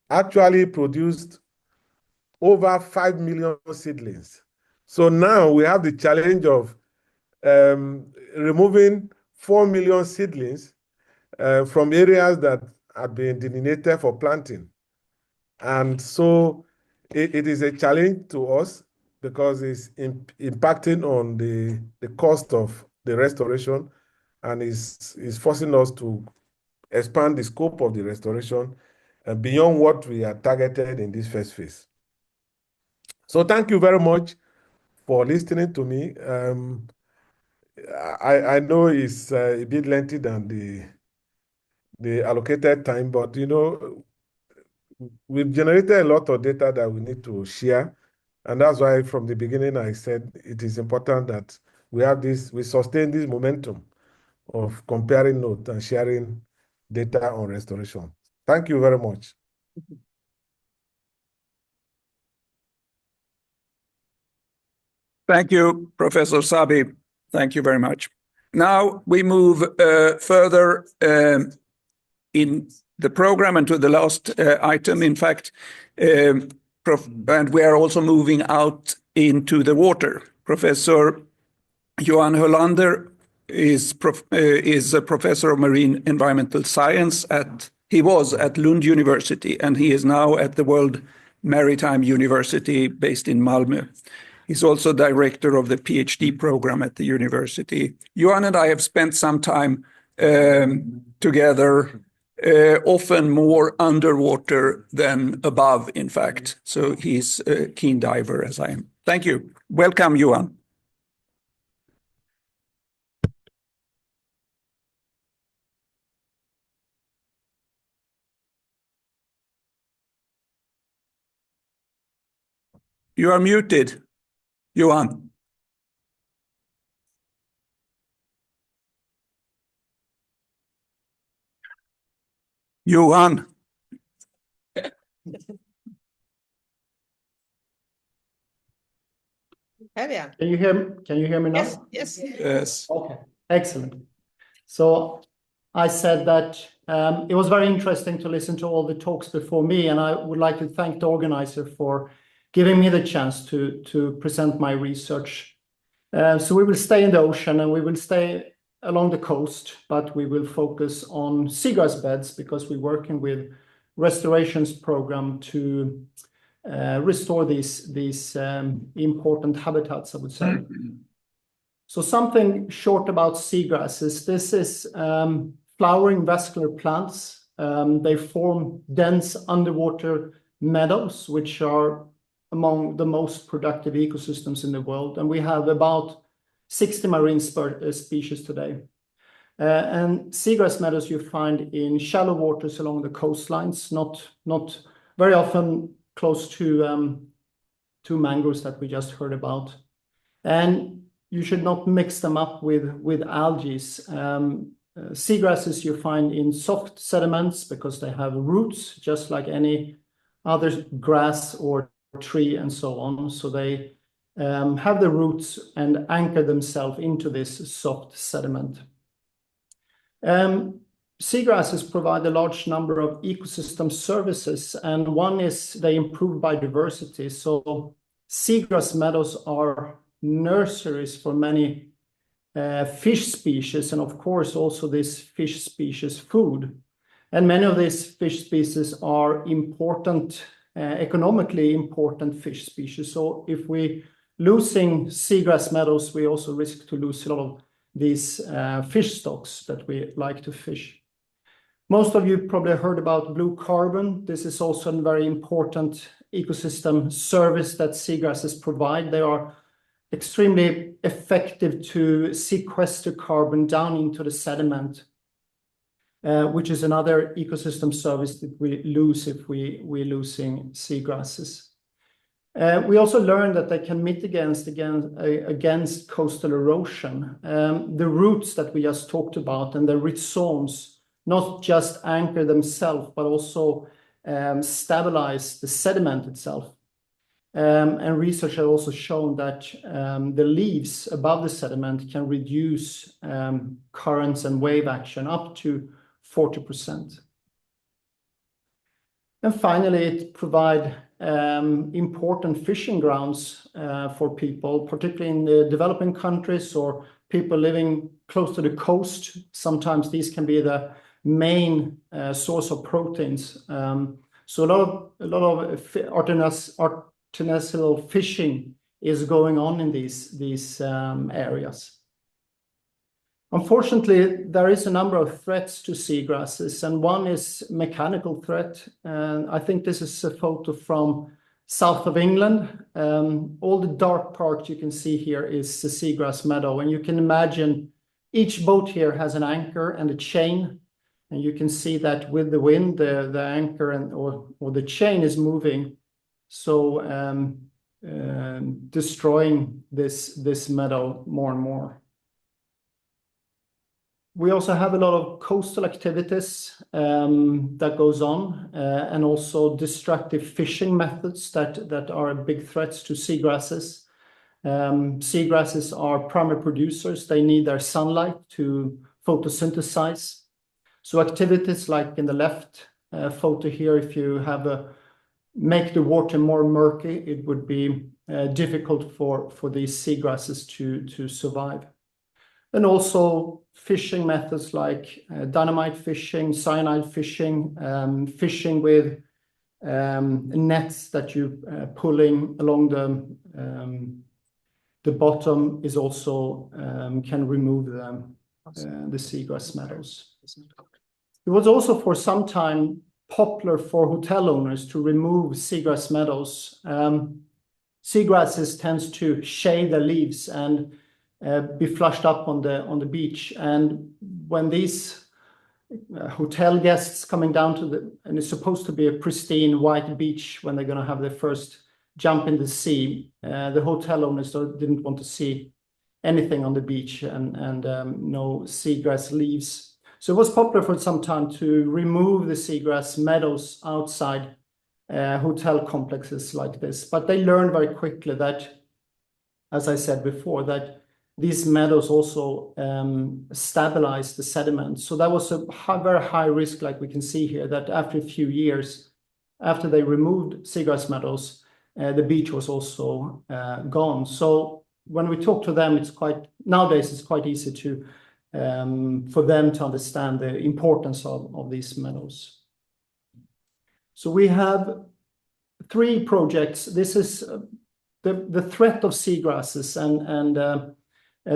actually produced over 5 million seedlings. So now we have the challenge of removing 4 million seedlings from areas that have been delineated for planting. And so it is a challenge to us because it's impacting on the cost of the restoration, and is forcing us to expand the scope of the restoration beyond what we are targeted in this first phase. So thank you very much for listening to me. I know it's a bit lengthy than the allocated time, but we've generated a lot of data that we need to share. And that's why from the beginning, I said it is important that we sustain this momentum of comparing notes and sharing data on restoration. Thank you very much. Thank you, Professor Sabi. Thank you very much. Now we move further in the program and to the last item, in fact, and we are also moving out into the water. Professor Johan Hölander is a professor of marine environmental science he was at Lund University, and he is now at the World Maritime University based in Malmö. He's also director of the PhD program at the university. Johan and I have spent some time together, often more underwater than above, in fact. So he's a keen diver, as I am. Thank you. Welcome, Johan. You are muted, Johan. Johan. Can you hear me now? Yes. Yes. Okay, excellent. So I said that it was very interesting to listen to all the talks before me, and I would like to thank the organizer for giving me the chance to present my research. So we will stay in the ocean and we will stay along the coast, but we will focus on seagrass beds because we're working with restorations program to restore these important habitats, I would say. So something short about seagrasses. This is flowering vascular plants. They form dense underwater meadows, which are among the most productive ecosystems in the world. And we have about 60 marine species today. And seagrass meadows you find in shallow waters along the coastlines, not very often close to mangroves that we just heard about. And you should not mix them up with algae. Seagrasses you find in soft sediments because they have roots, just like any other grass or tree and so on. So they have the roots and anchor themselves into this soft sediment. Seagrasses provide a large number of ecosystem services, and one is they improve biodiversity. So seagrass meadows are nurseries for many fish species, and of course also this fish species food. And many of these fish species are important, economically important fish species. So if we losing seagrass meadows, we also risk to lose a lot of these fish stocks that we like to fish. Most of you probably heard about blue carbon. This is also a very important ecosystem service that seagrasses provide. They are extremely effective to sequester carbon down into the sediment, which is another ecosystem service that we lose if we're losing seagrasses. We also learned that they can mitigate against coastal erosion. The roots that we just talked about and the rhizomes not just anchor themselves, but also stabilize the sediment itself. And research has also shown that the leaves above the sediment can reduce currents and wave action up to 40%. And finally, it provides important fishing grounds for people, particularly in the developing countries or people living close to the coast. Sometimes these can be the main source of proteins. So a lot of artisanal fishing is going on in these areas. Unfortunately, there is a number of threats to seagrasses, and one is mechanical threat. And I think this is a photo from south of England. All the dark part you can see here is the seagrass meadow, and you can imagine each boat here has an anchor and a chain. And you can see that with the wind, the anchor or the chain is moving, so destroying this meadow more and more. We also have a lot of coastal activities that goes on, and also destructive fishing methods that are big threats to seagrasses. Seagrasses are primary producers. They need their sunlight to photosynthesize. So activities like in the left photo here, if you have make the water more murky, it would be difficult for these seagrasses to survive. And also fishing methods like dynamite fishing, cyanide fishing, fishing with nets that you pulling along the bottom is also can remove the seagrass meadows. It was also for some time popular for hotel owners to remove seagrass meadows. Seagrasses tends to shade their leaves and be flushed up on the beach. And when these hotel guests coming down to and it's supposed to be a pristine white beach when they're going to have their first jump in the sea, the hotel owners didn't want to see anything on the beach and no seagrass leaves. So it was popular for some time to remove the seagrass meadows outside hotel complexes like this. But they learned very quickly that, as I said before, that these meadows also stabilize the sediment. So that was a very high risk, like we can see here, that after a few years, after they removed seagrass meadows, the beach was also gone. So when we talk to them, nowadays it's quite easy to for them to understand the importance of these meadows. So we have 3 projects. This is the threat of seagrasses and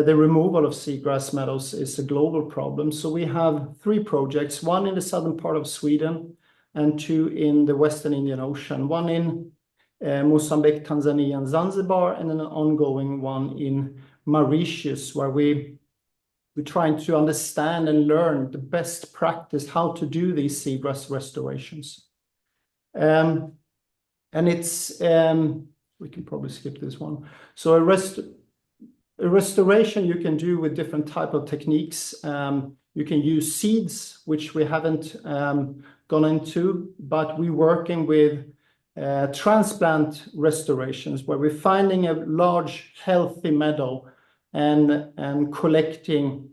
the removal of seagrass meadows is a global problem. So we have 3 projects, 1 in the southern part of Sweden and 2 in the Western Indian Ocean, 1 in Mozambique, Tanzania, and Zanzibar, and an ongoing one in Mauritius, where we're trying to understand and learn the best practice, how to do these seagrass restorations. And it's, we can probably skip this one. So a restoration you can do with different type of techniques. You can use seeds, which we haven't gone into, but we're working with transplant restorations, where we're finding a large, healthy meadow and collecting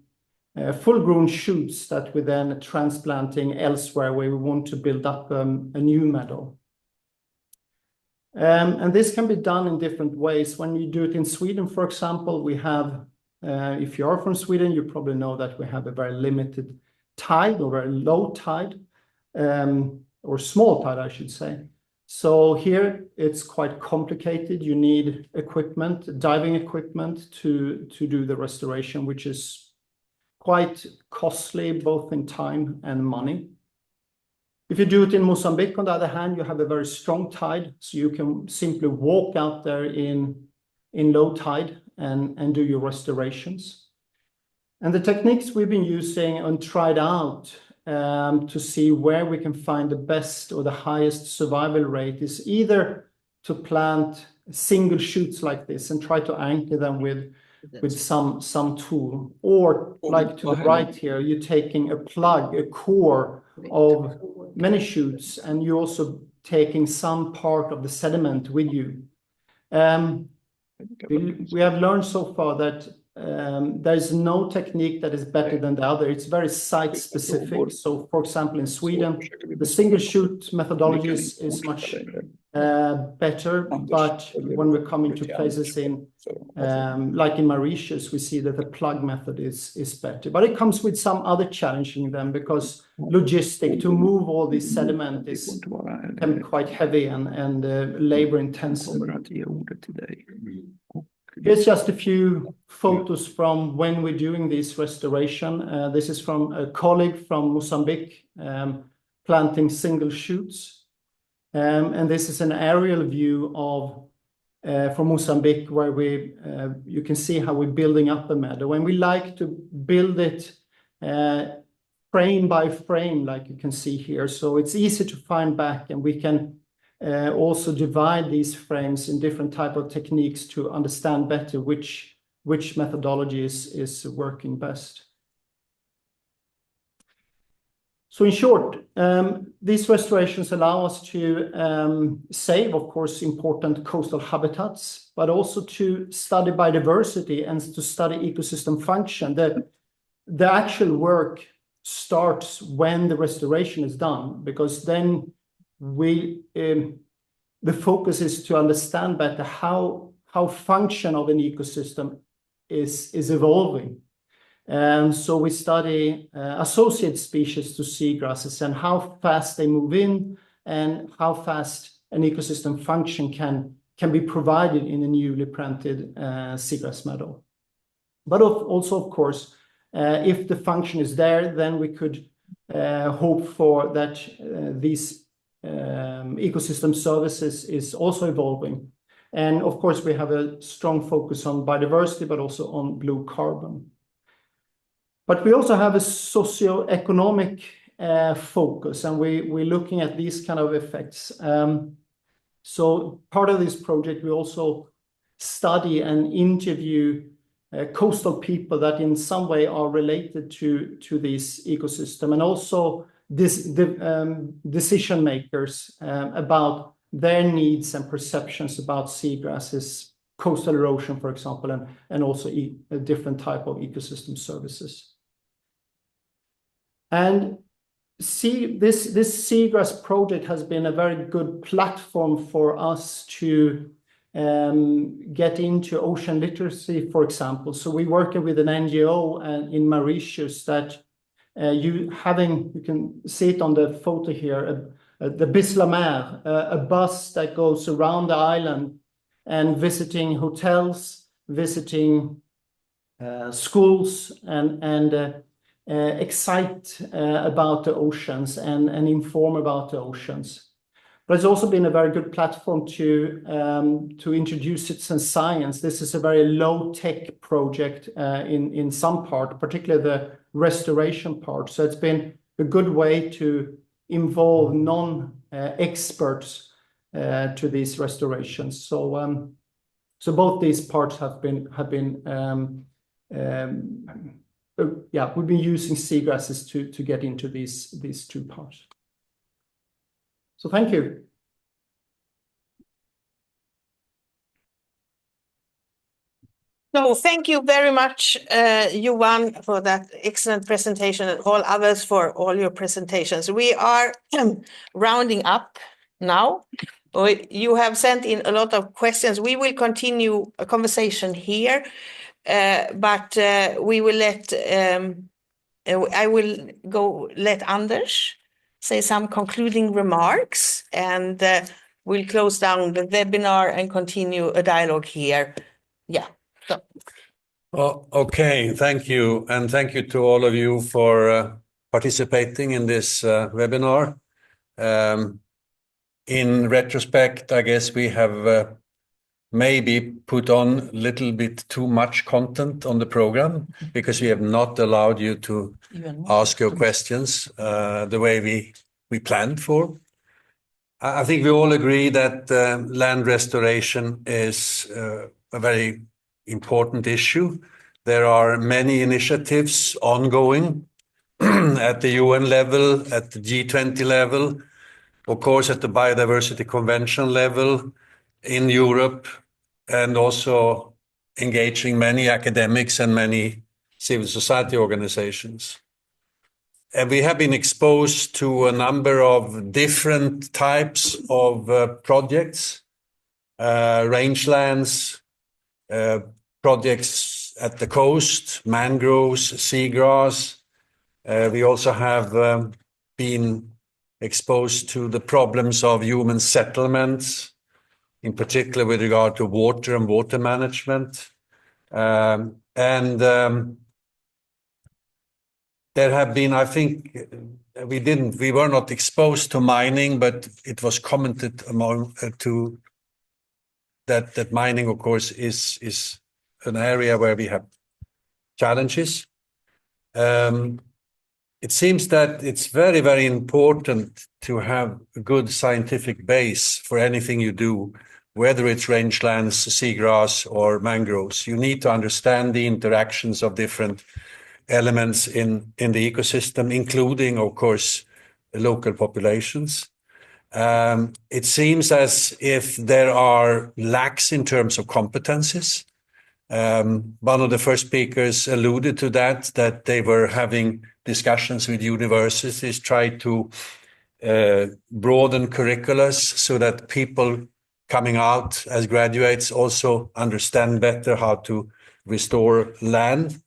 full-grown shoots that we're then transplanting elsewhere where we want to build up a new meadow. And this can be done in different ways. When you do it in Sweden, for example, we have, if you are from Sweden, you probably know that we have a very limited tide or very low tide, or small tide, I should say. So here it's quite complicated. You need equipment, diving equipment to do the restoration, which is quite costly, both in time and money. If you do it in Mozambique, on the other hand, you have a very strong tide, so you can simply walk out there in low tide and do your restorations. And the techniques we've been using and tried out to see where we can find the best or the highest survival rate is either to plant single shoots like this and try to anchor them with some tool, or like to the right here, you're taking a plug, a core of many shoots, and you're also taking some part of the sediment with you. We have learned so far that there's no technique that is better than the other. It's very site specific. So for example, in Sweden, the single shoot methodology is much better, but when we're coming to places in like in Mauritius, we see that the plug method is better, but it comes with some other challenging them, because logistic to move all this sediment can be quite heavy and labor intensive. Here's just a few photos from when we're doing this restoration. This is from a colleague from Mozambique planting single shoots. And this is an aerial view of from Mozambique, where you can see how we're building up a meadow. And we like to build it frame by frame, like you can see here. So it's easy to find back, and we can also divide these frames in different type of techniques to understand better which methodology is working best. So in short, these restorations allow us to save, of course, important coastal habitats, but also to study biodiversity and to study ecosystem function. The actual work starts when the restoration is done, because then the focus is to understand better how function of an ecosystem is evolving. And so we study associated species to seagrasses and how fast they move in and how fast an ecosystem function can be provided in a newly planted seagrass meadow. But also, of course, if the function is there, then we could hope for that these ecosystem services is also evolving. And of course, we have a strong focus on biodiversity, but also on blue carbon. But we also have a socio-economic focus, and we're looking at these kind of effects. So part of this project, we also study and interview coastal people that in some way are related to this ecosystem, and also decision makers about their needs and perceptions about seagrasses, coastal erosion, for example, and also a different type of ecosystem services. And this seagrass project has been a very good platform for us to get into ocean literacy, for example. So we're working with an NGO in Mauritius that you can see it on the photo here, the Bis la Mer, a bus that goes around the island and visiting hotels, visiting schools, and excite about the oceans and inform about the oceans. But it's also been a very good platform to introduce citizen science. This is a very low-tech project in some part, particularly the restoration part. So it's been a good way to involve non-experts to these restorations. So both these parts have been we've been using seagrasses to get into these two parts. So thank you. So thank you very much, Johan, for that excellent presentation, and all others for all your presentations. We are rounding up now. You have sent in a lot of questions. We will continue a conversation here, but we will I will let Anders say some concluding remarks, and we'll close down the webinar and continue a dialogue here. Yeah. So. Well, okay, thank you. And thank you to all of you for participating in this webinar. In retrospect, I guess we have maybe put on a little bit too much content on the program because we have not allowed you to ask your questions the way we planned for. I think we all agree that land restoration is a very important issue. There are many initiatives ongoing at the UN level, at the G20 level, of course at the Biodiversity Convention level in Europe, and also engaging many academics and many civil society organizations. And we have been exposed to a number of different types of projects, rangelands, projects at the coast, mangroves, seagrass. We also have been exposed to the problems of human settlements, in particular with regard to water and water management. There have been, I think, we were not exposed to mining, but it was commented to that mining, of course, is an area where we have challenges. it seems that it's very, very important to have a good scientific base for anything you do, whether it's rangelands, seagrass, or mangroves. You need to understand the interactions of different elements in the ecosystem, including, of course, local populations. It seems as if there are lacks in terms of competencies. One of the first speakers alluded to that they were having discussions with universities, try to broaden curricula so that people coming out as graduates also understand better how to restore land.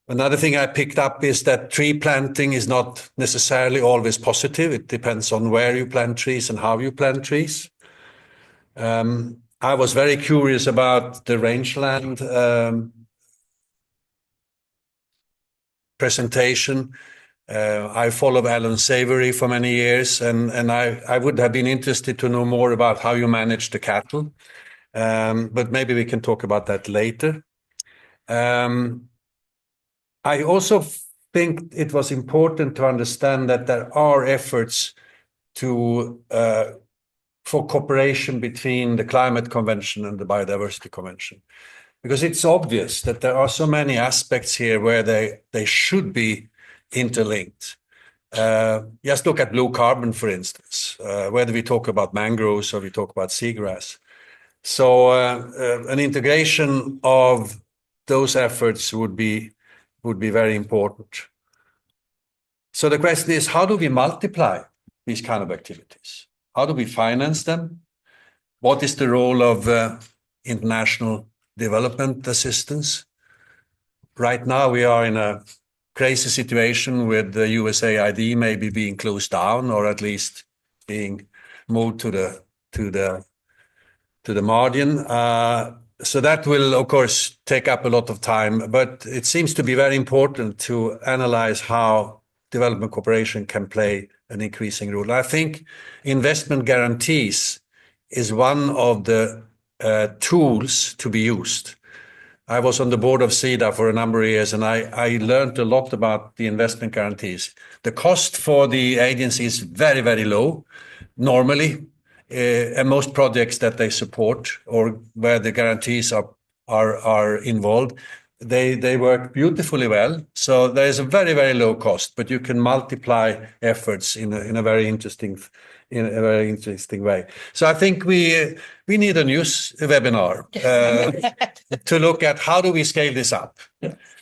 Another thing I picked up is that tree planting is not necessarily always positive. It depends on where you plant trees and how you plant trees. I was very curious about the rangeland presentation. I followed Alan Savory for many years, and I would have been interested to know more about how you manage the cattle. But maybe we can talk about that later. I also think it was important to understand that there are efforts for cooperation between the Climate Convention and the Biodiversity Convention, because it's obvious that there are so many aspects here where they should be interlinked. Just look at blue carbon, for instance, whether we talk about mangroves or we talk about seagrass. So an integration of those efforts would be very important. So the question is, how do we multiply these kind of activities? How do we finance them? What is the role of international development assistance? Right now, we are in a crazy situation with the USAID maybe being closed down, or at least being moved to the margin. So that will, of course, take up a lot of time, but it seems to be very important to analyze how development cooperation can play an increasing role. I think investment guarantees is one of the tools to be used. I was on the board of SIDA for a number of years, and I learned a lot about the investment guarantees. The cost for the agency is very, very low, normally, and most projects that they support or where the guarantees are involved, they work beautifully well. So there is a very, very low cost, but you can multiply efforts in a very interesting way. So I think we need a news webinar to look at how do we scale this up,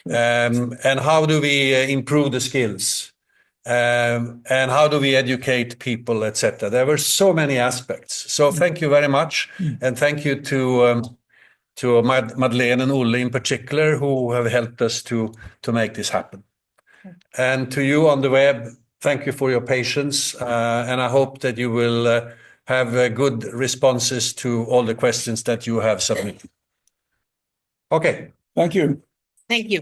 and how do we improve the skills, and how do we educate people, etc. There were so many aspects. So thank you very much, and thank you to Madeleine and Olle in particular, who have helped us to make this happen. And to you on the web, thank you for your patience, and I hope that you will have good responses to all the questions that you have submitted. Okay. Thank you. Thank you.